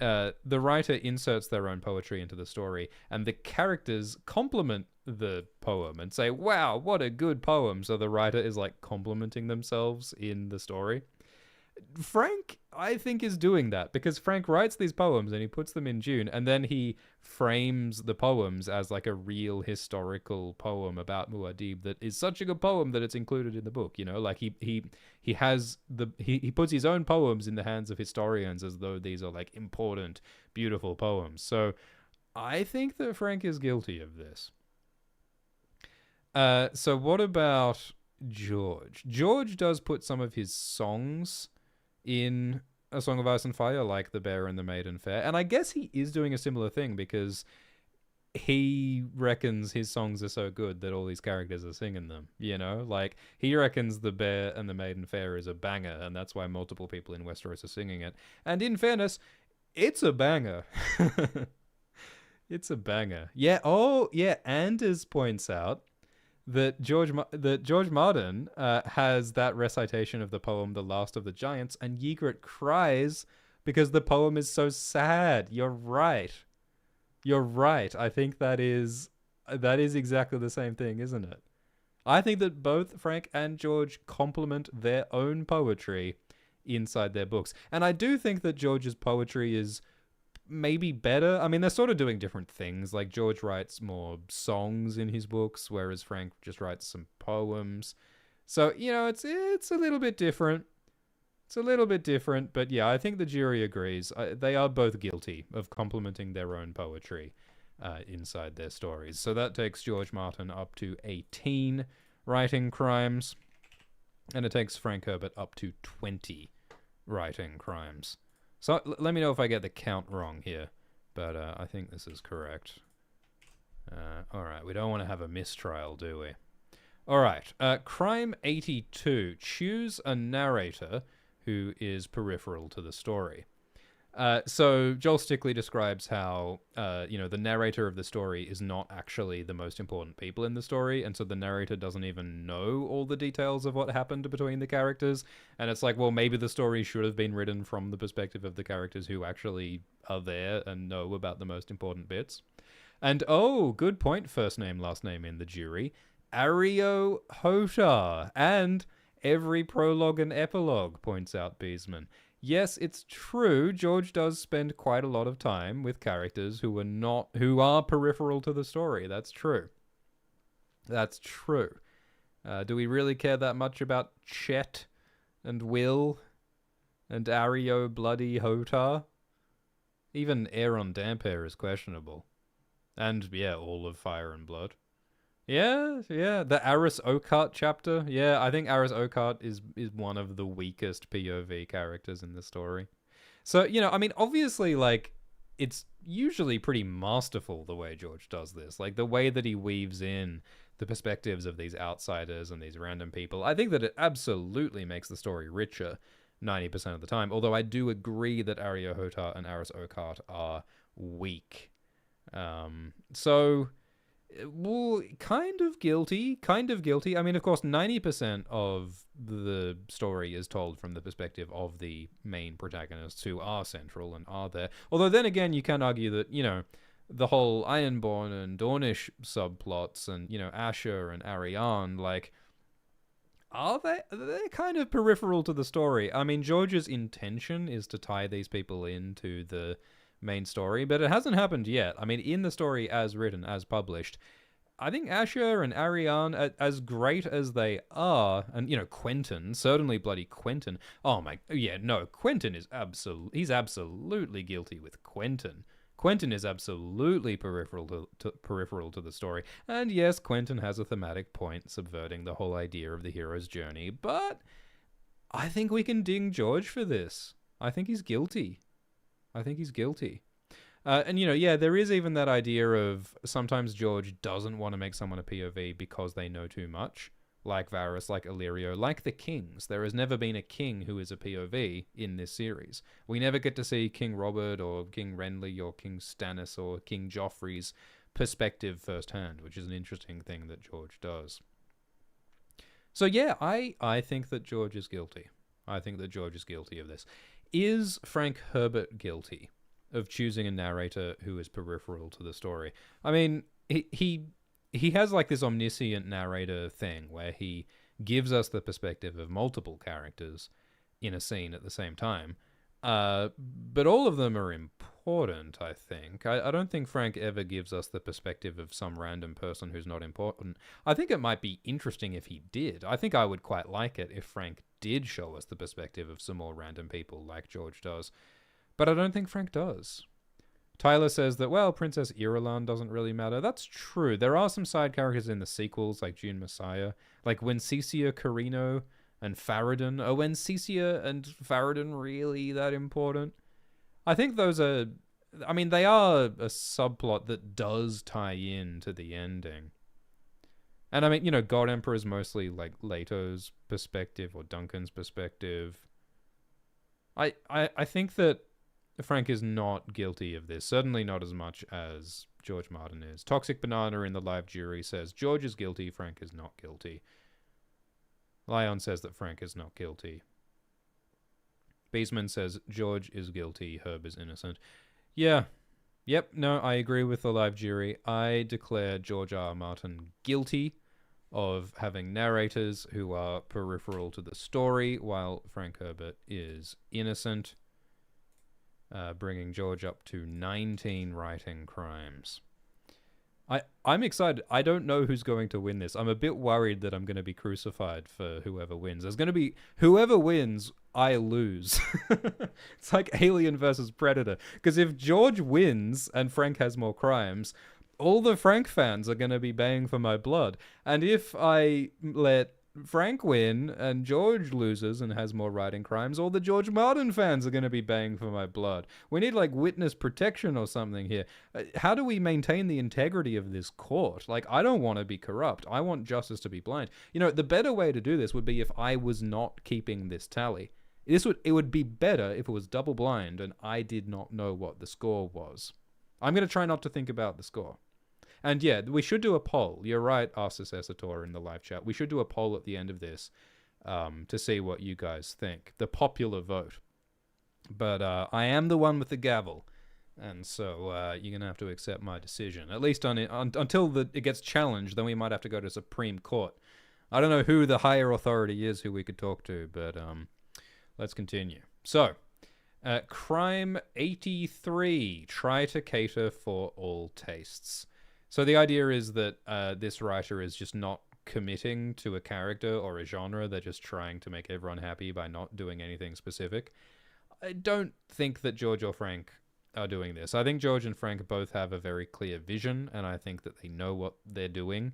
the writer inserts their own poetry into the story, and the characters compliment the poem and say, wow, what a good poem. So the writer is like complimenting themselves in the story. Frank, I think, is doing that because Frank writes these poems and he puts them in Dune, and then he frames the poems as like a real historical poem about Muad'Dib that is such a good poem that it's included in the book. Like he puts his own poems in the hands of historians as though these are like important, beautiful poems. So I think that Frank is guilty of this. So what about George? George does put some of his songs in A Song of Ice and Fire, like The Bear and the Maiden Fair. And I guess he is doing a similar thing because he reckons his songs are so good that all these characters are singing them, Like, he reckons The Bear and the Maiden Fair is a banger, and that's why multiple people in Westeros are singing it. And in fairness, it's a banger. It's a banger. Yeah, Anders points out that George Martin has that recitation of the poem "The Last of the Giants," and Ygritte cries because the poem is so sad. You're right. I think that is exactly the same thing, isn't it? I think that both Frank and George compliment their own poetry inside their books, and I do think that George's poetry is maybe better. I mean, they're sort of doing different things. Like, George writes more songs in his books, whereas Frank just writes some poems. So, it's a little bit different. But yeah, I think the jury agrees. They are both guilty of complimenting their own poetry inside their stories. So that takes George Martin up to 18 writing crimes, and it takes Frank Herbert up to 20 writing crimes. So let me know if I get the count wrong here, but I think this is correct. All right, we don't want to have a mistrial, do we? All right, crime 82. Choose a narrator who is peripheral to the story. So Joel Stickley describes how, the narrator of the story is not actually the most important people in the story, and so the narrator doesn't even know all the details of what happened between the characters. And it's like, well, maybe the story should have been written from the perspective of the characters who actually are there and know about the most important bits. And, good point, first name, last name in the jury. Areo Hotar. And every prologue and epilogue, points out Beesman. Yes, it's true. George does spend quite a lot of time with characters who are peripheral to the story. That's true. Do we really care that much about Chet and Will and Areo Bloody Hotar? Even Aeron Dampere is questionable. And yeah, all of Fire and Blood. Yeah. The Aris Oakheart chapter. Yeah, I think Aris Oakheart is one of the weakest POV characters in the story. So, obviously, like, it's usually pretty masterful the way George does this. Like, the way that he weaves in the perspectives of these outsiders and these random people. I think that it absolutely makes the story richer 90% of the time. Although I do agree that Areo Hotar and Aris Oakheart are weak. Well, kind of guilty. I mean, of course, 90% of the story is told from the perspective of the main protagonists who are central and are there. Although then again, you can argue that, the whole Ironborn and Dornish subplots and, Asher and Ariane, like, they're kind of peripheral to the story. I mean, George's intention is to tie these people into the main story, but it hasn't happened yet. I mean, in the story as written, as published, I think Asher and Ariane, as great as they are, and, Quentin, certainly bloody Quentin. Oh my, yeah, no, Quentin is he's absolutely guilty with Quentin. Quentin is absolutely peripheral to the story. And yes, Quentin has a thematic point subverting the whole idea of the hero's journey, but I think we can ding George for this. I think he's guilty. And, yeah, there is even that idea of sometimes George doesn't want to make someone a POV because they know too much. Like Varys, like Illyrio, like the kings. There has never been a king who is a POV in this series. We never get to see King Robert or King Renly or King Stannis or King Joffrey's perspective firsthand, which is an interesting thing that George does. So yeah, I think that George is guilty. I think that George is guilty of this. Is Frank Herbert guilty of choosing a narrator who is peripheral to the story? I mean, he has like this omniscient narrator thing where he gives us the perspective of multiple characters in a scene at the same time. But all of them are important, I think. I don't think Frank ever gives us the perspective of some random person who's not important. I think it might be interesting if he did. I think I would quite like it if Frank did show us the perspective of some more random people like George does. But I don't think Frank does. Tyler says that, well, Princess Irulan doesn't really matter. That's true. There are some side characters in the sequels, like Dune Messiah. Like Wencesia Carino and Farad'n. Are Wencesia and Farad'n really that important? I think those are... I mean, they are a subplot that does tie in to the ending. And I mean, God Emperor is mostly like Leto's perspective or Duncan's perspective. I think that Frank is not guilty of this. Certainly not as much as George Martin is. Toxic Banana in the live jury says George is guilty, Frank is not guilty. Lion says that Frank is not guilty. Beastman says George is guilty, Herb is innocent. Yeah. Yep, no, I agree with the live jury. I declare George R. R. Martin guilty of having narrators who are peripheral to the story, while Frank Herbert is innocent. Bringing George up to 19 writing crimes. I'm excited. I don't know who's going to win this. I'm a bit worried that I'm going to be crucified for whoever wins. There's going to be... Whoever wins, I lose. It's like Alien versus Predator. Because if George wins and Frank has more crimes, all the Frank fans are going to be baying for my blood. And if I let Frank win and George loses and has more writing crimes, all the George Martin fans are going to be baying for my blood. We need like witness protection or something here. How do we maintain the integrity of this court? Like, I don't want to be corrupt. I want justice to be blind. The better way to do this would be if I was not keeping this tally. It would be better if it was double blind and I did not know what the score was. I'm going to try not to think about the score. And yeah, we should do a poll. You're right, Arsus Esator in the live chat. We should do a poll at the end of this to see what you guys think. The popular vote. But I am the one with the gavel. And so you're going to have to accept my decision. At least until it gets challenged, then we might have to go to Supreme Court. I don't know who the higher authority is who we could talk to, but let's continue. So, Crime 83. Try to cater for all tastes. So the idea is that this writer is just not committing to a character or a genre. They're just trying to make everyone happy by not doing anything specific. I don't think that George or Frank are doing this. I think George and Frank both have a very clear vision, and I think that they know what they're doing.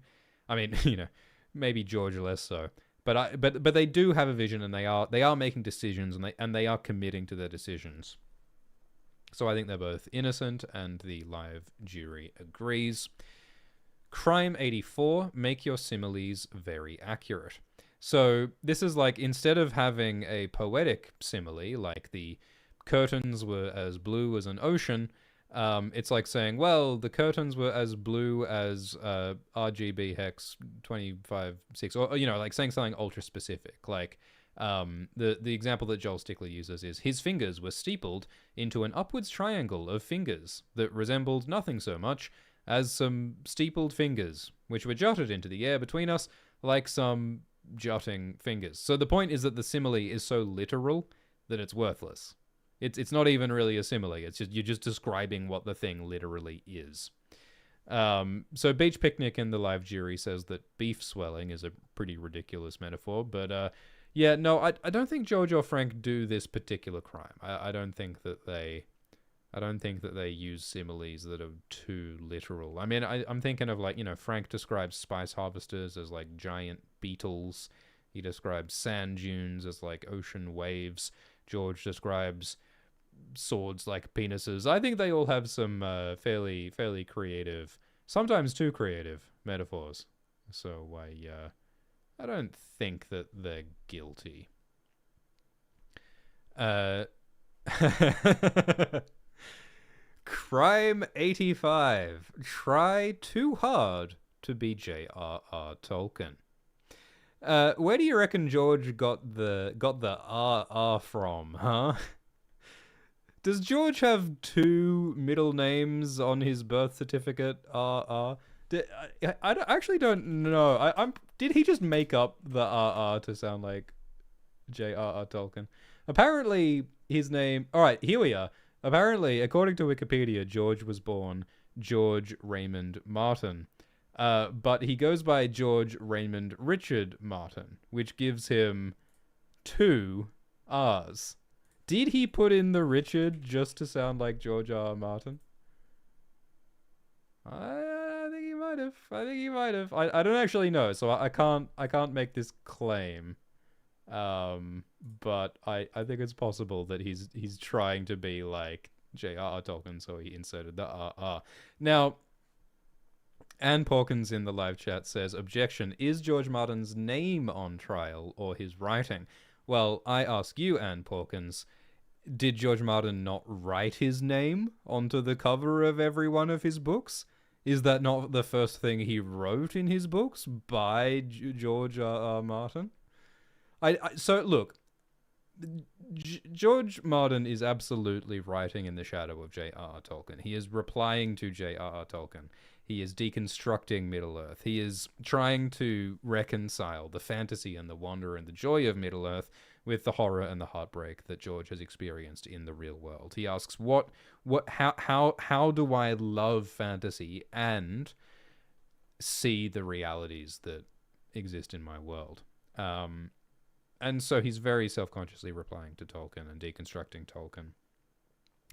I mean, maybe George less so. But they do have a vision, and they are making decisions, and they are committing to their decisions. So I think they're both innocent, and the live jury agrees. Crime 84, make your similes very accurate. So this is like, instead of having a poetic simile, like the curtains were as blue as an ocean, it's like saying, well, the curtains were as blue as RGB hex 256, or like saying something ultra specific, like the example that Joel Stickler uses is his fingers were steepled into an upwards triangle of fingers that resembled nothing so much as some steepled fingers, which were jutted into the air between us like some jutting fingers. So the point is that the simile is so literal that it's worthless. It's not even really a simile. It's just, you're just describing what the thing literally is. So Beach Picnic in the live jury says that beef swelling is a pretty ridiculous metaphor, but yeah, no, I don't think George or Frank do this particular crime. I don't think that they I don't think that they use similes that are too literal. I mean, I'm thinking of like, Frank describes spice harvesters as like giant beetles. He describes sand dunes as like ocean waves. George describes swords like penises. I think they all have some fairly creative, sometimes too creative metaphors. So I don't think that they're guilty. Crime 85. Try too hard to be J.R.R. Tolkien. Where do you reckon George got the R from, huh? Does George have two middle names on his birth certificate? R. I actually don't know. Did he just make up the R to sound like J.R.R. Tolkien? Apparently, his name. All right, here we are. Apparently, according to Wikipedia, George was born George Raymond Martin. But he goes by George Raymond Richard Martin, which gives him two R's. Did he put in the Richard just to sound like George R. Martin? I think he might have. I don't actually know, so I can't make this claim. But I think it's possible that he's trying to be like J.R.R. Tolkien, so he inserted the R. Now, Anne Pawkins in the live chat says, objection, is George Martin's name on trial or his writing? Well, I ask you, Anne Pawkins, did George Martin not write his name onto the cover of every one of his books? Is that not the first thing he wrote in his books by George R. Martin? So look, George Martin is absolutely writing in the shadow of J.R.R. Tolkien. He is replying to J.R.R. Tolkien. He is deconstructing Middle-earth. He is trying to reconcile the fantasy and the wonder and the joy of Middle-earth with the horror and the heartbreak that George has experienced in the real world. He asks, how do I love fantasy and see the realities that exist in my world? And so he's very self-consciously replying to Tolkien and deconstructing Tolkien.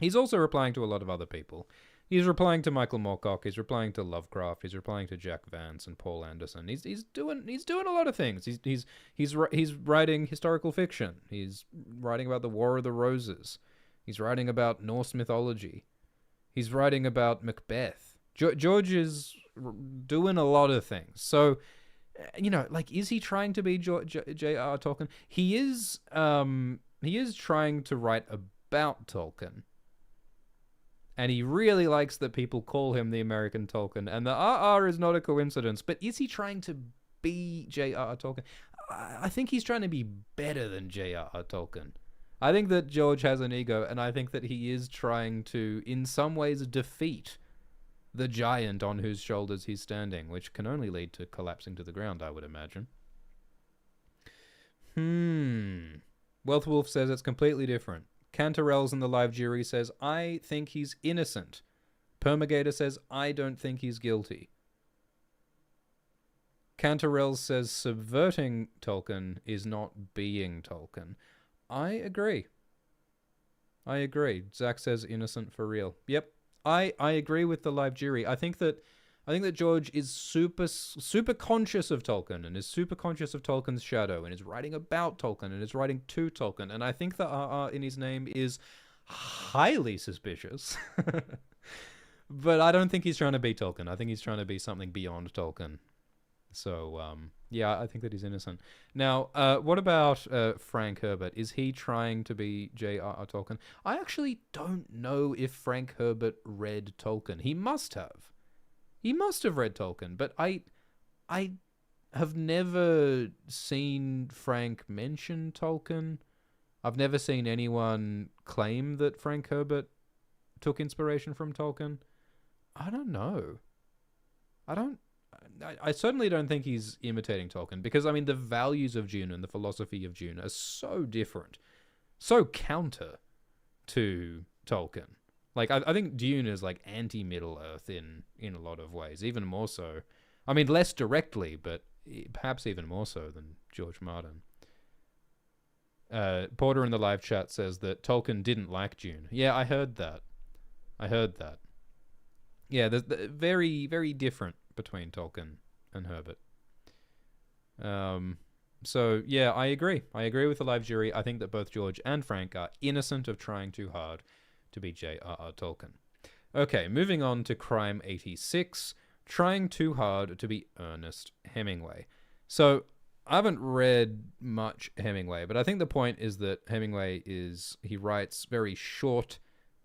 He's also replying to a lot of other people. He's replying to Michael Moorcock. He's replying to Lovecraft. He's replying to Jack Vance and Paul Anderson. He's doing a lot of things. He's writing historical fiction. He's writing about the War of the Roses. He's writing about Norse mythology. He's writing about Macbeth. George is doing a lot of things. So, is he trying to be J.R.R. Tolkien? He is trying to write about Tolkien. And he really likes that people call him the American Tolkien. And the RR is not a coincidence. But is he trying to be J.R.R. Tolkien? I think he's trying to be better than J.R.R. Tolkien. I think that George has an ego, and I think that he is trying to, in some ways, defeat the giant on whose shoulders he's standing, which can only lead to collapsing to the ground, I would imagine. Wealth Wolf says it's completely different. Cantarells in the live jury says, I think he's innocent. Permagator says, I don't think he's guilty. Cantarells says, subverting Tolkien is not being Tolkien. I agree. Zach says, innocent for real. Yep. I agree with the live jury. I think that George is super conscious of Tolkien and is super conscious of Tolkien's shadow and is writing about Tolkien and is writing to Tolkien. And I think the RR in his name is highly suspicious. But I don't think he's trying to be Tolkien. I think he's trying to be something beyond Tolkien. So, yeah, I think that he's innocent. Now, what about Frank Herbert? Is he trying to be J.R.R. Tolkien? I actually don't know if Frank Herbert read Tolkien. He must have. He must have read Tolkien, but I have never seen Frank mention Tolkien. I've never seen anyone claim that Frank Herbert took inspiration from Tolkien. I don't know. I certainly don't think he's imitating Tolkien because, I mean, the values of Dune and the philosophy of Dune are so different, so counter to Tolkien. Like, I think Dune is like anti-Middle-earth in a lot of ways, even more so. I mean, less directly, but perhaps even more so than George Martin. Porter in the live chat says that Tolkien didn't like Dune. Yeah, I heard that. I heard that. Yeah, there's very, very different between Tolkien and Herbert. So yeah, I agree. I agree with the live jury. I think that both George and Frank are innocent of trying too hard to be J.R.R. Tolkien. Okay, moving on to Crime 86, trying too hard to be Ernest Hemingway. So I haven't read much Hemingway, but I think the point is that he writes very short,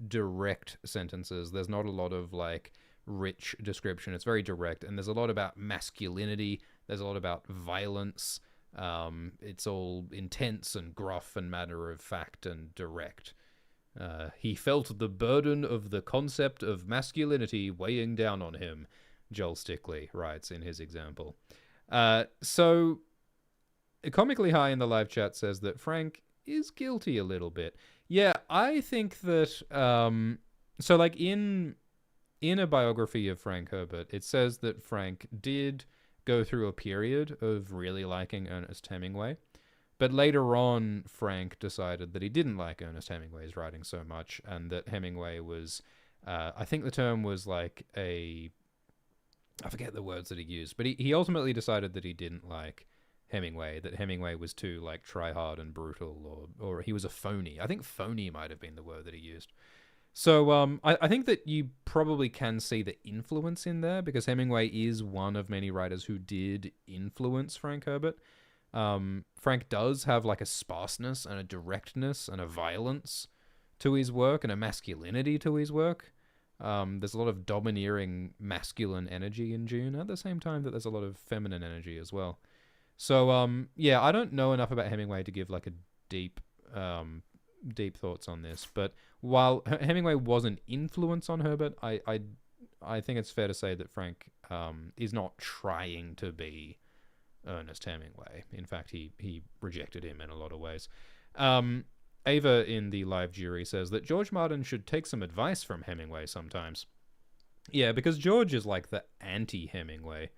direct sentences. There's not a lot of like rich description. It's very direct, and there's a lot about masculinity. There's a lot about violence. It's all intense and gruff and matter of fact and direct. He felt the burden of the concept of masculinity weighing down on him, Joel Stickley writes in his example. So, Comically High in the live chat says that Frank is guilty a little bit. Yeah, I think that... so, like, in a biography of Frank Herbert, it says that Frank did go through a period of really liking Ernest Hemingway. But later on, Frank decided that he didn't like Ernest Hemingway's writing so much, and that Hemingway was, I think the term was like I forget the words that he used, but he ultimately decided that he didn't like Hemingway, that Hemingway was too like try hard and brutal, or he was a phony. I think phony might have been the word that he used. So I think that you probably can see the influence in there, because Hemingway is one of many writers who did influence Frank Herbert. Frank does have like a sparseness and a directness and a violence to his work and a masculinity to his work. There's a lot of domineering masculine energy in Dune, at the same time that there's a lot of feminine energy as well. So yeah, I don't know enough about Hemingway to give like a deep thoughts on this, but while Hemingway was an influence on Herbert, I think it's fair to say that Frank is not trying to be Ernest Hemingway. In fact, he rejected him in a lot of ways. Ava in the live jury says that George Martin should take some advice from Hemingway sometimes. Yeah, because George is like the anti-Hemingway,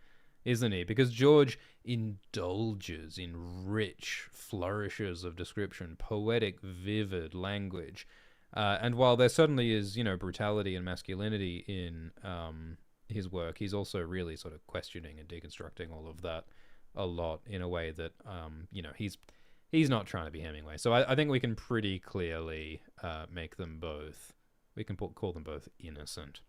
isn't he? Because George indulges in rich flourishes of description, poetic, vivid language. And while there certainly is, brutality and masculinity in his work, he's also really sort of questioning and deconstructing all of that a lot in a way that, he's not trying to be Hemingway. So I think we can pretty clearly make them both, call them both innocent.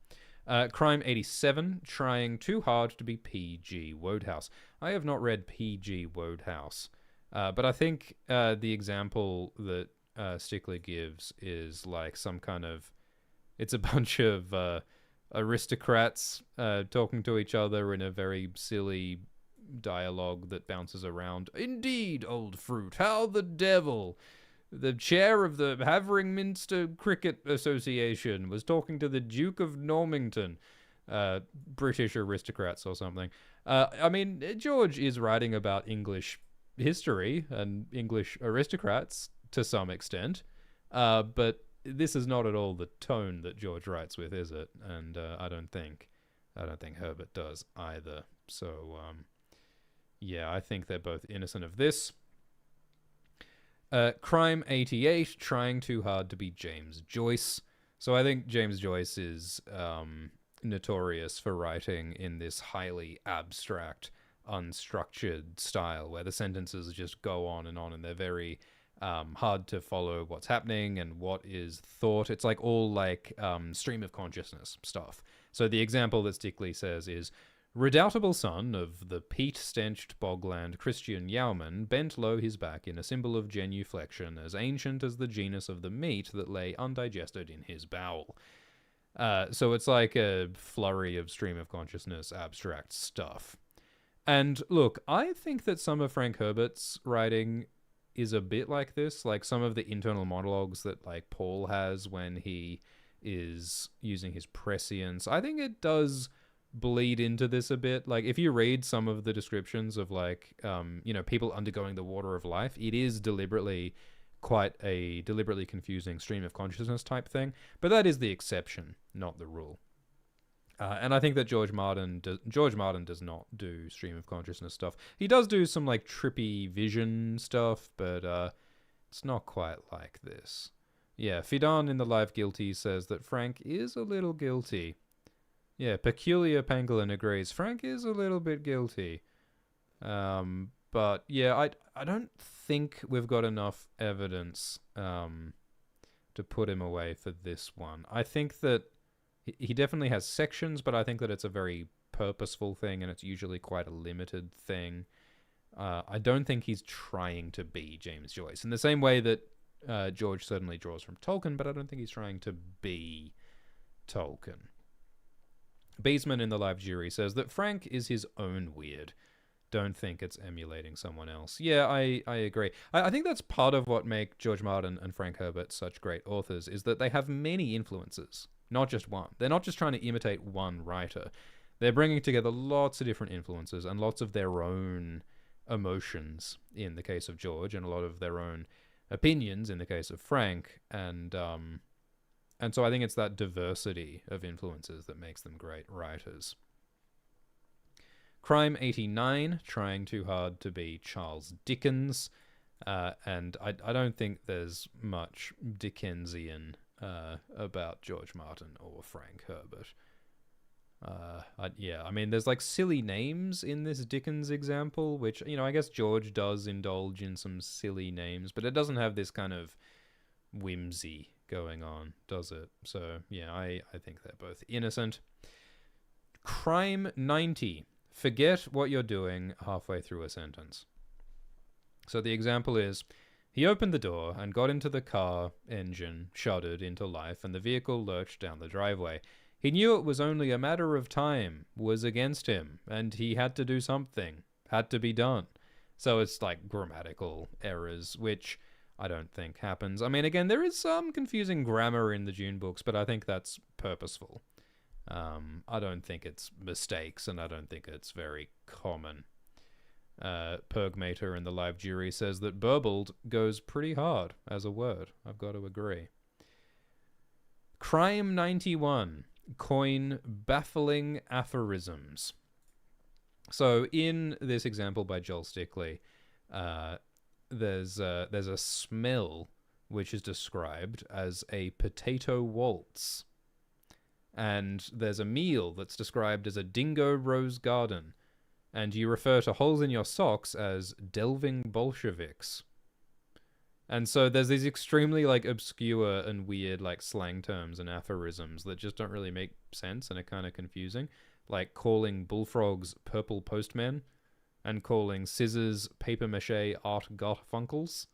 Crime 87, trying too hard to be P.G. Wodehouse. I have not read P.G. Wodehouse, but I think the example that Stickley gives is like some kind of... It's a bunch of aristocrats talking to each other in a very silly dialogue that bounces around. Indeed, old fruit, how the devil... The chair of the Haveringminster Cricket Association was talking to the Duke of Normington. British aristocrats or something. I mean, George is writing about English history and English aristocrats to some extent, but this is not at all the tone that George writes with, is it? And I don't think Herbert does either. So, yeah, I think they're both innocent of this. Crime 88, trying too hard to be James Joyce. So I think James Joyce is notorious for writing in this highly abstract, unstructured style where the sentences just go on, and they're very hard to follow what's happening and what is thought. It's like all like stream of consciousness stuff. So the example that Stickley says is, redoubtable son of the peat-stenched bogland Christian Yeoman bent low his back in a symbol of genuflection as ancient as the genus of the meat that lay undigested in his bowel. So it's like a flurry of stream of consciousness abstract stuff. And look, I think that some of Frank Herbert's writing is a bit like this, like some of the internal monologues that like Paul has when he is using his prescience. I think it does bleed into this a bit. Like if you read some of the descriptions of like people undergoing the water of life, it is quite a deliberately confusing stream of consciousness type thing, but that is the exception, not the rule. And I think that George Martin does not do stream of consciousness stuff. He does do some like trippy vision stuff, but it's not quite like this. Yeah, Fidan in the Live Guilty says that Frank is a little guilty. Yeah, Peculiar Pangolin agrees. Frank is a little bit guilty. But yeah, I don't think we've got enough evidence to put him away for this one. I think that he definitely has sections, but I think that it's a very purposeful thing, and it's usually quite a limited thing. I don't think he's trying to be James Joyce in the same way that George certainly draws from Tolkien, but I don't think he's trying to be Tolkien. Beesman in the Live Jury says that Frank is his own weird. Don't think it's emulating someone else. Yeah, I agree. I think that's part of what make George Martin and Frank Herbert such great authors, is that they have many influences, not just one. They're not just trying to imitate one writer. They're bringing together lots of different influences and lots of their own emotions in the case of George, and a lot of their own opinions in the case of Frank, and so I think it's that diversity of influences that makes them great writers. Crime 89, trying too hard to be Charles Dickens, and I don't think there's much Dickensian about George Martin or Frank Herbert. I mean, there's like silly names in this Dickens example, which, I guess George does indulge in some silly names, but it doesn't have this kind of whimsy going on, does it? So, yeah, I think they're both innocent. Crime 90. Forget what you're doing halfway through a sentence. So the example is, he opened the door and got into the car engine, shuddered into life, and the vehicle lurched down the driveway. He knew it was only a matter of time, was against him, and he had to do something, had to be done. So it's like grammatical errors, which I don't think happens. I mean, again, there is some confusing grammar in the Dune books, but I think that's purposeful. I don't think it's mistakes, and I don't think it's very common. Pergmater in the Live Jury says that burbled goes pretty hard as a word. I've got to agree. Crime 91. Coin baffling aphorisms. So in this example by Joel Stickley, there's a smell which is described as a potato waltz. And there's a meal that's described as a dingo rose garden. And you refer to holes in your socks as delving Bolsheviks. And so there's these extremely obscure and weird slang terms and aphorisms that just don't really make sense and are kind of confusing. Like calling bullfrogs purple postmen and calling scissors papier-mâché art garfunkels.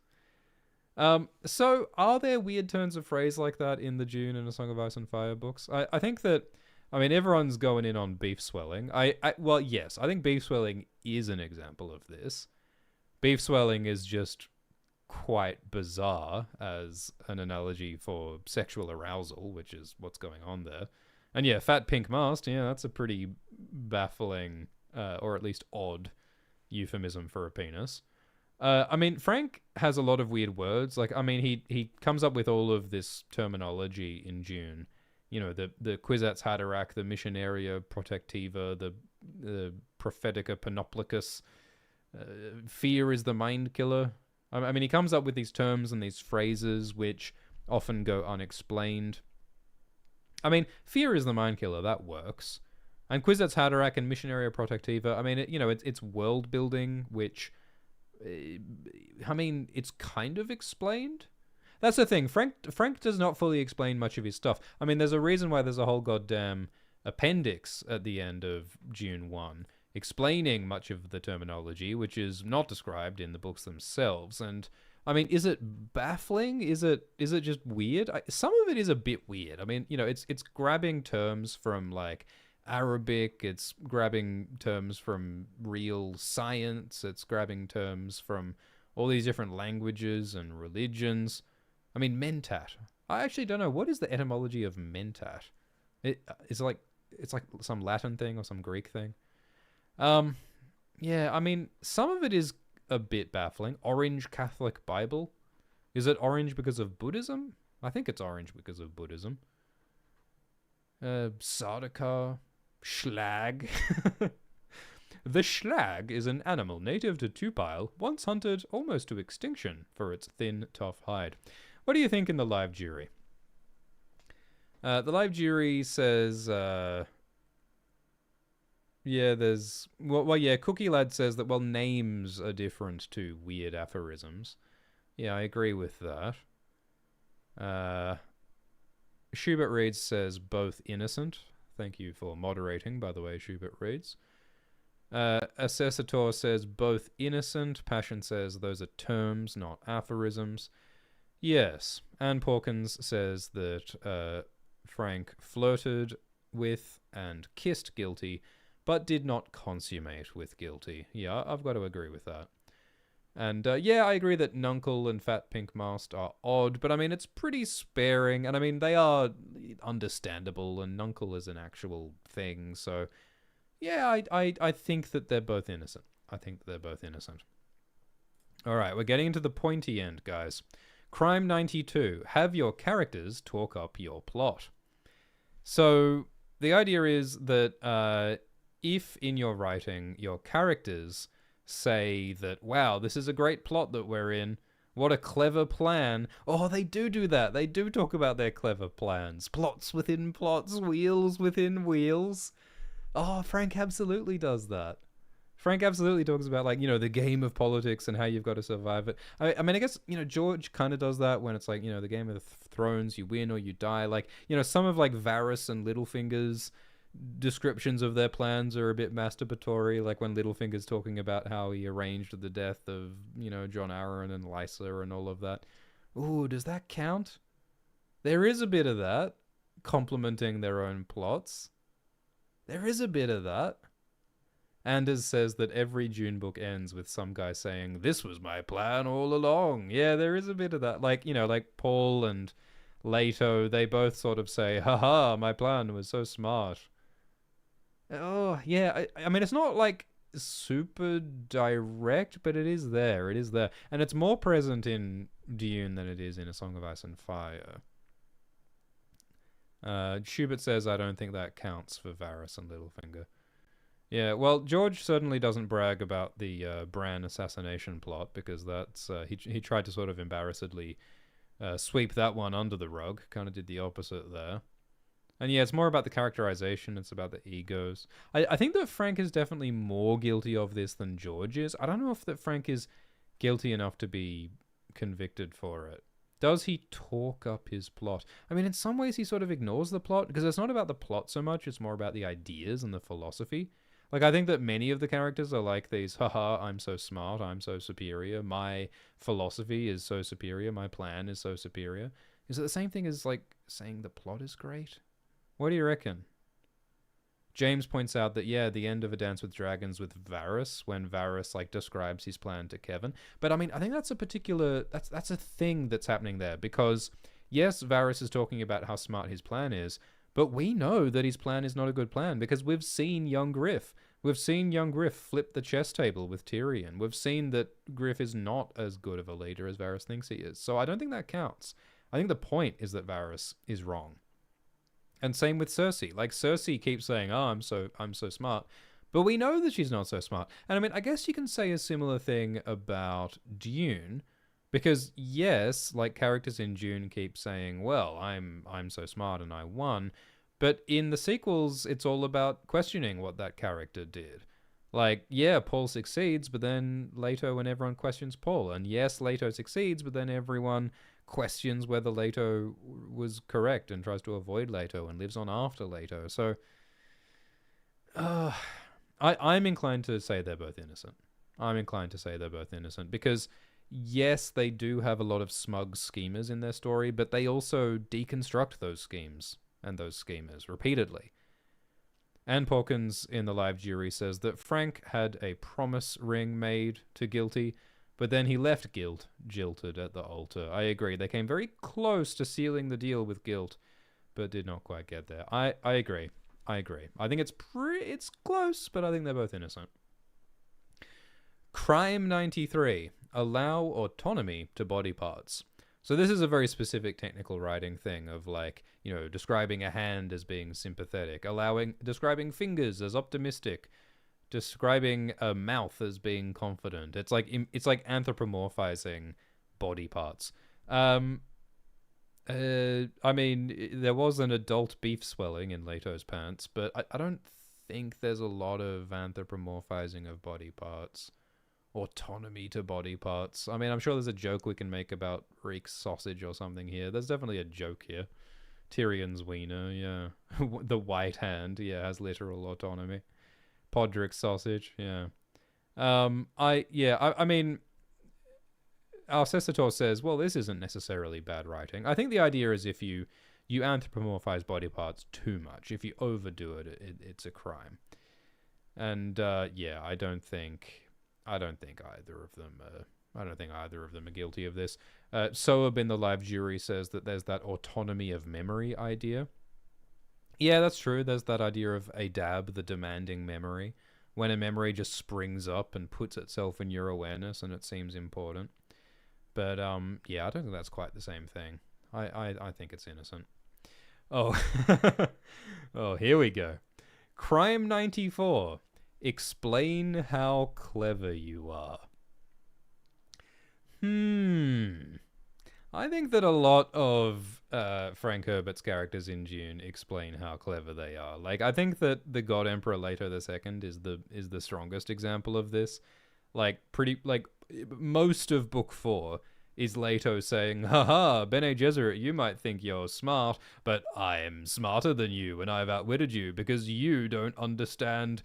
So are there weird turns of phrase like that in the Dune and A Song of Ice and Fire books? I think that, everyone's going in on beef swelling. Well, yes, I think beef swelling is an example of this. Beef swelling is just quite bizarre as an analogy for sexual arousal, which is what's going on there. And yeah, fat pink mast, yeah, that's a pretty baffling, or at least odd, euphemism for a penis. Frank has a lot of weird words. He comes up with all of this terminology in Dune. The Kwisatz Haderach, the Missionaria Protectiva, the Prophetica Panoplicus. Fear is the mind killer. He comes up with these terms and these phrases which often go unexplained. Fear is the mind killer, that works. And Kwisatz Haderach and Missionaria Protectiva, it's world building, which, it's kind of explained. That's the thing. Frank does not fully explain much of his stuff. There's a reason why there's a whole goddamn appendix at the end of Dune 1 explaining much of the terminology, which is not described in the books themselves. And is it baffling? Is it just weird? Some of it is a bit weird. It's grabbing terms from Arabic, it's grabbing terms from real science, it's grabbing terms from all these different languages and religions. Mentat. I actually don't know. What is the etymology of mentat? It's like some Latin thing or some Greek thing. Yeah, some of it is a bit baffling. Orange Catholic Bible. Is it orange because of Buddhism? I think it's orange because of Buddhism. Sardaukar. Schlag. The schlag is an animal native to Tupile, once hunted almost to extinction for its thin, tough hide. What do you think in the live jury? The live jury says, yeah, there's... Well, yeah, Cookie Lad says that, well, names are different to weird aphorisms. Yeah, I agree with that. Schubert Reads says both innocent. Thank you for moderating, by the way, Schubert Reads. Assessator says both innocent. Passion says those are terms, not aphorisms. Yes. Anne Porkins says that Frank flirted with and kissed Guilty, but did not consummate with Guilty. Yeah, I've got to agree with that. And yeah, I agree that Nuncle and Fat Pink Mast are odd, but I mean, it's pretty sparing. And I mean, they are understandable, and Nuncle is an actual thing. So yeah, I think that they're both innocent. I think they're both innocent. All right, we're getting into the pointy end, guys. Crime 92. Have your characters talk up your plot. So the idea is that if in your writing your characters say that, wow, this is a great plot that we're in, what a clever plan. Oh, they do that. They do talk about their clever plans. Plots within plots, wheels within wheels. Oh, Frank absolutely does that. Frank absolutely talks about, like, you know, the game of politics and how you've got to survive it. I mean, I guess, you know, George kind of does that when it's like, you know, the Game of Thrones, you win or you die. Like, you know, some of, like, Varys and Littlefinger's descriptions of their plans are a bit masturbatory, like when Littlefinger's talking about how he arranged the death of, you know, Jon Arryn and Lysa and all of that. Ooh, does that count? There is a bit of that, complimenting their own plots. There is a bit of that. Anders says that every Dune book ends with some guy saying, "This was my plan all along." Yeah, there is a bit of that. Like, you know, like Paul and Leto, they both sort of say, "Haha, my plan was so smart." Oh, yeah. I mean, it's not like super direct, but it is there. It is there. And it's more present in Dune than it is in A Song of Ice and Fire. Schubert says, I don't think that counts for Varys and Littlefinger. Yeah, well, George certainly doesn't brag about the Bran assassination plot, because that's he tried to sort of embarrassedly sweep that one under the rug. Kind of did the opposite there. And yeah, it's more about the characterization. It's about the egos. I think that Frank is definitely more guilty of this than George is. I don't know if that Frank is guilty enough to be convicted for it. Does he talk up his plot? I mean, in some ways he sort of ignores the plot, because it's not about the plot so much. It's more about the ideas and the philosophy. Like, I think that many of the characters are like these, haha, I'm so smart, I'm so superior, my philosophy is so superior, my plan is so superior. Is it the same thing as, like, saying the plot is great? What do you reckon? James points out that, yeah, the end of A Dance with Dragons with Varys, when Varys, like, describes his plan to Kevin. But, I mean, I think that's a particular... That's a thing that's happening there, because, yes, Varys is talking about how smart his plan is, but we know that his plan is not a good plan, because we've seen young Griff. We've seen young Griff flip the chess table with Tyrion. We've seen that Griff is not as good of a leader as Varys thinks he is. So I don't think that counts. I think the point is that Varys is wrong. And same with Cersei. Like, Cersei keeps saying, oh, I'm so smart. But we know that she's not so smart. And I mean, I guess you can say a similar thing about Dune, because yes, like, characters in Dune keep saying, well, I'm so smart and I won. But in the sequels, it's all about questioning what that character did. Like, yeah, Paul succeeds, but then Leto and everyone questions Paul. And yes, Leto succeeds, but then everyone questions whether Leto was correct and tries to avoid Leto and lives on after Leto. So, I'm inclined to say they're both innocent. I'm inclined to say they're both innocent because, yes, they do have a lot of smug schemers in their story, but they also deconstruct those schemes and those schemers repeatedly. Anne Porkins in the live jury says that Frank had a promise ring made to Guilty, but then he left Guilt jilted at the altar. I agree. They came very close to sealing the deal with Guilt, but did not quite get there. I agree. I think it's close, but I think they're both innocent. Crime 93. Allow autonomy to body parts. So this is a very specific technical writing thing of, like, you know, describing a hand as being sympathetic, describing fingers as optimistic, describing a mouth as being confident. It's like anthropomorphizing body parts. I mean, there was an adult beef swelling in Leto's pants, but I don't think there's a lot of anthropomorphizing of body parts, autonomy to body parts. I mean, I'm sure there's a joke we can make about Reek's sausage or something here. There's definitely a joke here. Tyrion's wiener, yeah. The white hand, yeah, has literal autonomy. Podrick's sausage, yeah. I mean, Alcestator says, well, this isn't necessarily bad writing. I think the idea is if you anthropomorphize body parts too much, if you overdo it's a crime. And yeah, I don't think either of them. I don't think either of them are guilty of this. Soab in the live jury says that there's that autonomy of memory idea. Yeah, that's true. There's that idea of ADAB, the demanding memory, when a memory just springs up and puts itself in your awareness and it seems important. But yeah, I don't think that's quite the same thing. I think it's innocent. Oh, oh, here we go. Crime 94. Explain how clever you are. I think that a lot of Frank Herbert's characters in Dune explain how clever they are. Like, I think that the God Emperor Leto II is the strongest example of this. Like, most of Book 4 is Leto saying, haha, Bene Gesserit, you might think you're smart, but I'm smarter than you and I've outwitted you because you don't understand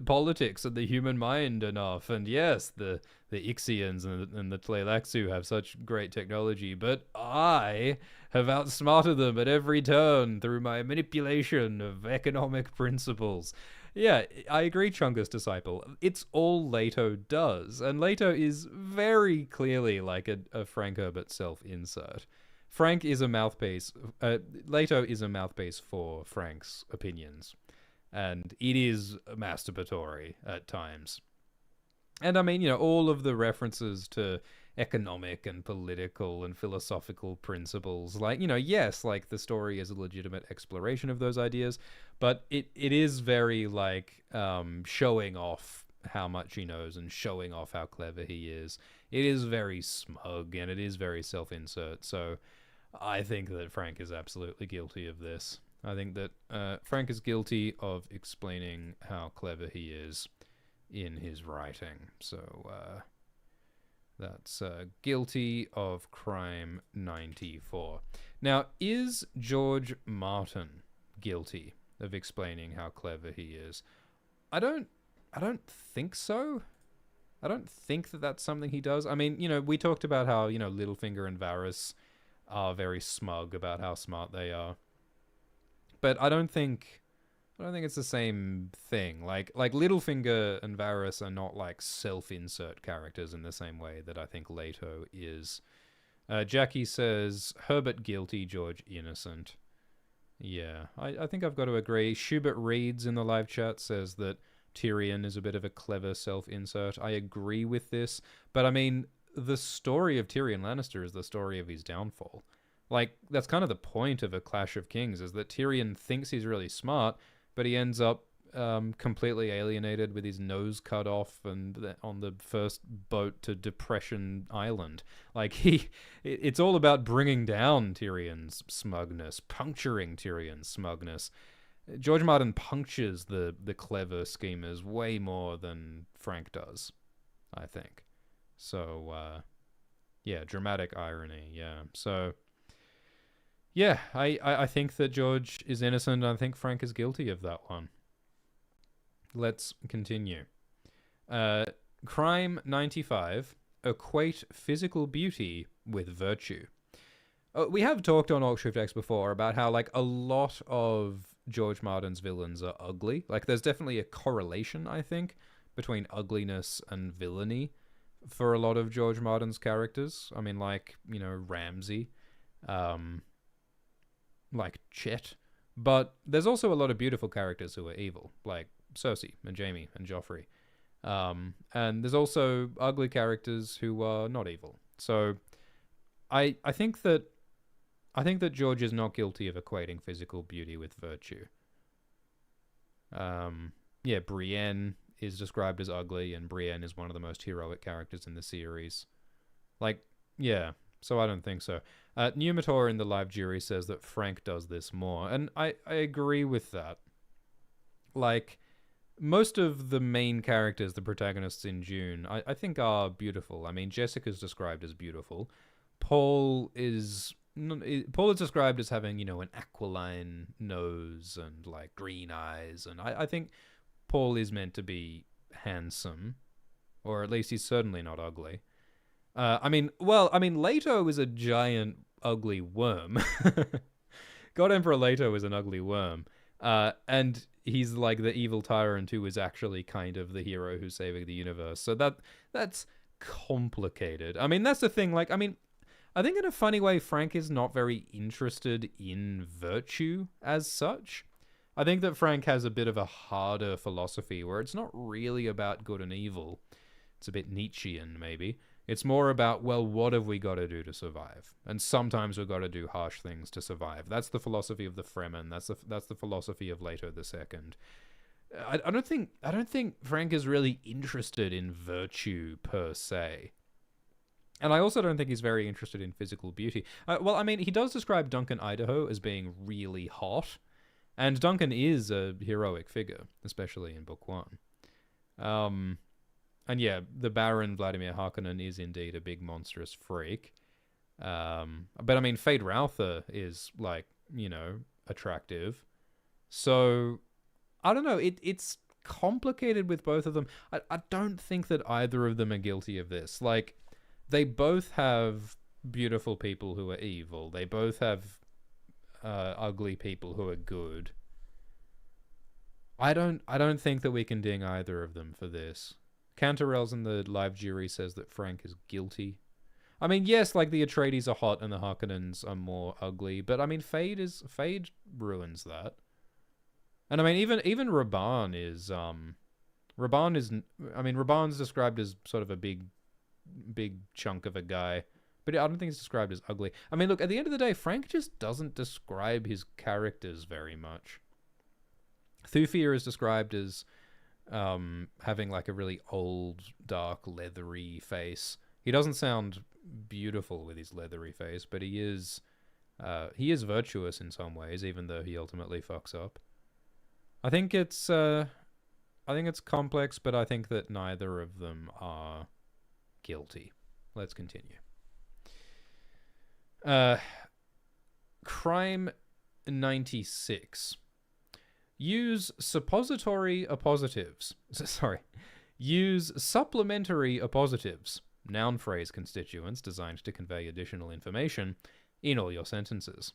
politics and the human mind enough. And yes, the Ixians and the Tleilaxu have such great technology, but I have outsmarted them at every turn through my manipulation of economic principles. Yeah, I agree, Chungus Disciple. It's all Leto does, and Leto is very clearly like a Frank Herbert self-insert. Frank is a mouthpiece. Leto is a mouthpiece for Frank's opinions, and it is masturbatory at times. And I mean, you know, all of the references to economic and political and philosophical principles, like, you know, yes, like the story is a legitimate exploration of those ideas, but it is very like showing off how much he knows and showing off how clever he is. It is very smug and it is very self-insert. So I think that Frank is absolutely guilty of this. I think that Frank is guilty of explaining how clever he is in his writing. So that's guilty of crime 94. Now, is George Martin guilty of explaining how clever he is? I don't think so. I don't think that that's something he does. I mean, you know, we talked about how, you know, Littlefinger and Varys are very smug about how smart they are. But I don't think it's the same thing. Like Littlefinger and Varys are not like self-insert characters in the same way that I think Leto is. Jackie says Herbert guilty, George innocent. Yeah, I think I've got to agree. Schubert Reads in the live chat says that Tyrion is a bit of a clever self-insert. I agree with this, but I mean, the story of Tyrion Lannister is the story of his downfall. Like, that's kind of the point of A Clash of Kings, is that Tyrion thinks he's really smart, but he ends up completely alienated with his nose cut off and on the first boat to Depression Island. Like, it's all about bringing down Tyrion's smugness, puncturing Tyrion's smugness. George Martin punctures the clever schemers way more than Frank does, I think. So, yeah, dramatic irony, yeah. So, yeah, I think that George is innocent. I think Frank is guilty of that one. Let's continue. Crime 95. Equate physical beauty with virtue. We have talked on AltShiftX before about how, like, a lot of George Martin's villains are ugly. Like, there's definitely a correlation, I think, between ugliness and villainy for a lot of George Martin's characters. I mean, like, you know, Ramsay, like Chet. But there's also a lot of beautiful characters who are evil, like Cersei and Jaime and Joffrey. And there's also ugly characters who are not evil. So I think that George is not guilty of equating physical beauty with virtue. Yeah, Brienne is described as ugly, and Brienne is one of the most heroic characters in the series. Like, yeah, so I don't think so. Numitor in the live jury says that Frank does this more, and I agree with that. Like, most of the main characters, the protagonists in Dune, I think are beautiful. I mean, Jessica's described as beautiful. Paul is described as having, an aquiline nose and like green eyes, and I think Paul is meant to be handsome, or at least he's certainly not ugly. Leto is a giant ugly worm. God Emperor Leto is an ugly worm. And he's like the evil tyrant who is actually kind of the hero who's saving the universe. So that's complicated. I mean, that's the thing. Like, I mean, I think in a funny way, Frank is not very interested in virtue as such. I think that Frank has a bit of a harder philosophy where it's not really about good and evil. It's a bit Nietzschean, maybe. It's more about, well, what have we got to do to survive? And sometimes we've got to do harsh things to survive. That's the philosophy of the Fremen. That's the philosophy of Leto II. I don't think Frank is really interested in virtue per se. And I also don't think he's very interested in physical beauty. He does describe Duncan Idaho as being really hot. And Duncan is a heroic figure, especially in Book 1. And yeah, the Baron Vladimir Harkonnen is indeed a big monstrous freak. But I mean, Feyd-Rautha is like, attractive. So I don't know. It's complicated with both of them. I don't think that either of them are guilty of this. Like, they both have beautiful people who are evil. They both have ugly people who are good. I don't think that we can ding either of them for this. Cantarell's in the live jury says that Frank is guilty. I mean, yes, like the Atreides are hot and the Harkonnens are more ugly, but I mean, Feyd ruins that. And I mean, even Raban's described as sort of a big chunk of a guy, but I don't think he's described as ugly. I mean, look, at the end of the day, Frank just doesn't describe his characters very much. Thufir is described as having like a really old, dark, leathery face. He doesn't sound beautiful with his leathery face, but he is virtuous in some ways, even though he ultimately fucks up. I think it's complex, but I think that neither of them are guilty. Let's continue. Crime 96. Use suppository appositives. Use supplementary appositives, noun phrase constituents designed to convey additional information, in all your sentences.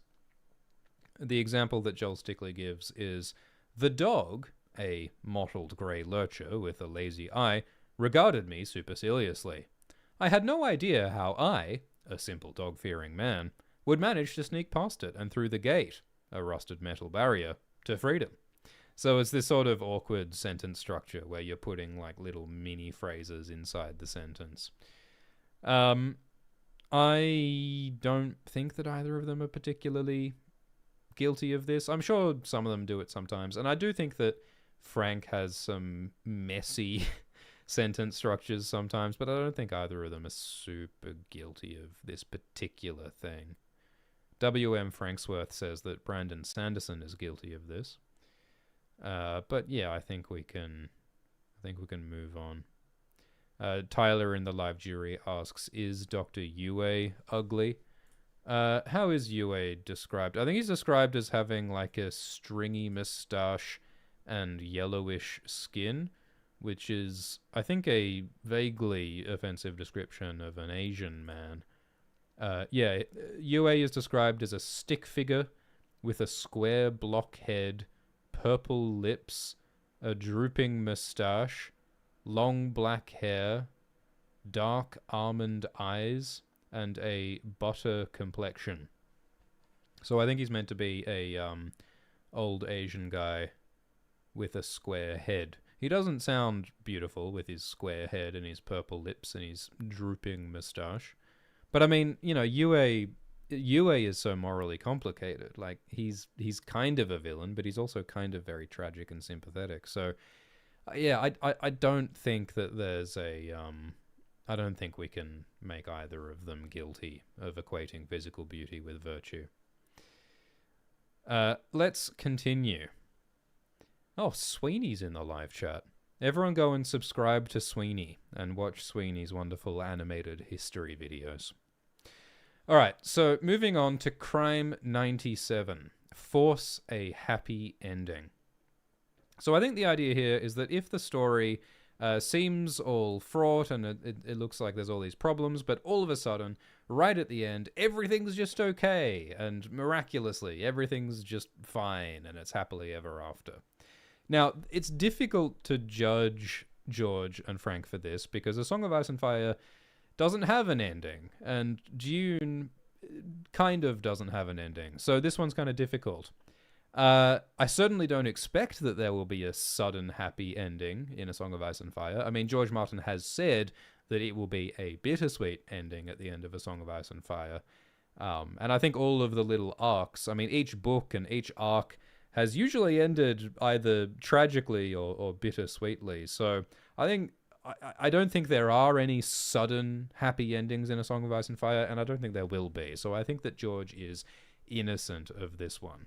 The example that Joel Stickley gives is, the dog, a mottled grey lurcher with a lazy eye, regarded me superciliously. I had no idea how I, a simple dog-fearing man, would manage to sneak past it and through the gate, a rusted metal barrier, to freedom. So it's this sort of awkward sentence structure where you're putting like little mini phrases inside the sentence. I don't think that either of them are particularly guilty of this. I'm sure some of them do it sometimes. And I do think that Frank has some messy sentence structures sometimes, but I don't think either of them are super guilty of this particular thing. W.M. Franksworth says that Brandon Sanderson is guilty of this. But yeah, I think we can move on. Tyler in the live jury asks, is Dr. Yue ugly? How is Yue described? I think he's described as having like a stringy mustache and yellowish skin, which is, I think, a vaguely offensive description of an Asian man. Yue is described as a stick figure with a square block head, purple lips, a drooping moustache, long black hair, dark almond eyes, and a butter complexion. So I think he's meant to be a old Asian guy with a square head. He doesn't sound beautiful with his square head and his purple lips and his drooping moustache. But I mean, Yue is so morally complicated. Like, he's kind of a villain, but he's also kind of very tragic and sympathetic. So, yeah, I don't think that there's a I don't think we can make either of them guilty of equating physical beauty with virtue. Let's continue. Oh, Sweeney's in the live chat. Everyone go and subscribe to Sweeney and watch Sweeney's wonderful animated history videos. All right, so moving on to Crime 97. Force a happy ending. So I think the idea here is that if the story seems all fraught and it looks like there's all these problems, but all of a sudden, right at the end, everything's just okay, and miraculously, everything's just fine, and it's happily ever after. Now, it's difficult to judge George and Frank for this, because A Song of Ice and Fire doesn't have an ending, and Dune kind of doesn't have an ending, so this one's kind of difficult. I certainly don't expect that there will be a sudden happy ending in A Song of Ice and Fire. I mean, George Martin has said that it will be a bittersweet ending at the end of A Song of Ice and Fire. And I think all of the little arcs, I mean, each book and each arc has usually ended either tragically or bittersweetly. So I don't think there are any sudden happy endings in A Song of Ice and Fire, and I don't think there will be. So I think that George is innocent of this one.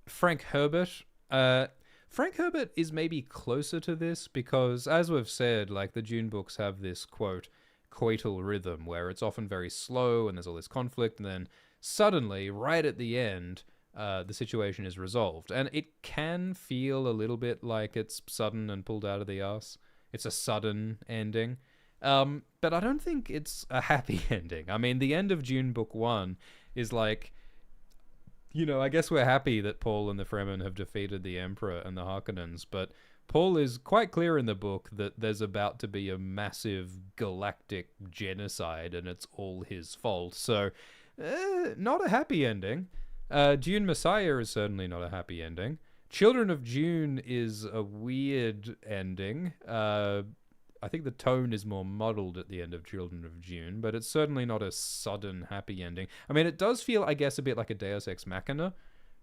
Frank Herbert. Frank Herbert is maybe closer to this because, as we've said, like the Dune books have this, quote, coital rhythm where it's often very slow and there's all this conflict, and then suddenly, right at the end, the situation is resolved. And it can feel a little bit like it's sudden and pulled out of the arse. It's a sudden ending. But I don't think it's a happy ending. I mean, the end of Dune Book 1 is like, you know, I guess we're happy that Paul and the Fremen have defeated the Emperor and the Harkonnens, but Paul is quite clear in the book that there's about to be a massive galactic genocide and it's all his fault. So, not a happy ending. Dune Messiah is certainly not a happy ending. Children of Dune is a weird ending. I think the tone is more muddled at the end of Children of Dune, but it's certainly not a sudden happy ending. I mean, it does feel, I guess, a bit like a Deus Ex Machina,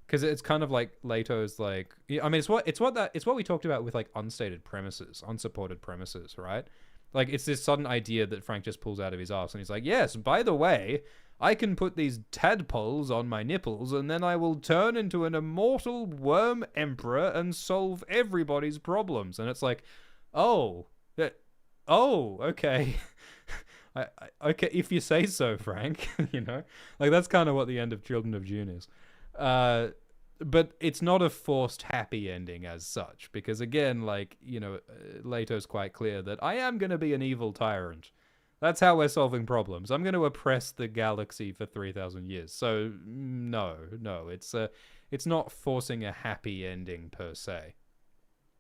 because it's kind of like Leto's like. I mean, it's what we talked about with like unstated premises, unsupported premises, right? Like it's this sudden idea that Frank just pulls out of his ass, and he's like, "Yes, by the way, I can put these tadpoles on my nipples, and then I will turn into an immortal worm emperor and solve everybody's problems." And it's like, oh. Okay. Okay, if you say so, Frank. You know, like that's kind of what the end of Children of Dune is. But it's not a forced happy ending as such, because again, like, you know, Leto's quite clear that I am going to be an evil tyrant. That's how we're solving problems. I'm going to oppress the galaxy for 3,000 years. So no, it's not forcing a happy ending per se.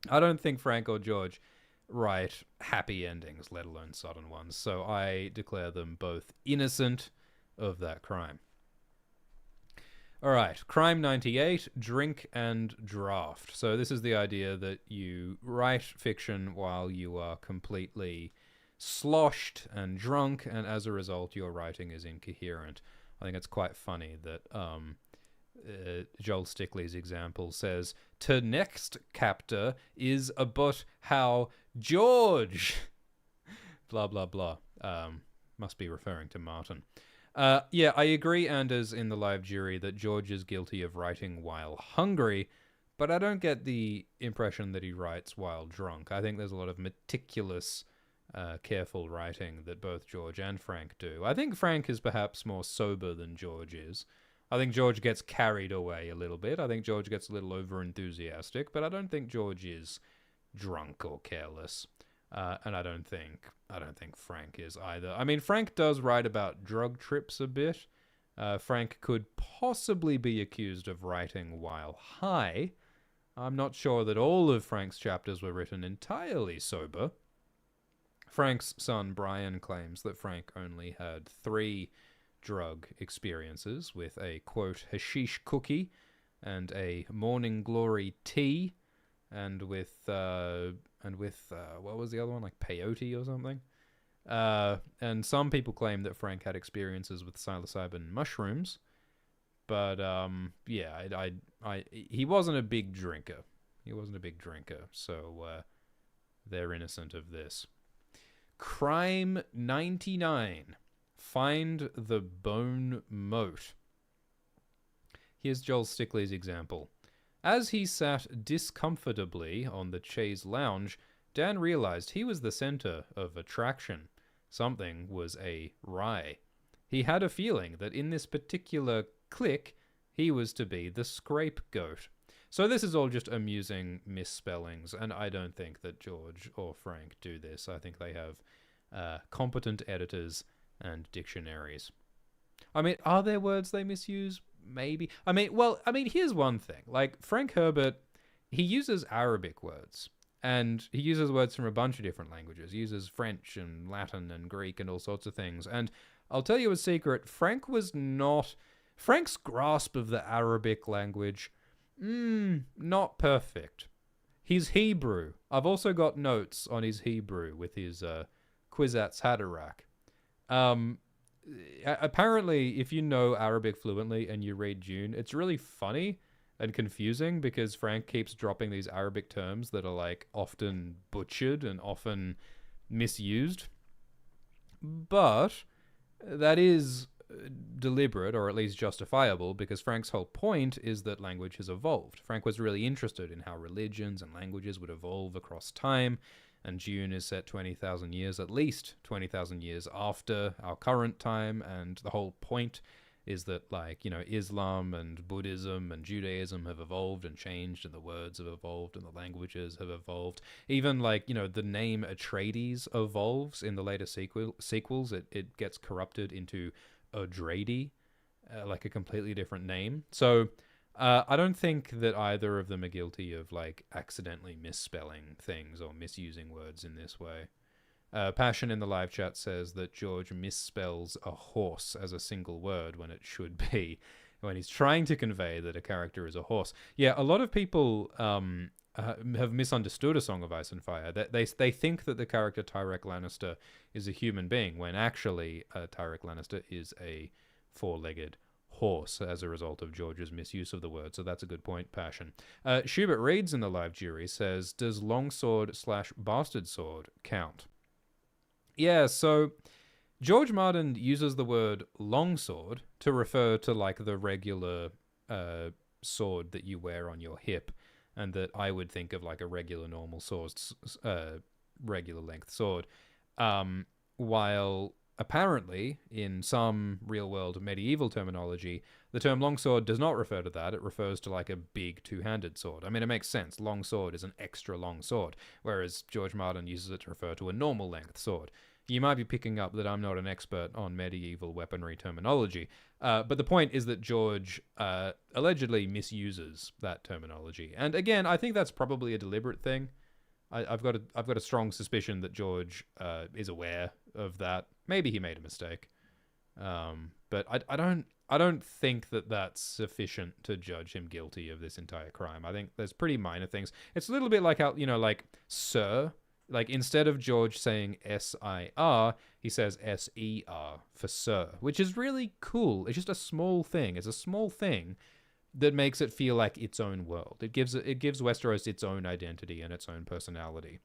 I don't think Frank or George write happy endings, let alone sudden ones. So I declare them both innocent of that crime. All right, Crime 98, Drink and Draft. So this is the idea that you write fiction while you are completely sloshed and drunk, and as a result, your writing is incoherent. I think it's quite funny that Joel Stickley's example says, "To next chapter is about how George," blah, blah, blah. Must be referring to Martin. Yeah, I agree, Anders, in the live jury, that George is guilty of writing while hungry, but I don't get the impression that he writes while drunk. I think there's a lot of meticulous, careful writing that both George and Frank do. I think Frank is perhaps more sober than George is. I think George gets carried away a little bit. I think George gets a little over-enthusiastic, but I don't think George is drunk or careless. And I don't think Frank is either. I mean, Frank does write about drug trips a bit. Frank could possibly be accused of writing while high. I'm not sure that all of Frank's chapters were written entirely sober. Frank's son Brian claims that Frank only had 3 drug experiences with a, quote, hashish cookie and a morning glory tea, and with what was the other one, like peyote or something? And some people claim that Frank had experiences with psilocybin mushrooms, but yeah, he wasn't a big drinker. So they're innocent of this. Crime 99. Find the bone moat. Here's Joel Stickley's example. As he sat discomfortably on the chaise lounge, Dan realized he was the center of attraction. Something was awry. He had a feeling that in this particular clique, he was to be the scapegoat. So this is all just amusing misspellings, and I don't think that George or Frank do this. I think they have competent editors and dictionaries. I mean, are there words they misuse? Maybe. I mean, here's one thing. Like, Frank Herbert, he uses Arabic words. And he uses words from a bunch of different languages. He uses French and Latin and Greek and all sorts of things. And I'll tell you a secret, Frank's grasp of the Arabic language, not perfect. He's Hebrew. I've also got notes on his Hebrew with his Kwisatz Haderach. Apparently, if you know Arabic fluently and you read Dune, it's really funny and confusing because Frank keeps dropping these Arabic terms that are like often butchered and often misused. But that is deliberate, or at least justifiable, because Frank's whole point is that language has evolved. Frank was really interested in how religions and languages would evolve across time, and Dune is set 20,000 years, at least 20,000 years after our current time, and the whole point is that, like, you know, Islam and Buddhism and Judaism have evolved and changed, and the words have evolved and the languages have evolved. Even, like, you know, the name Atreides evolves in the later sequels. It gets corrupted into Atreides, like a completely different name. So I don't think that either of them are guilty of, like, accidentally misspelling things or misusing words in this way. Passion in the live chat says that George misspells a horse as a single word when it should be, when he's trying to convey that a character is a horse. Yeah, a lot of people have misunderstood A Song of Ice and Fire. They think that the character Tyrek Lannister is a human being, when actually Tyrek Lannister is a four-legged horse as a result of George's misuse of the word. So that's a good point, Passion. Schubert Reads in the live jury says, does longsword/bastard sword count? Yeah, so George Martin uses the word longsword to refer to, like, the regular sword that you wear on your hip, and that I would think of like a regular normal sword, regular length sword, while apparently in some real-world medieval terminology, the term longsword does not refer to that. It refers to, like, a big two-handed sword. I mean, it makes sense. Long sword is an extra long sword, whereas George Martin uses it to refer to a normal length sword. You might be picking up that I'm not an expert on medieval weaponry terminology, but the point is that George allegedly misuses that terminology. And again, I think that's probably a deliberate thing. I've got a strong suspicion that George is aware of that. Maybe he made a mistake, but I don't think that that's sufficient to judge him guilty of this entire crime. I think there's pretty minor things. It's a little bit like how, you know, like sir. Like, instead of George saying S-I-R, he says S-E-R for sir, which is really cool. It's just a small thing. It's a small thing that makes it feel like its own world. It gives Westeros its own identity and its own personality.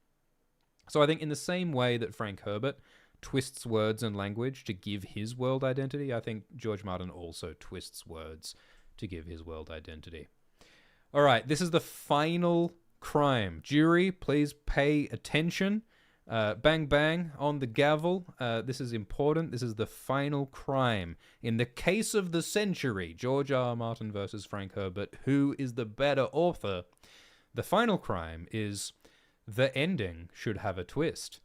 So I think in the same way that Frank Herbert twists words and language to give his world identity, I think George Martin also twists words to give his world identity. All right, this is the final crime. Jury, please pay attention. Bang, bang on the gavel. This is important. This is the final crime. In the case of the century, George R. Martin versus Frank Herbert, who is the better author? The final crime is the ending should have a twist.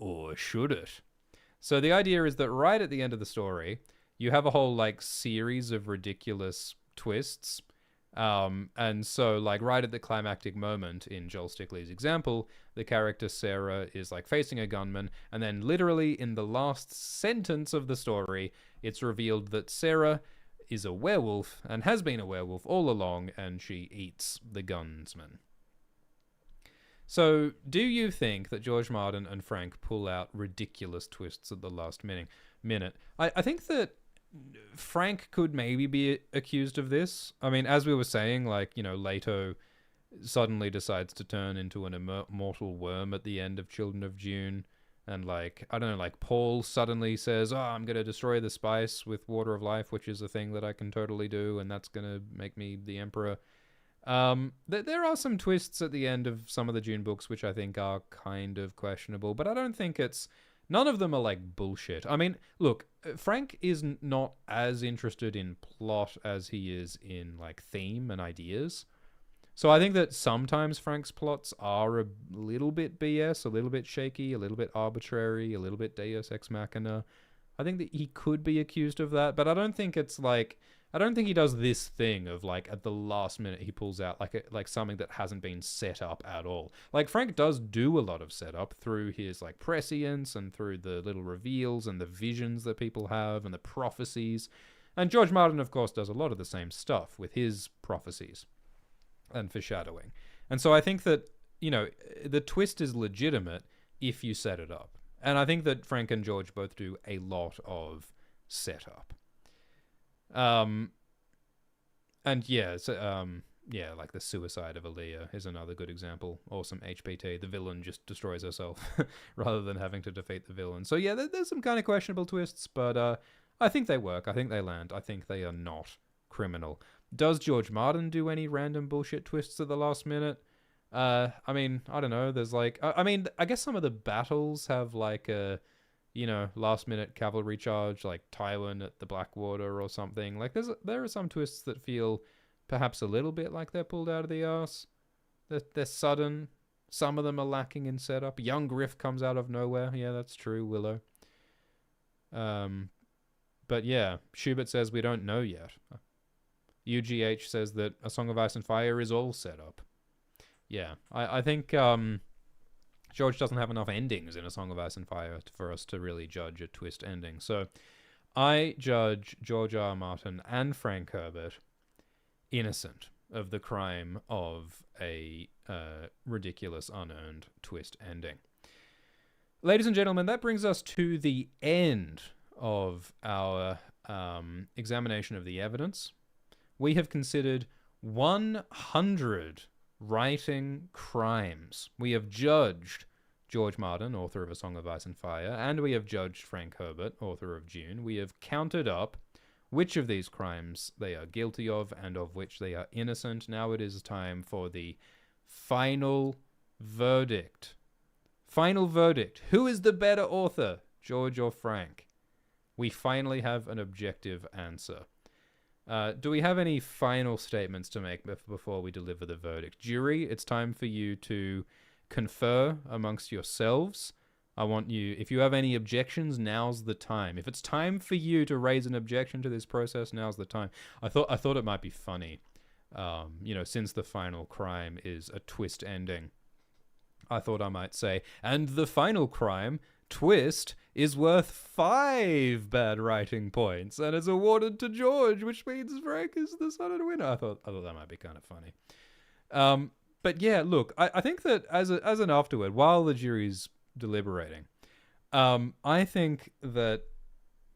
Or should it? So the idea is that right at the end of the story, you have a whole, like, series of ridiculous twists. And so, like, right at the climactic moment in Joel Stickley's example, the character Sarah is, like, facing a gunman, and then literally in the last sentence of the story, it's revealed that Sarah is a werewolf and has been a werewolf all along, and she eats the gunsman. So, do you think that George Martin and Frank pull out ridiculous twists at the last minute? I think that Frank could maybe be accused of this. I mean, as we were saying, like, you know, Leto suddenly decides to turn into an immortal worm at the end of Children of Dune, And like, I don't know, like Paul suddenly says, "Oh, I'm going to destroy the spice with water of life, which is a thing that I can totally do, and that's going to make me the emperor." There are some twists at the end of some of the Dune books which I think are kind of questionable, but I don't think it's... None of them are like bullshit. I mean, look, Frank is not as interested in plot as he is in like theme and ideas. So I think that sometimes Frank's plots are a little bit BS, a little bit shaky, a little bit arbitrary, a little bit Deus Ex Machina. I think that he could be accused of that, but I don't think it's like... I don't think he does this thing of like at the last minute he pulls out like something that hasn't been set up at all. Like Frank does do a lot of setup through his like prescience and through the little reveals and the visions that people have and the prophecies. And George Martin, of course, does a lot of the same stuff with his prophecies and foreshadowing. And so I think that, you know, the twist is legitimate if you set it up. And I think that Frank and George both do a lot of setup. And yeah, so, yeah, like the suicide of Aaliyah is another good example. Awesome HPT. The villain just destroys herself rather than having to defeat the villain. So yeah, there's some kind of questionable twists, but I think they work. I think they land. I think they are not criminal. Does George Martin do any random bullshit twists at the last minute? I mean, I don't know. There's like, I mean, I guess some of the battles have like a, you know, last minute cavalry charge, like Tywin at the Blackwater or something. Like there are some twists that feel perhaps a little bit like they're pulled out of the arse. They're sudden. Some of them are lacking in setup. Young Griff comes out of nowhere. Yeah, that's true. Willow. But yeah, Schubert says we don't know yet. UGH says that A Song of Ice and Fire is all set up. Yeah, I think George doesn't have enough endings in A Song of Ice and Fire for us to really judge a twist ending. So I judge George R. R. Martin and Frank Herbert innocent of the crime of a ridiculous, unearned twist ending. Ladies and gentlemen, that brings us to the end of our examination of the evidence. We have considered 100 writing crimes. We have judged George Martin, author of A Song of Ice and Fire, and we have judged Frank Herbert, author of Dune. We have counted up which of these crimes they are guilty of and of which they are innocent. Now it is time for the final verdict. Final verdict. Who is the better author, George or Frank? We finally have an objective answer. Do we have any final statements to make before we deliver the verdict? Jury, it's time for you to confer amongst yourselves. I want you, if you have any objections, now's the time. If it's time for you to raise an objection to this process, now's the time. I thought it might be funny, you know, since the final crime is a twist ending. I thought I might say, and the final crime, twist, is worth 5 bad writing points and is awarded to George, which means Frank is the sudden winner. I thought that might be kind of funny. But yeah, look, I think that as an afterword, while the jury's deliberating, I think that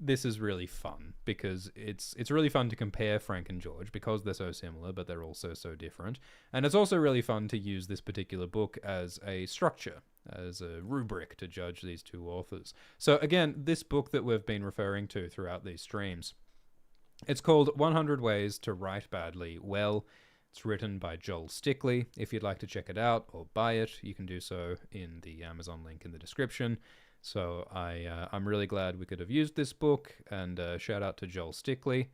this is really fun because it's really fun to compare Frank and George because they're so similar, but they're also so different. And it's also really fun to use this particular book as a structure, as a rubric to judge these two authors. So again, this book that we've been referring to throughout these streams, it's called 100 Ways to Write Badly Well. It's written by Joel Stickley. If you'd like to check it out or buy it, you can do so in the Amazon link in the description. So I'm really glad we could have used this book, and shout out to Joel Stickley.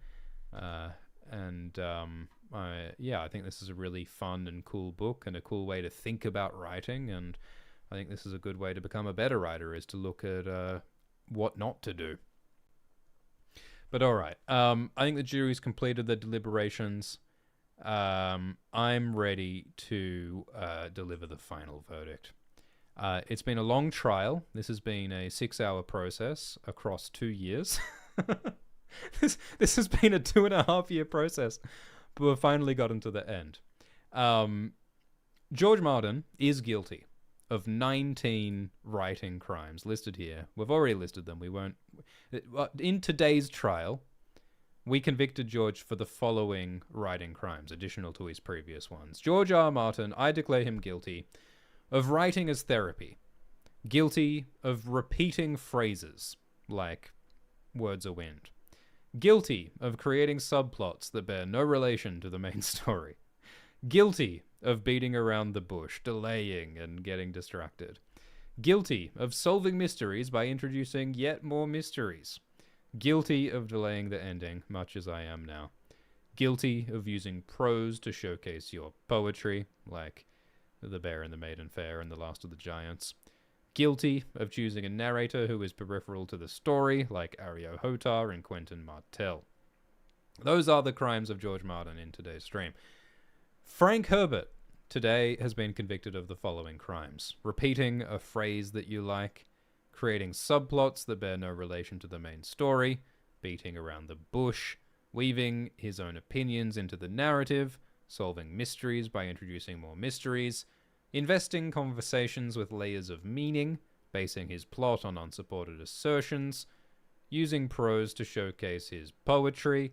Yeah, I think this is a really fun and cool book and a cool way to think about writing, and I think this is a good way to become a better writer, is to look at what not to do. But all right, I think the jury's completed their deliberations. I'm ready to deliver the final verdict. It's been a long trial. This has been a 6-hour process across 2 years. This has been a 2.5-year process, but we've finally gotten to the end. George Martin is guilty of 19 writing crimes listed here. We've already listed them. We won't... In today's trial, we convicted George for the following writing crimes, additional to his previous ones. George R. R. Martin, I declare him guilty of writing as therapy, Guilty of repeating phrases like words are wind. Guilty of creating subplots that bear no relation to the main story. Guilty of beating around the bush, delaying and getting distracted. Guilty of solving mysteries by introducing yet more mysteries. Guilty of delaying the ending, much as I am now. Guilty of using prose to showcase your poetry, like The Bear and the Maiden Fair and The Last of the Giants. Guilty of choosing a narrator who is peripheral to the story, like Ario Hotar and Quentin Martell. Those are the crimes of George Martin in today's stream. Frank Herbert today has been convicted of the following crimes: repeating a phrase that you like, creating subplots that bear no relation to the main story, beating around the bush, weaving his own opinions into the narrative, solving mysteries by introducing more mysteries, investing conversations with layers of meaning, basing his plot on unsupported assertions, using prose to showcase his poetry,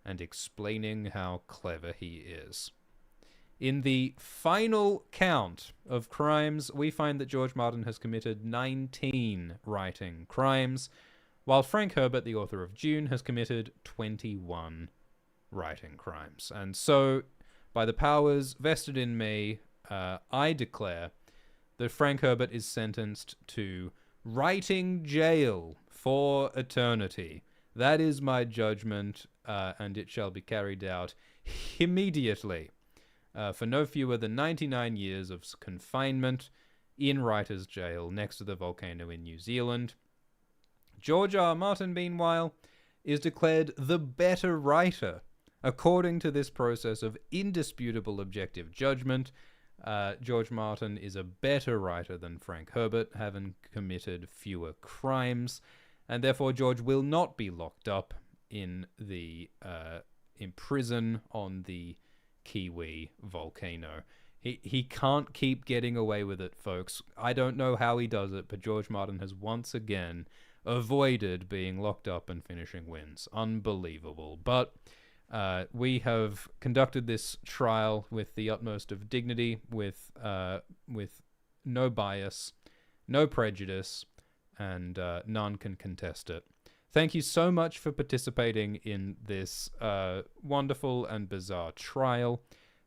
and explaining how clever he is. In the final count of crimes, we find that George Martin has committed 19 writing crimes, while Frank Herbert, the author of Dune, has committed 21 writing crimes. And so, by the powers vested in me, I declare that Frank Herbert is sentenced to writing jail for eternity. That is my judgment, and it shall be carried out immediately for no fewer than 99 years of confinement in writer's jail next to the volcano in New Zealand. George R. Martin, meanwhile, is declared the better writer, according to this process of indisputable objective judgment. George Martin is a better writer than Frank Herbert, having committed fewer crimes, and therefore George will not be locked up in prison on the Kiwi volcano. He can't keep getting away with it, folks. I don't know how he does it, but George Martin has once again avoided being locked up and finishing wins. Unbelievable. But we have conducted this trial with the utmost of dignity, with no bias, no prejudice, and none can contest it. Thank you so much for participating in this wonderful and bizarre trial.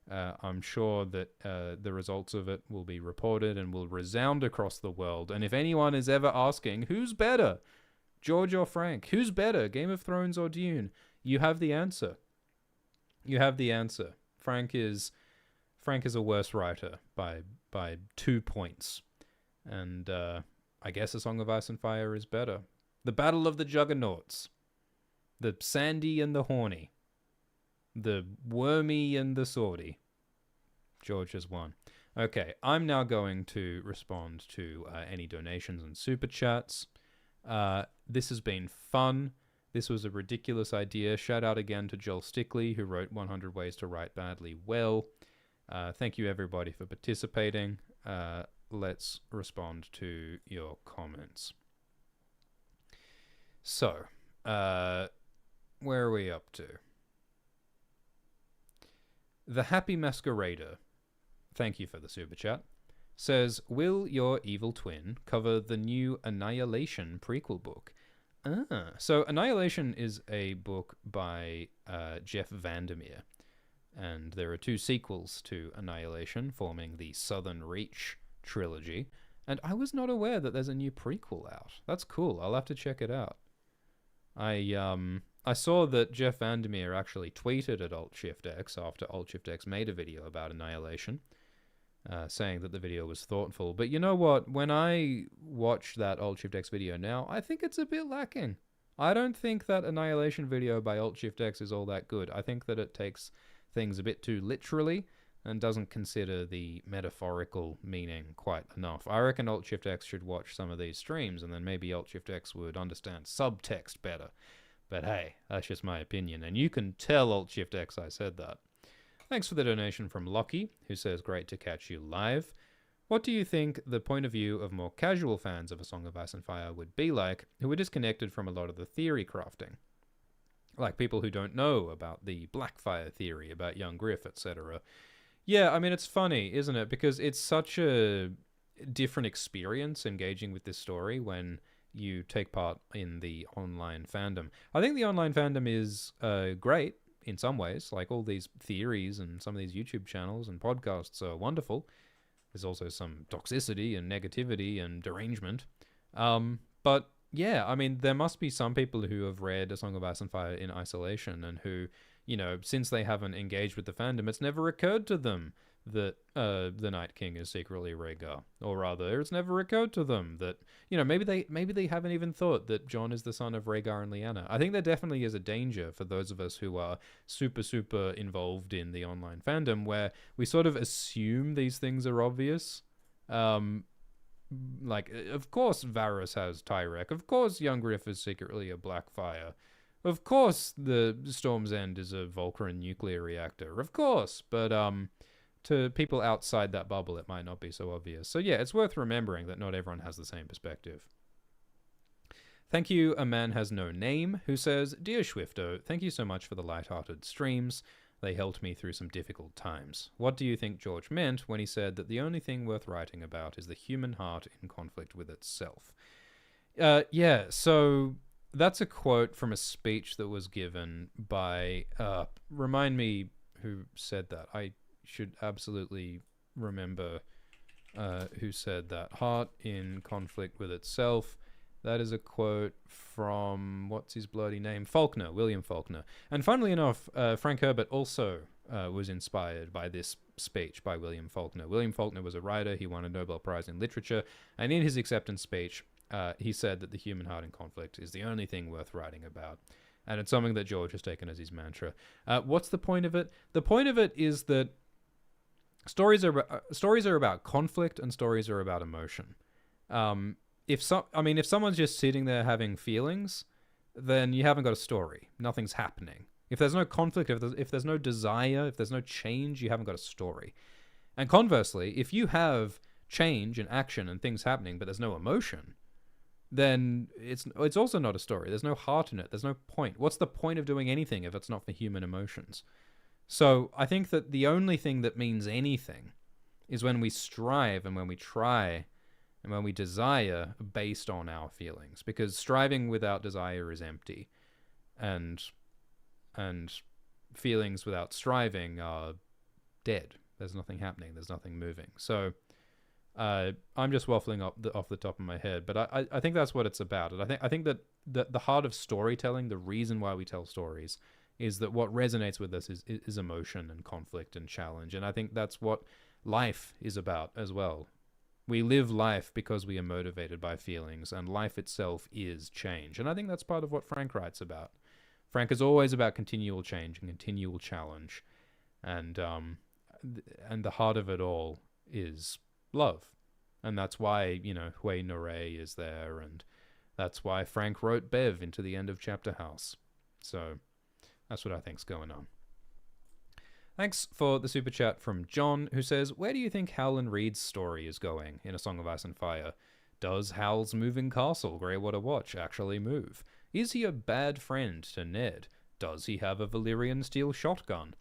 I'm sure that the results of it will be reported and will resound across the world. And if anyone is ever asking, who's better, George or Frank? Who's better, Game of Thrones or Dune? You have the answer. You have the answer. Frank is a worse writer by 2 points. And I guess A Song of Ice and Fire is better. The Battle of the Juggernauts. The Sandy and the Horny. The Wormy and the Swordy. George has won. Okay, I'm now going to respond to any donations and super chats. This has been fun. This was a ridiculous idea. Shout out again to Joel Stickley, who wrote 100 Ways to Write Badly Well. Thank you, everybody, for participating. Let's respond to your comments. So, where are we up to? The Happy Masquerader, thank you for the super chat, says, will your evil twin cover the new Annihilation prequel book? So Annihilation is a book by Jeff Vandermeer, and there are 2 sequels to Annihilation, forming the Southern Reach trilogy, and I was not aware that there's a new prequel out. That's cool. I'll have to check it out. I saw that Jeff Vandermeer actually tweeted at AltShiftX after AltShiftX made a video about Annihilation, saying that the video was thoughtful. But you know what? When I watch that AltShiftX video now, I think it's a bit lacking. I don't think that Annihilation video by AltShiftX is all that good. I think that it takes things a bit too literally and doesn't consider the metaphorical meaning quite enough. I reckon AltShiftX should watch some of these streams, and then maybe AltShiftX would understand subtext better. But hey, that's just my opinion, and you can tell AltShiftX I said that. Thanks for the donation from Lockie, who says, great to catch you live. What do you think the point of view of more casual fans of A Song of Ice and Fire would be like, who are disconnected from a lot of the theory crafting? Like people who don't know about the Blackfire theory, about young Griff, etc. Yeah, I mean, it's funny, isn't it? Because it's such a different experience engaging with this story when you take part in the online fandom. I think the online fandom is great in some ways, like all these theories and some of these YouTube channels and podcasts are wonderful. There's also some toxicity and negativity and derangement. But yeah, I mean, there must be some people who have read A Song of Ice and Fire in isolation and who, since they haven't engaged with the fandom, it's never occurred to them that the Night King is secretly Rhaegar, or rather, it's never occurred to them that maybe they haven't even thought that Jon is the son of Rhaegar and Lyanna. I think there definitely is a danger for those of us who are super involved in the online fandom, where we sort of assume these things are obvious. Like, of course Varys has Tyrek. Of course Young-Griff is secretly a Blackfire. Of course the Storm's End is a Vulcaran nuclear reactor. Of course, but to people outside that bubble, it might not be so obvious. So yeah, it's worth remembering that not everyone has the same perspective. Thank you, A Man Has No Name, who says, Dear Swifto, thank you so much for the light-hearted streams. They helped me through some difficult times. What do you think George meant when he said that the only thing worth writing about is the human heart in conflict with itself? Yeah, so that's a quote from a speech that was given by... remind me who said that. I should absolutely remember who said that. Heart in conflict with itself. That is a quote from, what's his bloody name? Faulkner, William Faulkner. And funnily enough, Frank Herbert also was inspired by this speech by William Faulkner. William Faulkner was a writer. He won a Nobel Prize in Literature. And in his acceptance speech, he said that the human heart in conflict is the only thing worth writing about. And it's something that George has taken as his mantra. What's the point of it? The point of it is that stories are about conflict and stories are about emotion. If someone's just sitting there having feelings, then you haven't got a story. Nothing's happening. If there's no conflict, if there's no desire, if there's no change, you haven't got a story. And conversely, if you have change and action and things happening, but there's no emotion, then it's also not a story. There's no heart in it. There's no point. What's the point of doing anything if it's not for human emotions? So I think that the only thing that means anything is when we strive and when we try and when we desire based on our feelings, because striving without desire is empty, and feelings without striving are dead. There's nothing happening. There's nothing moving. So I'm just waffling off the top of my head, but I think that's what it's about. And I think that the heart of storytelling, the reason why we tell stories, is that what resonates with us is emotion and conflict and challenge. And I think that's what life is about as well. We live life because we are motivated by feelings, and life itself is change. And I think that's part of what Frank writes about. Frank is always about continual change and continual challenge. And the heart of it all is love. And that's why, Hui Nore is there, and that's why Frank wrote Bev into the end of Chapter House. So that's what I think's going on. Thanks for the super chat from John, who says, where do you think Howland Reed's story is going in A Song of Ice and Fire? Does Hal's moving castle, Greywater Watch, actually move? Is he a bad friend to Ned? Does he have a Valyrian steel shotgun?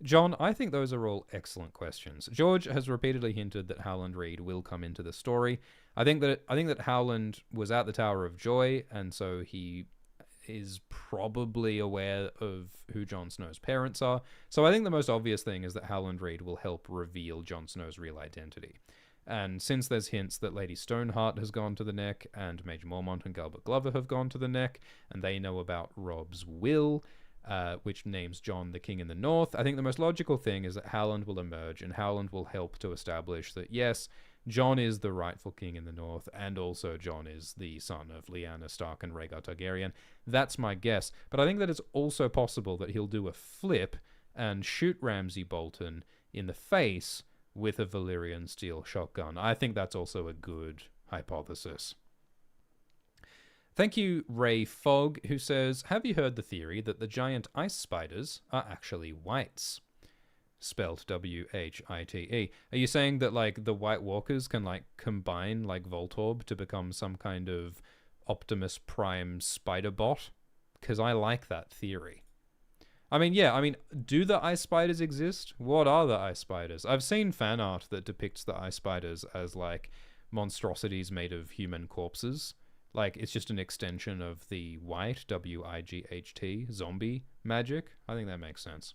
John, I think those are all excellent questions. George has repeatedly hinted that Howland Reed will come into the story. I think that Howland was at the Tower of Joy, and so he is probably aware of who Jon Snow's parents are. So I think the most obvious thing is that Howland Reed will help reveal Jon Snow's real identity. And since there's hints that Lady Stoneheart has gone to the Neck, and Major Mormont and Gilbert Glover have gone to the Neck, and they know about Robb's will, which names Jon the King in the North, I think the most logical thing is that Howland will emerge, and Howland will help to establish that, yes, Jon is the rightful king in the North, and also Jon is the son of Lyanna Stark and Rhaegar Targaryen. That's my guess. But I think that it's also possible that he'll do a flip and shoot Ramsay Bolton in the face with a Valyrian steel shotgun. I think that's also a good hypothesis. Thank you, Ray Fogg, who says, have you heard the theory that the giant ice spiders are actually whites? Spelled W-H-I-T-E. Are you saying that, like, the White Walkers can, like, combine, like, Voltorb to become some kind of Optimus Prime spider bot? Because I like that theory. Do the ice spiders exist? What are the ice spiders? I've seen fan art that depicts the ice spiders as, like, monstrosities made of human corpses. Like, it's just an extension of the white, W-I-G-H-T, zombie magic. I think that makes sense.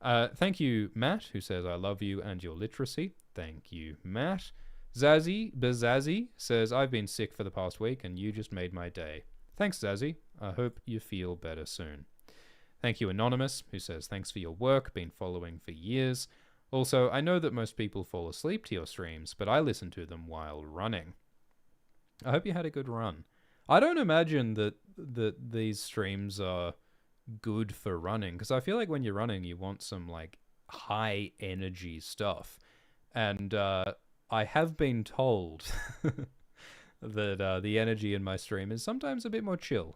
Thank you, Matt, who says, I love you and your literacy. Thank you, Matt. Zazzy Bazazzy says, I've been sick for the past week and you just made my day. Thanks, Zazzy. I hope you feel better soon. Thank you, Anonymous, who says, thanks for your work, been following for years. Also, I know that most people fall asleep to your streams, but I listen to them while running. I hope you had a good run. I don't imagine that these streams are good for running, because I feel like when you're running, you want some, like, high energy stuff. And I have been told that the energy in my stream is sometimes a bit more chill.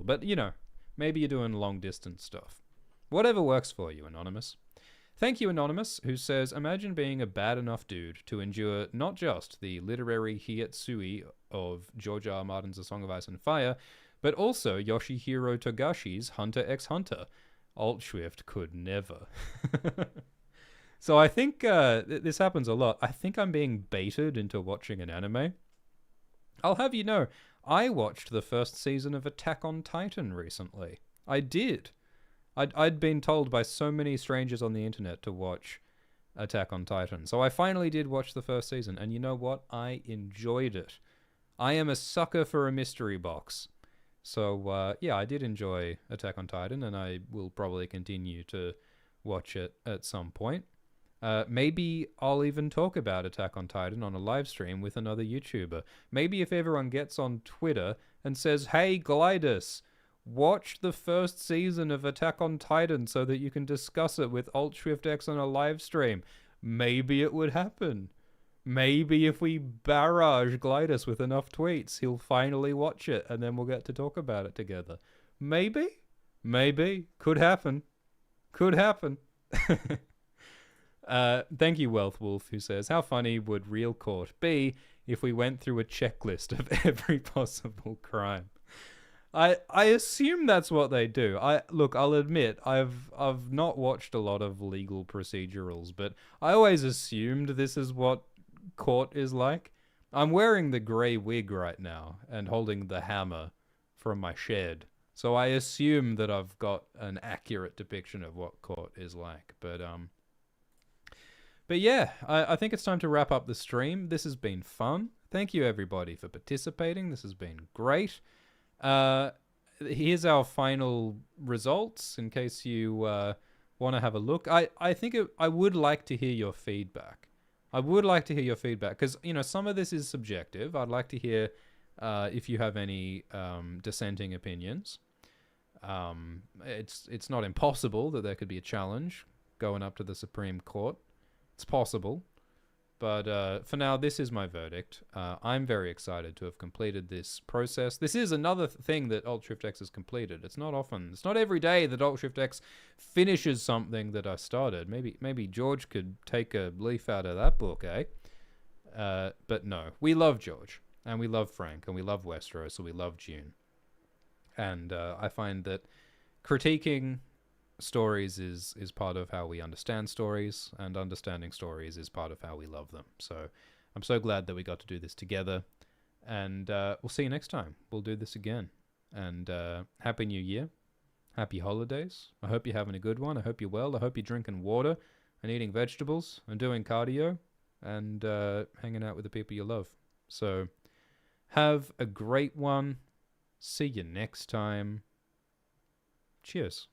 But, you know, maybe you're doing long distance stuff. Whatever works for you, Anonymous. Thank you, Anonymous, who says, imagine being a bad enough dude to endure not just the literary hietsui of George R. R. Martin's A Song of Ice and Fire, but also Yoshihiro Togashi's Hunter x Hunter. Alt-Swift could never. So I think this happens a lot. I think I'm being baited into watching an anime. I'll have you know, I watched the first season of Attack on Titan recently. I did. I'd been told by so many strangers on the internet to watch Attack on Titan. So I finally did watch the first season, and you know what? I enjoyed it. I am a sucker for a mystery box. So, yeah, I did enjoy Attack on Titan, and I will probably continue to watch it at some point. Maybe I'll even talk about Attack on Titan on a live stream with another YouTuber. Maybe if everyone gets on Twitter and says, hey, Glidus, watch the first season of Attack on Titan so that you can discuss it with AltSwiftX on a live stream. Maybe it would happen. Maybe if we barrage Glidus with enough tweets, he'll finally watch it and then we'll get to talk about it together. Maybe. Could happen. Thank you, Wealth Wolf, who says, how funny would Real Court be if we went through a checklist of every possible crime? I assume that's what they do. I'll admit, I've not watched a lot of legal procedurals, but I always assumed this is what court is like. I'm wearing the grey wig right now and holding the hammer from my shed, so I assume that I've got an accurate depiction of what court is like. But yeah, I think it's time to wrap up the stream. This has been fun. Thank you, everybody, for participating. This has been great. Here's our final results in case you want to have a look. I think I would like to hear your feedback. Because, you know, some of this is subjective. I'd like to hear if you have any dissenting opinions. It's not impossible that there could be a challenge going up to the Supreme Court. It's possible. But for now, this is my verdict. I'm very excited to have completed this process. This is another thing that AltShiftX has completed. It's not every day that AltShiftX finishes something that I started. Maybe George could take a leaf out of that book, eh? But no, we love George, and we love Frank, and we love Westeros, and we love Dune. And I find that critiquing stories is part of how we understand stories, and understanding stories is part of how we love them. So I'm so glad that we got to do this together, and we'll see you next time. We'll do this again, and Happy New Year, happy holidays. I hope you're having a good one. I hope you're well. I hope you're drinking water and eating vegetables and doing cardio and hanging out with the people you love. So have a great one. See you next time. Cheers.